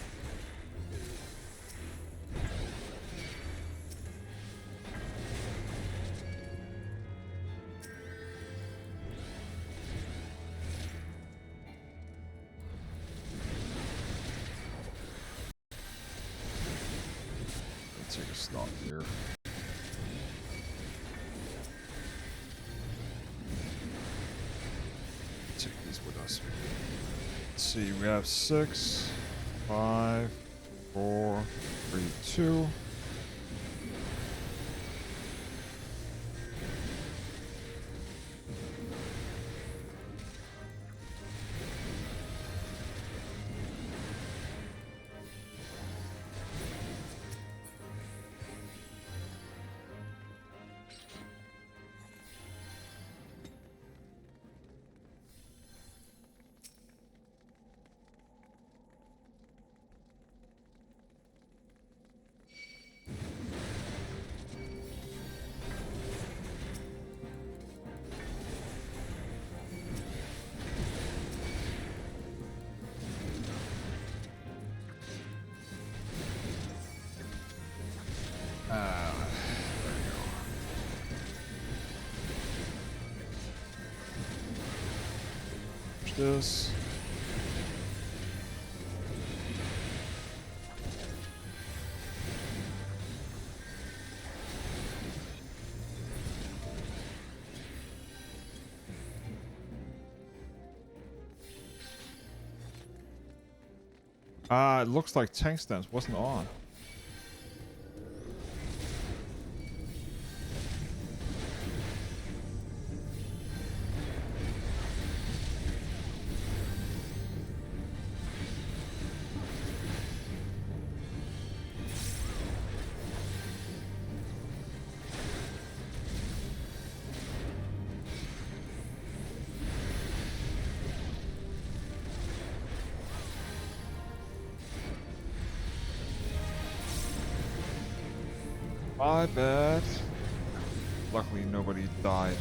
Let's take a stop here. Take these with us. Let's see, we have 6, 5, 4, 3, 2. This. It looks like tank stance wasn't on. My bad. Luckily nobody died.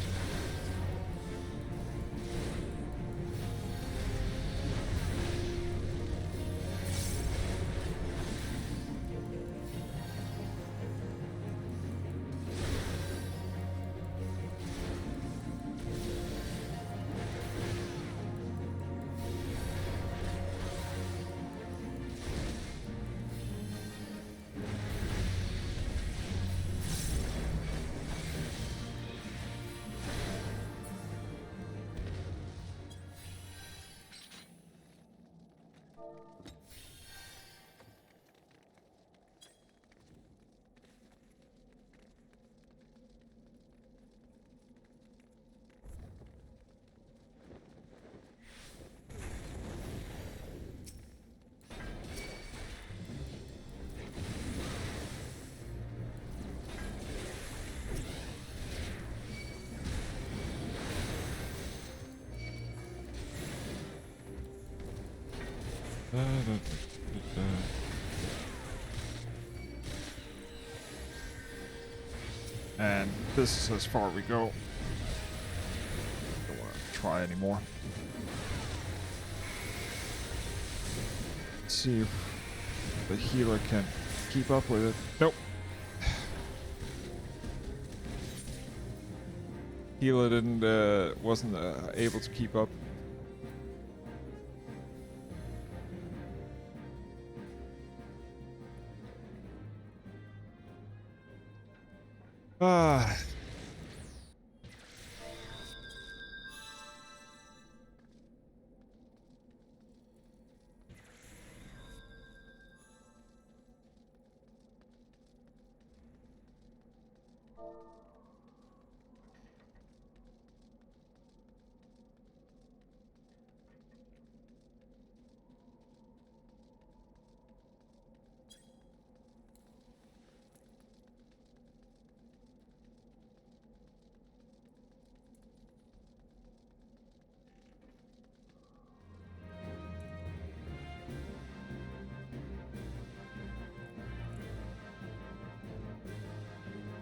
And this is as far we go. Don't want to try anymore. Let's see if the healer can keep up with it. Nope. Healer wasn't able to keep up. Ah.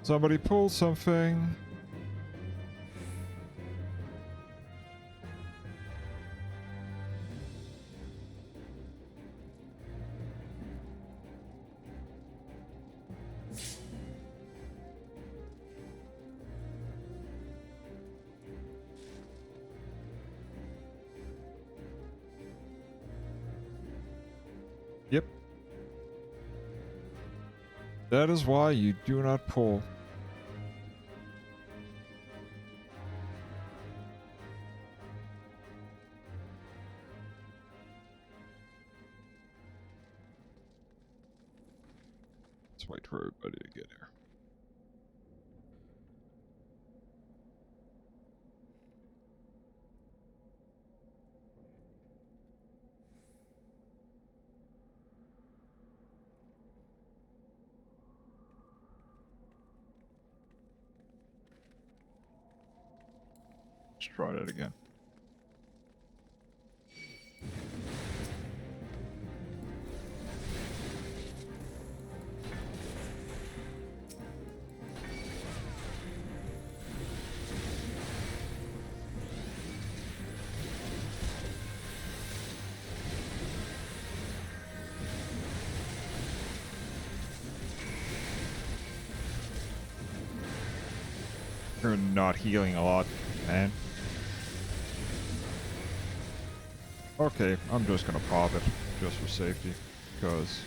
Somebody pull something. Yep. That is why you do not pull. Let's wait for everybody to get here. Let's try that again. You're not healing a lot, man. Okay, I'm just gonna pop it, just for safety, because...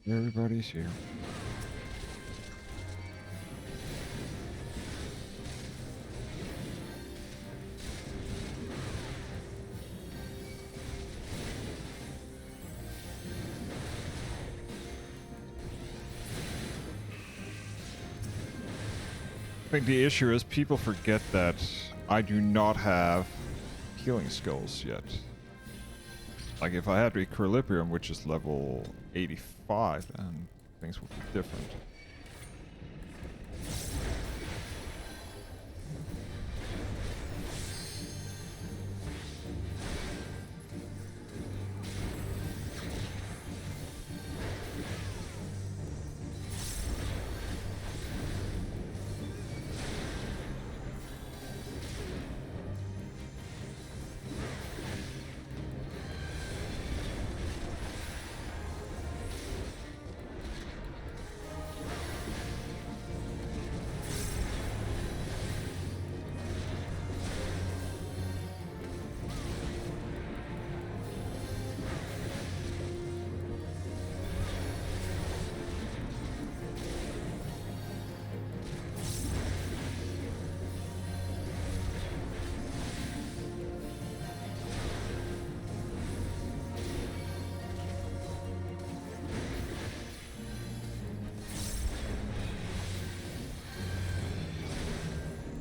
Everybody's here. I think the issue is people forget that I do not have healing skills yet. Like if I had the Equilibrium, which is level 85, then things would be different.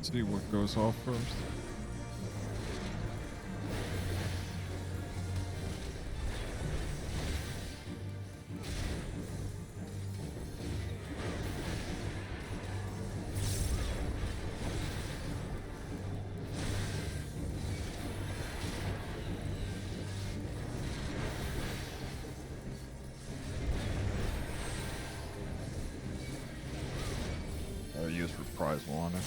See what goes off first. Use reprisal on it.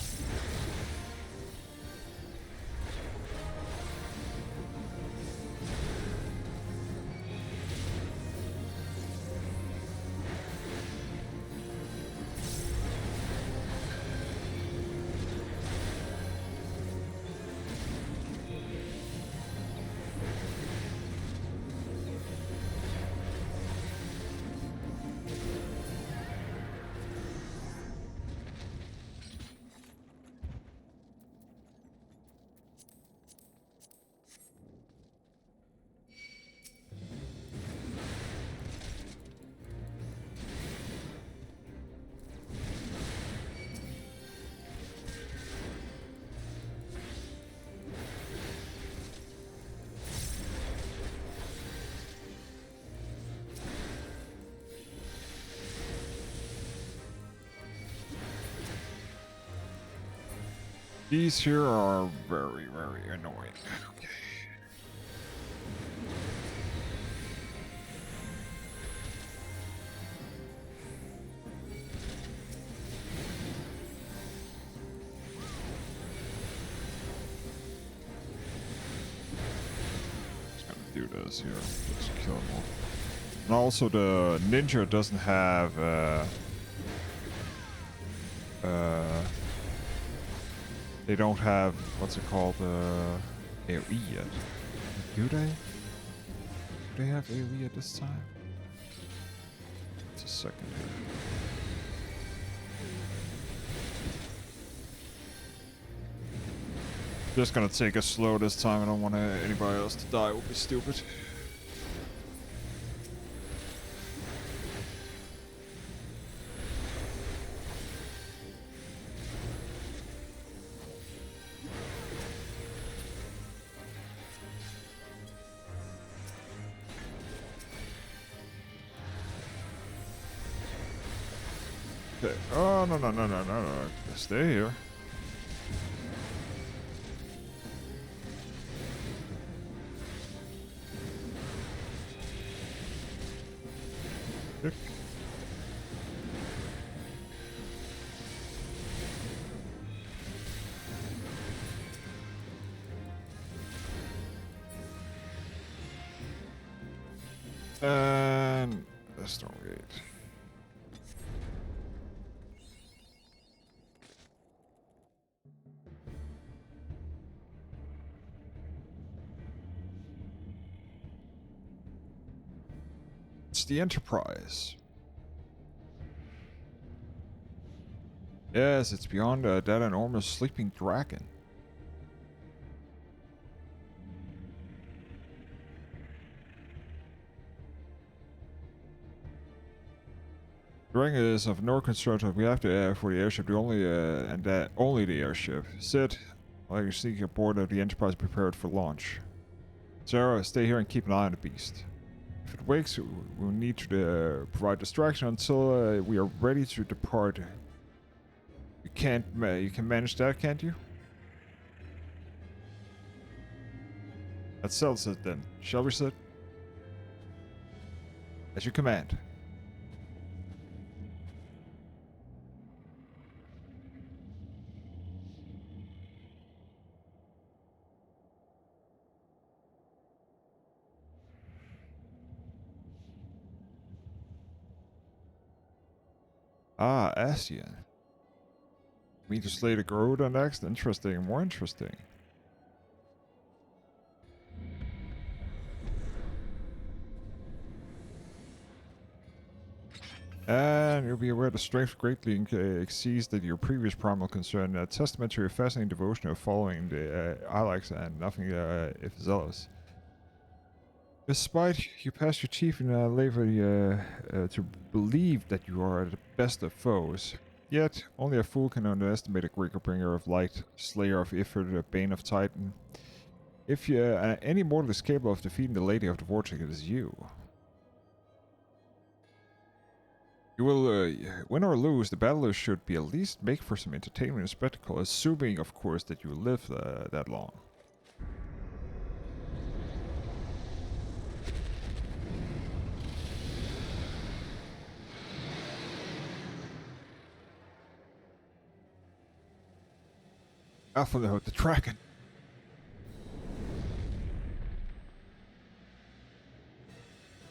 These here are very, very annoying. Okay. Just gonna do this here. Just kill them all. And also the ninja doesn't have they don't have, what's it called, AoE yet. Do they? Do they have AoE at this time? Just a second here. Just gonna take it slow this time. I don't want anybody else to die. It would be stupid. Okay. Oh, no. Stay here. Tick. And let's don't wait. It's the Enterprise. Yes, it's beyond that enormous sleeping dragon. Dragon is of no concern that we have to air for the airship, the only and that only the airship. Sid, while you're sneaking aboard of the Enterprise prepared for launch. Sarah, stay here and keep an eye on the beast. If it wakes, we'll need to provide distraction until we are ready to depart. You can manage that, can't you? That settles it then. Shall we, Sid? As you command. Ah, Asian. Me to slay the Garuda next? Interesting, more interesting. And you'll be aware the strength greatly exceeds that your previous primal concern. A testament to your fascinating devotion of following the Alex and nothing if zealous. Despite you passed your chief in labor to believe that you are the best of foes, Yet, only a fool can underestimate a Greek bringer of light, slayer of Ifrit, a bane of Titan. If you, any mortal is capable of defeating the Lady of the Vortex, it is you. You will, win or lose, the battlers should be at least make for some entertainment and spectacle, assuming, of course, that you live that long. Alpha the Dragon.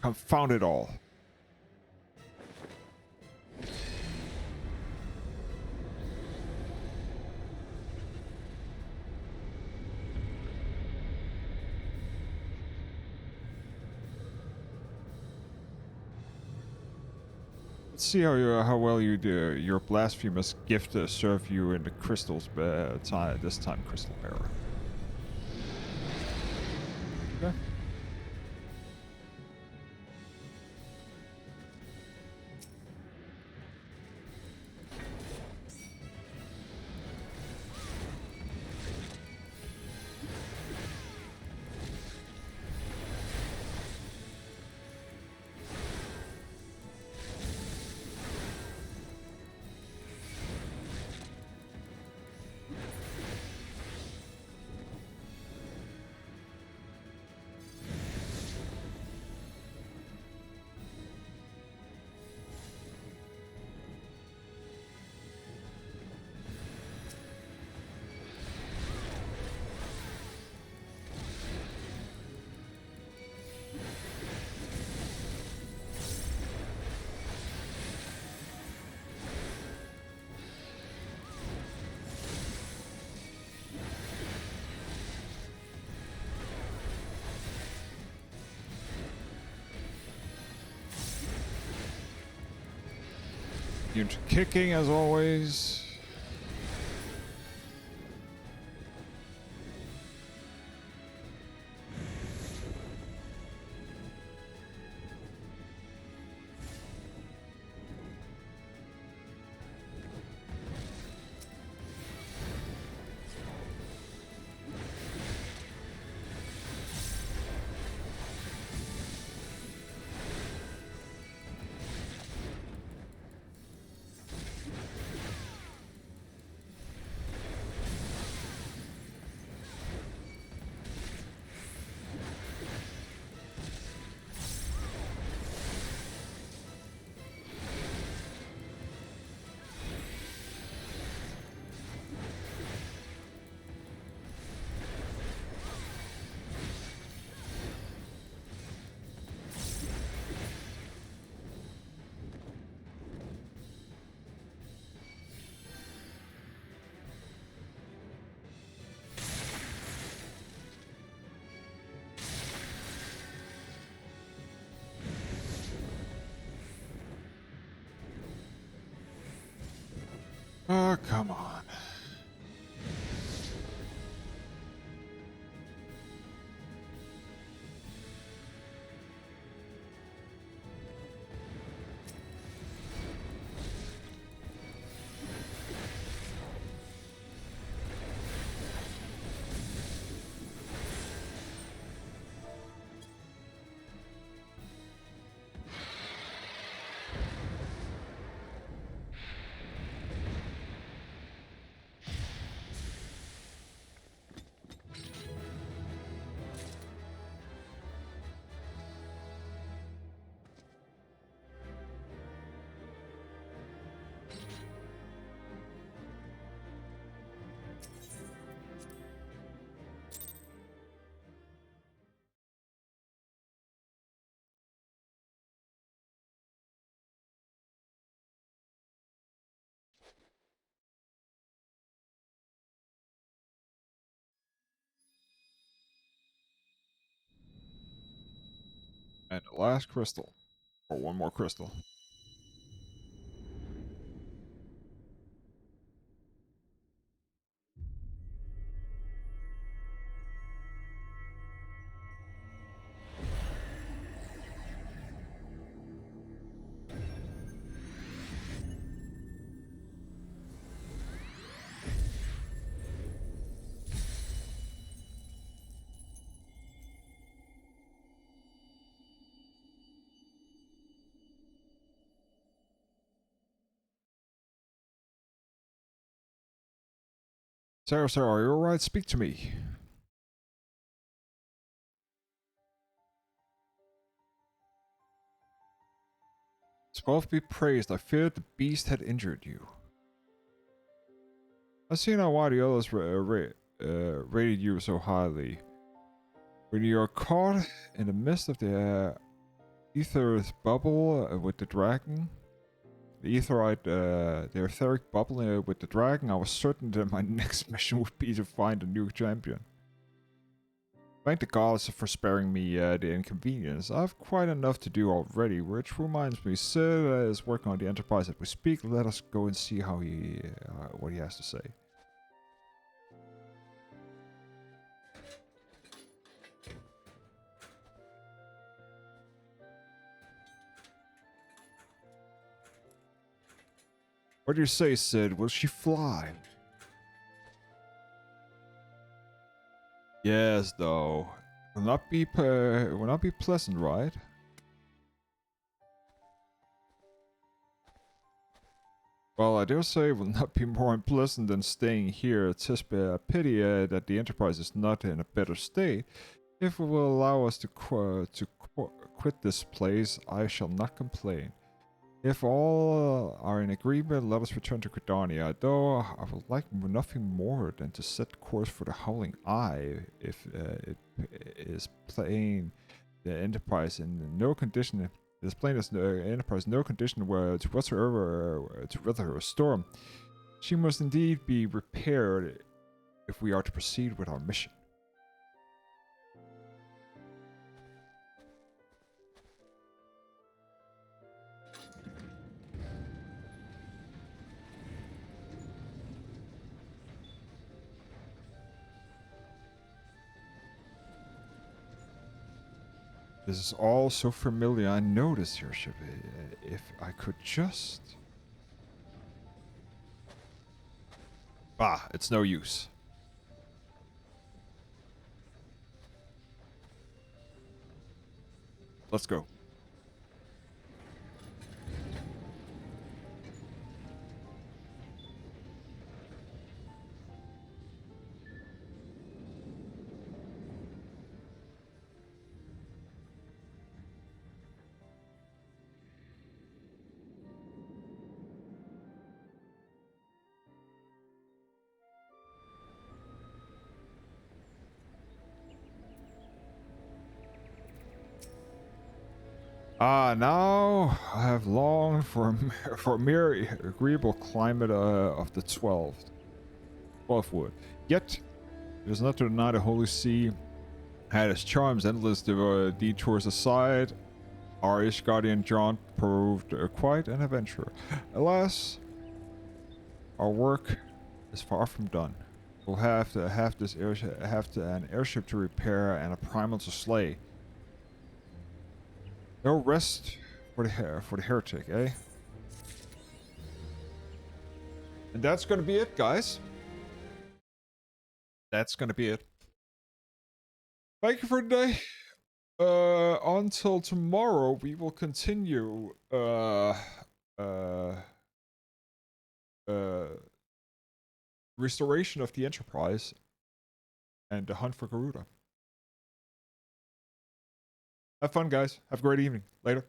Confound it all. Let's see how well you do. Your blasphemous gift serve you in the crystals this time, Crystal Bearer. Okay. Into kicking as always. Oh, come on. And the last crystal. Or one more crystal. Sarah, are you alright? Speak to me. Both be praised. I feared the beast had injured you. I see now why the others rated you so highly. When you are caught in the midst of the etheric bubble with the dragon, the etheric bubble with the dragon, I was certain that my next mission would be to find a new champion. Thank the gods for sparing me the inconvenience. I have quite enough to do already, which reminds me, Sid is working on the Enterprise as we speak. Let us go and see how what he has to say. What do you say, Sid? Will she fly? Yes, though. Will not be pleasant, right? Well, I dare say it will not be more unpleasant than staying here. It's just a pity that the Enterprise is not in a better state. If it will allow us to quit this place, I shall not complain. If all are in agreement, let us return to Credania, though I would like nothing more than to set course for the Howling Eye, if it is plain the Enterprise in no condition. It is plain as the Enterprise in no condition to whatsoever to weather a storm. She must indeed be repaired if we are to proceed with our mission. This is all so familiar. I noticed your ship. If I could just... Bah, it's no use. Let's go. Now I have longed for a mere agreeable climate of the 12th wood. Yet, it is not to deny the Holy See had its charms. Endless detours aside, our Ishgardian jaunt proved quite an adventure. Alas, our work is far from done. We'll have an airship to repair and a primal to slay. No rest for the heretic, eh? And that's gonna be it, guys. That's gonna be it. Thank you for the day. Until tomorrow, we will continue restoration of the Enterprise and the hunt for Garuda. Have fun, guys. Have a great evening. Later.